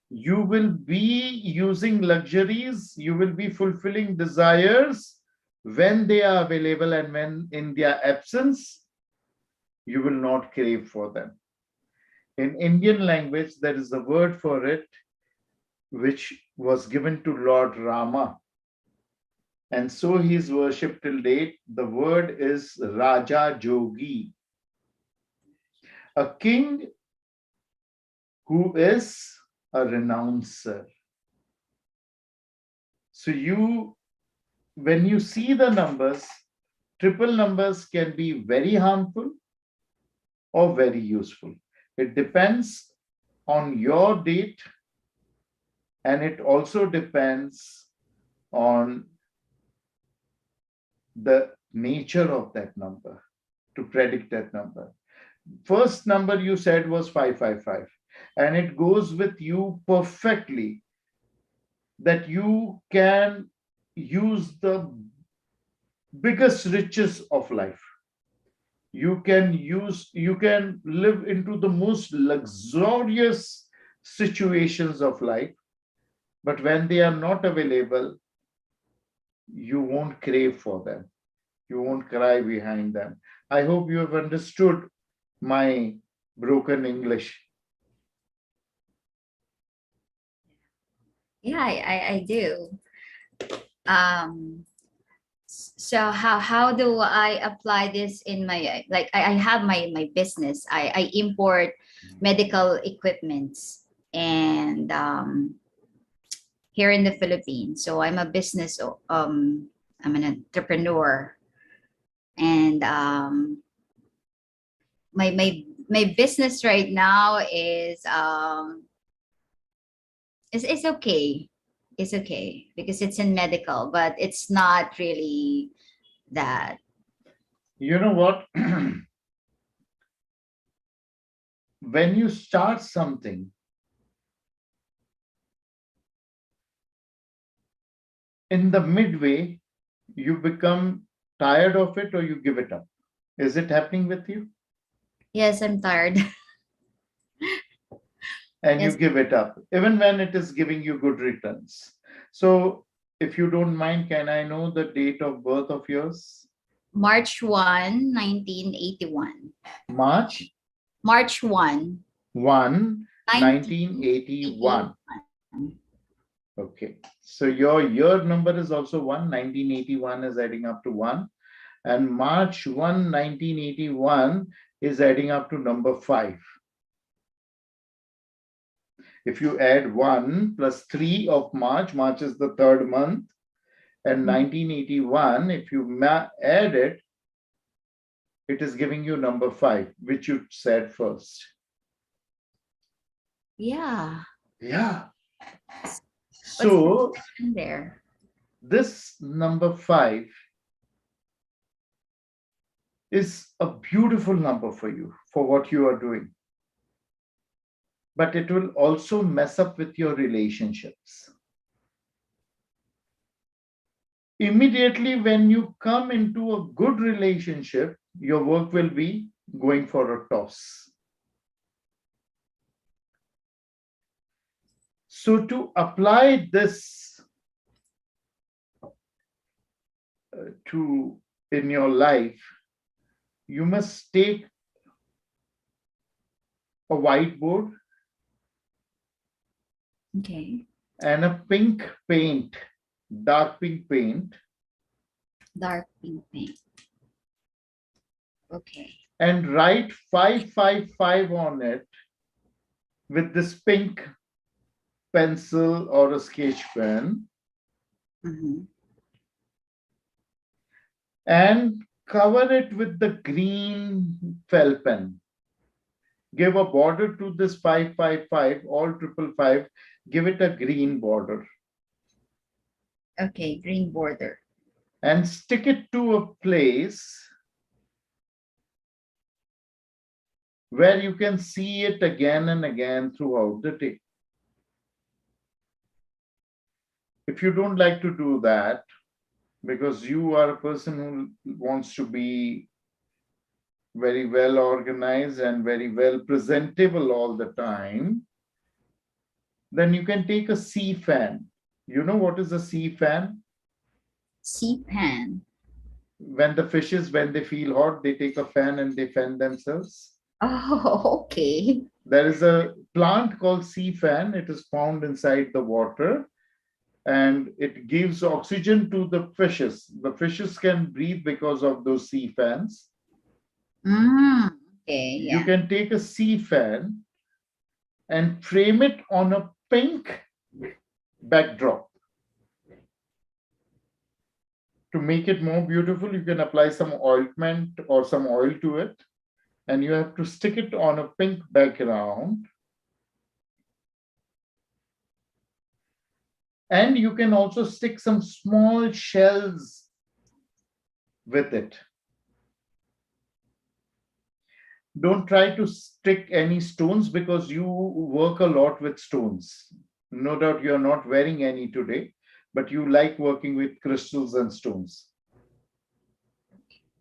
You will be using luxuries, you will be fulfilling desires, when they are available and when in their absence, you will not crave for them. In Indian language, there is a word for it, which was given to Lord Rama. And so he is worshipped till date. The word is Raja Jogi, a king who is a renouncer. So when you see the numbers, triple numbers can be very harmful or very useful. It depends on your date, and it also depends on the nature of that number to predict that number. First number you said was 555, and it goes with you perfectly that you can use the biggest riches of life. You can live into the most luxurious situations of life, but when they are not available, you won't crave for them. You won't cry behind them. I hope you have understood my broken English. Yeah, I do. So how do I apply this in my, like, I have my business. I import medical equipments, and here in the Philippines. So I'm a business, I'm an entrepreneur, and my business right now is okay. It's okay because it's in medical, but it's not really that. You know what? When you start something, in the midway, you become tired of it or you give it up. Is it happening with you? Yes, I'm tired. And Yes. you give it up, even when it is giving you good returns. So, if you don't mind, can I know the date of birth of yours? March 1, 1981. March March 1, 1, 1981. 1981. Okay. So your year number is also 1. 1981 is adding up to 1. And March 1, 1981 is adding up to number 5. If you add 1 plus 3 of March, March is the third month, and 1981, if you add it, it is giving you number 5, which you said first. Yeah. Yeah. So In there. this number 5 is a beautiful number for you, for what you are doing. But it will also mess up with your relationships. Immediately when you come into a good relationship, your work will be going for a toss. So to apply this in your life, you must take a whiteboard Okay. and a pink paint, dark pink paint, Dark pink paint. Okay. and write 555 on it with this pink pencil or a sketch pen, and cover it with the green felt pen. Give a border to this 555, all 555, give it a green border. Okay, green border. And stick it to a place where you can see it again and again throughout the day. If you don't like to do that, because you are a person who wants to be very well organized and very well presentable all the time, then you can take a sea fan. You know what is a sea fan? Sea pan. when the fishes, when they feel hot, they take a fan and they fan themselves. Oh, okay. There is a plant called sea fan. It is found inside the water and it gives oxygen to the fishes. The fishes can breathe because of those sea fans. Okay, You yeah. can take a sea fan and frame it on a pink backdrop. To make it more beautiful, you can apply some ointment or some oil to it, and you have to stick it on a pink background. And you can also stick some small shells with it. Don't try to stick any stones because you work a lot with stones. No doubt you're not wearing any today, but you like working with crystals and stones.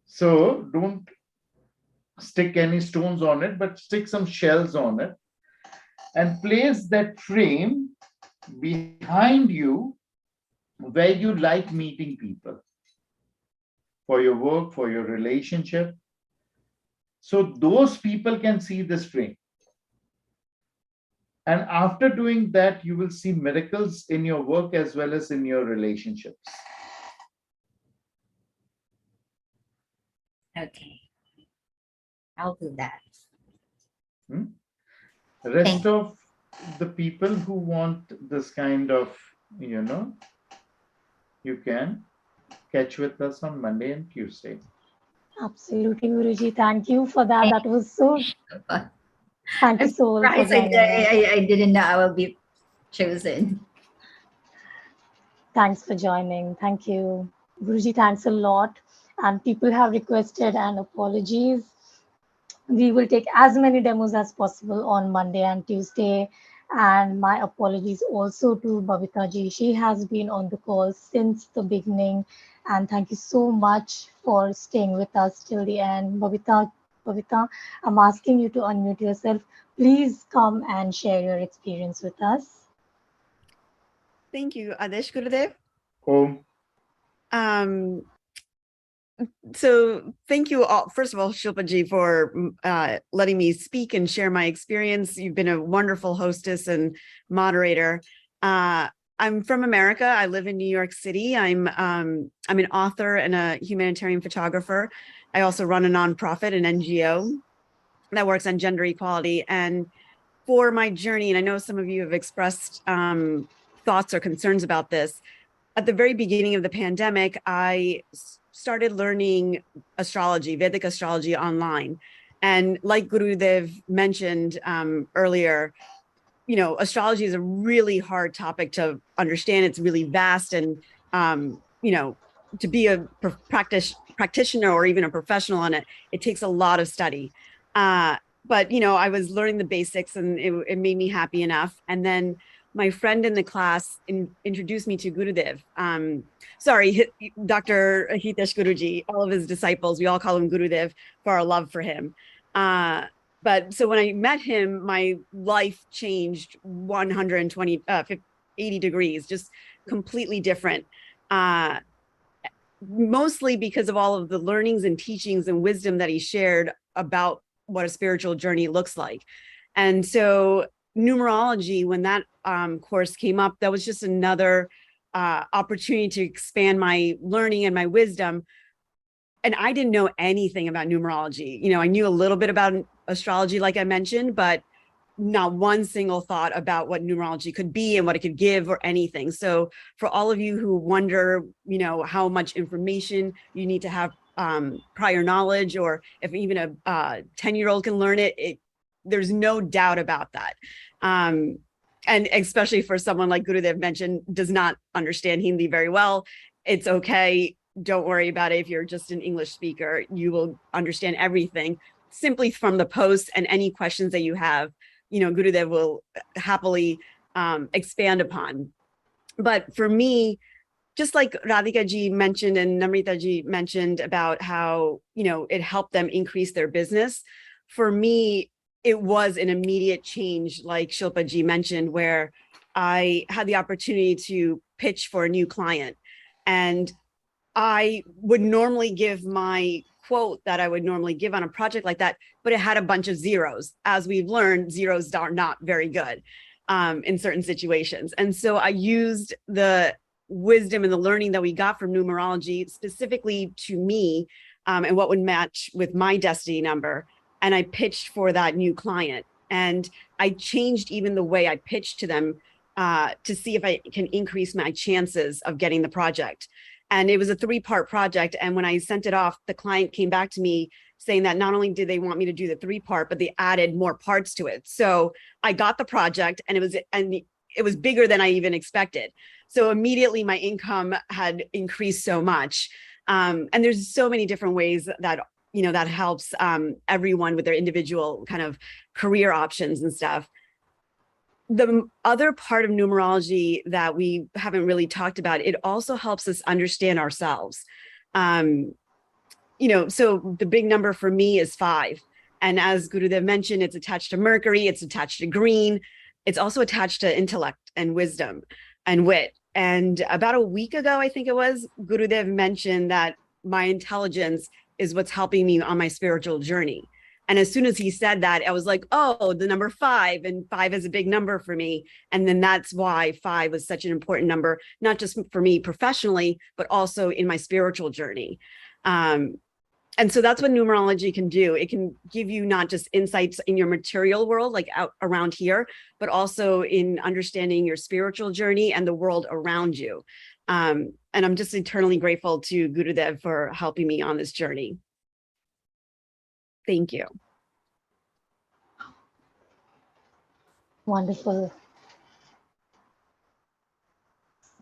So don't stick any stones on it, but stick some shells on it and place that frame behind you where you like meeting people for your work, for your relationship. So those people can see this frame. And after doing that, you will see miracles in your work as well as in your relationships. Okay. I'll do that. Rest of the people who want this kind of, you can catch with us on Monday and Tuesday. Absolutely, Guruji. Thank you for that. That was so. I'm Thank you so much for surprised joining us. I didn't know I will be chosen. Thanks for joining. Thank you. Guruji, thanks a lot. And people have requested an apologies. We will take as many demos as possible on Monday and Tuesday. And my apologies also to Babita ji. She has been on the call since the beginning. And thank you so much for staying with us till the end. Babita, I'm asking you to unmute yourself. Please come and share your experience with us. Thank you, HitteshGurujee. Om. So thank you all, first of all, Shilpaji, for letting me speak and share my experience. You've been a wonderful hostess and moderator. I'm from America. I live in New York City. I'm an author and a humanitarian photographer. I also run a nonprofit, an NGO that works on gender equality. And for my journey, and I know some of you have expressed thoughts or concerns about this, at the very beginning of the pandemic, I started learning astrology, Vedic astrology online. And like Gurudev mentioned earlier, astrology is a really hard topic to understand. It's really vast, and to be a practitioner or even a professional on it, it takes a lot of study. But I was learning the basics, and it made me happy enough. And then my friend in the class introduced me to Gurudev. Dr. HitteshGurujee, all of his disciples, we all call him Gurudev for our love for him. But so when I met him, my life changed 80 degrees, just completely different. Mostly because of all of the learnings and teachings and wisdom that he shared about what a spiritual journey looks like. And so numerology, when that course came up, that was just another opportunity to expand my learning and my wisdom. And I didn't know anything about numerology. I knew a little bit about astrology, like I mentioned, but not one single thought about what numerology could be and what it could give or anything. So for all of you who wonder, how much information you need to have prior knowledge, or if even a 10-year-old can learn it, there's no doubt about that. And especially for someone like Gurudev mentioned, does not understand Hindi very well, it's okay. Don't worry about it. If you're just an English speaker, you will understand everything simply from the posts, and any questions that you have, Gurudev will happily expand upon. But for me, just like Radhika ji mentioned and Namrita ji mentioned about how, it helped them increase their business, for me, it was an immediate change, like Shilpa ji mentioned, where I had the opportunity to pitch for a new client. And I would normally give my quote that I would normally give on a project like that, but it had a bunch of zeros. As we've learned, zeros are not very good in certain situations. And so I used the wisdom and the learning that we got from numerology specifically to me and what would match with my destiny number. And I pitched for that new client. And I changed even the way I pitched to them to see if I can increase my chances of getting the project. And it was a 3-part project. And when I sent it off, the client came back to me saying that not only did they want me to do the 3-part, but they added more parts to it. So I got the project, and it was bigger than I even expected. So immediately my income had increased so much. And there's so many different ways that, that helps everyone with their individual kind of career options and stuff. The other part of numerology that we haven't really talked about, it also helps us understand ourselves. So the big number for me is 5. And as Gurudev mentioned, it's attached to Mercury, it's attached to green. It's also attached to intellect and wisdom and wit. And about a week ago, I think it was, Gurudev mentioned that my intelligence is what's helping me on my spiritual journey. And as soon as he said that, I was like, oh, the number 5, and 5 is a big number for me. And then that's why 5 was such an important number, not just for me professionally, but also in my spiritual journey. And so that's what numerology can do. It can give you not just insights in your material world, like out around here, but also in understanding your spiritual journey and the world around you. And I'm just eternally grateful to Gurudev for helping me on this journey. Thank you. Wonderful.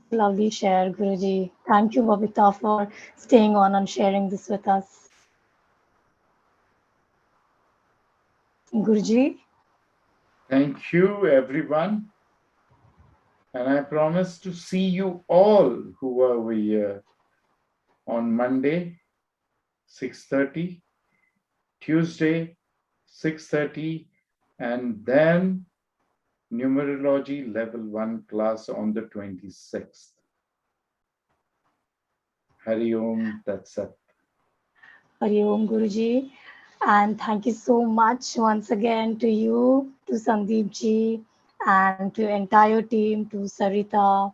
Lovely share, Guruji. Thank you, Babita, for staying on and sharing this with us. Guruji? Thank you, everyone. And I promise to see you all who are over here on Monday, 6:30, Tuesday, 6:30, and then Numerology Level 1 class on the 26th. Hari Om Tat Sat. Hari Om, Guruji. And thank you so much once again to you, to Sandeep ji, and to entire team, to Sarita.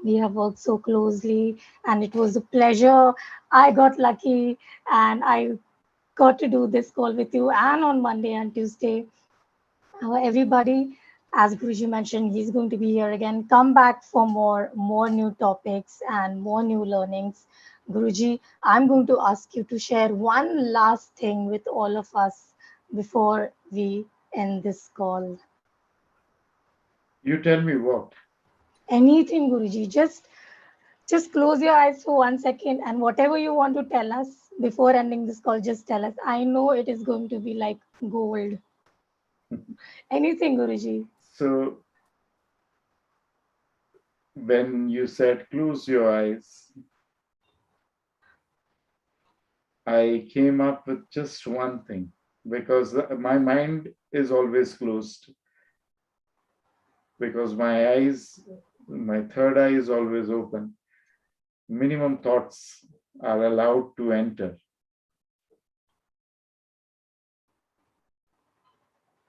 We have worked so closely, and it was a pleasure. I got lucky, and I got to do this call with you, and on Monday and Tuesday. Everybody, as Guruji mentioned, he's going to be here again. Come back for more new topics and more new learnings. Guruji, I'm going to ask you to share one last thing with all of us before we end this call. You tell me what? Anything, Guruji. Just close your eyes for 1 second, and whatever you want to tell us before ending this call, just tell us. I know it is going to be like gold. Anything, Guruji. So, when you said close your eyes, I came up with just one thing, because my mind is always closed. Because my eyes, my third eye is always open. Minimum thoughts are allowed to enter.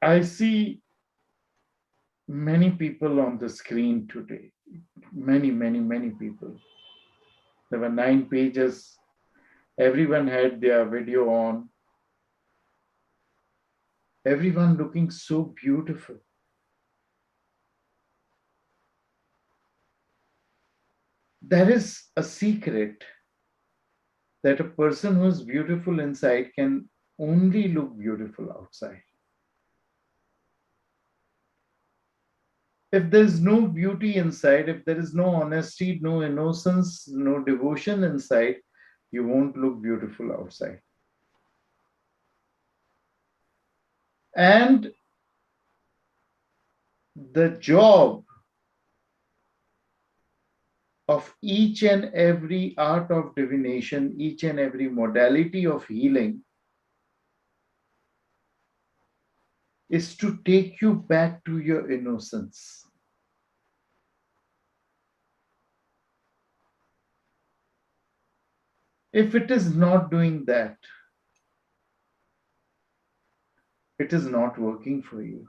I see many people on the screen today. Many, many, many people. There were 9 pages. Everyone had their video on. Everyone looking so beautiful. There is a secret that a person who is beautiful inside can only look beautiful outside. If there's no beauty inside, if there is no honesty, no innocence, no devotion inside, you won't look beautiful outside. And the job of each and every art of divination, each and every modality of healing is to take you back to your innocence. If it is not doing that, it is not working for you.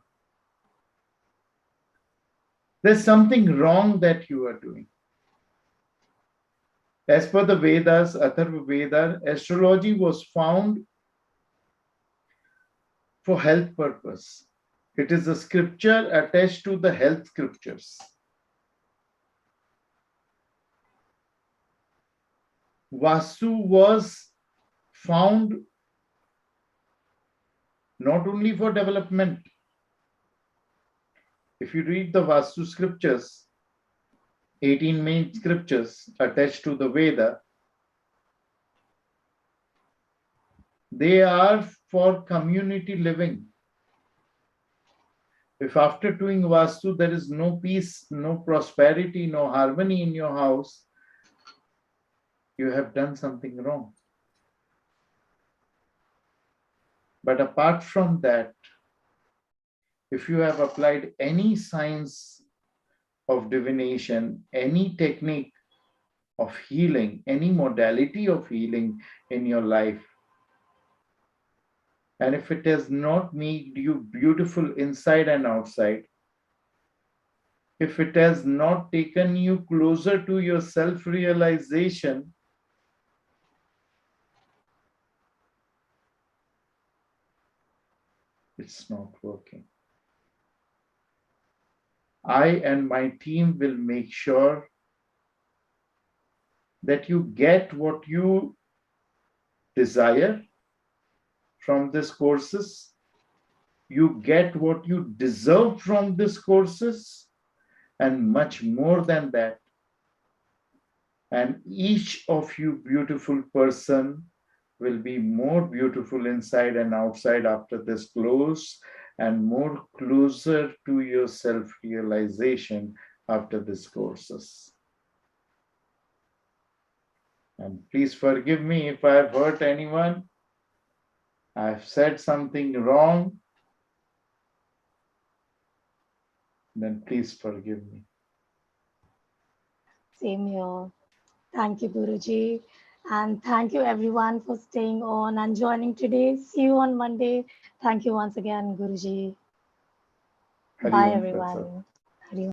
There's something wrong that you are doing. As per the Vedas, Atharva Veda, astrology was found for health purpose. It is a scripture attached to the health scriptures. Vastu was found not only for development. If you read the Vastu scriptures, 18 main scriptures attached to the Veda, they are for community living. If after doing Vastu there is no peace, no prosperity, no harmony in your house, you have done something wrong. But apart from that, if you have applied any science of divination, any technique of healing, any modality of healing in your life, and if it has not made you beautiful inside and outside, if it has not taken you closer to your self-realization, it's not working. I and my team will make sure that you get what you desire from these courses. You get what you deserve from these courses, and much more than that. And each of you beautiful person will be more beautiful inside and outside after this close, and more closer to your self-realization after these courses. And please forgive me if I have hurt anyone. I've said something wrong. Then please forgive me. Same here. Thank you, Guruji. And thank you everyone for staying on and joining today. See you on Monday. Thank you once again, Guruji. Hari Bye, Om Tat Sat. everyone.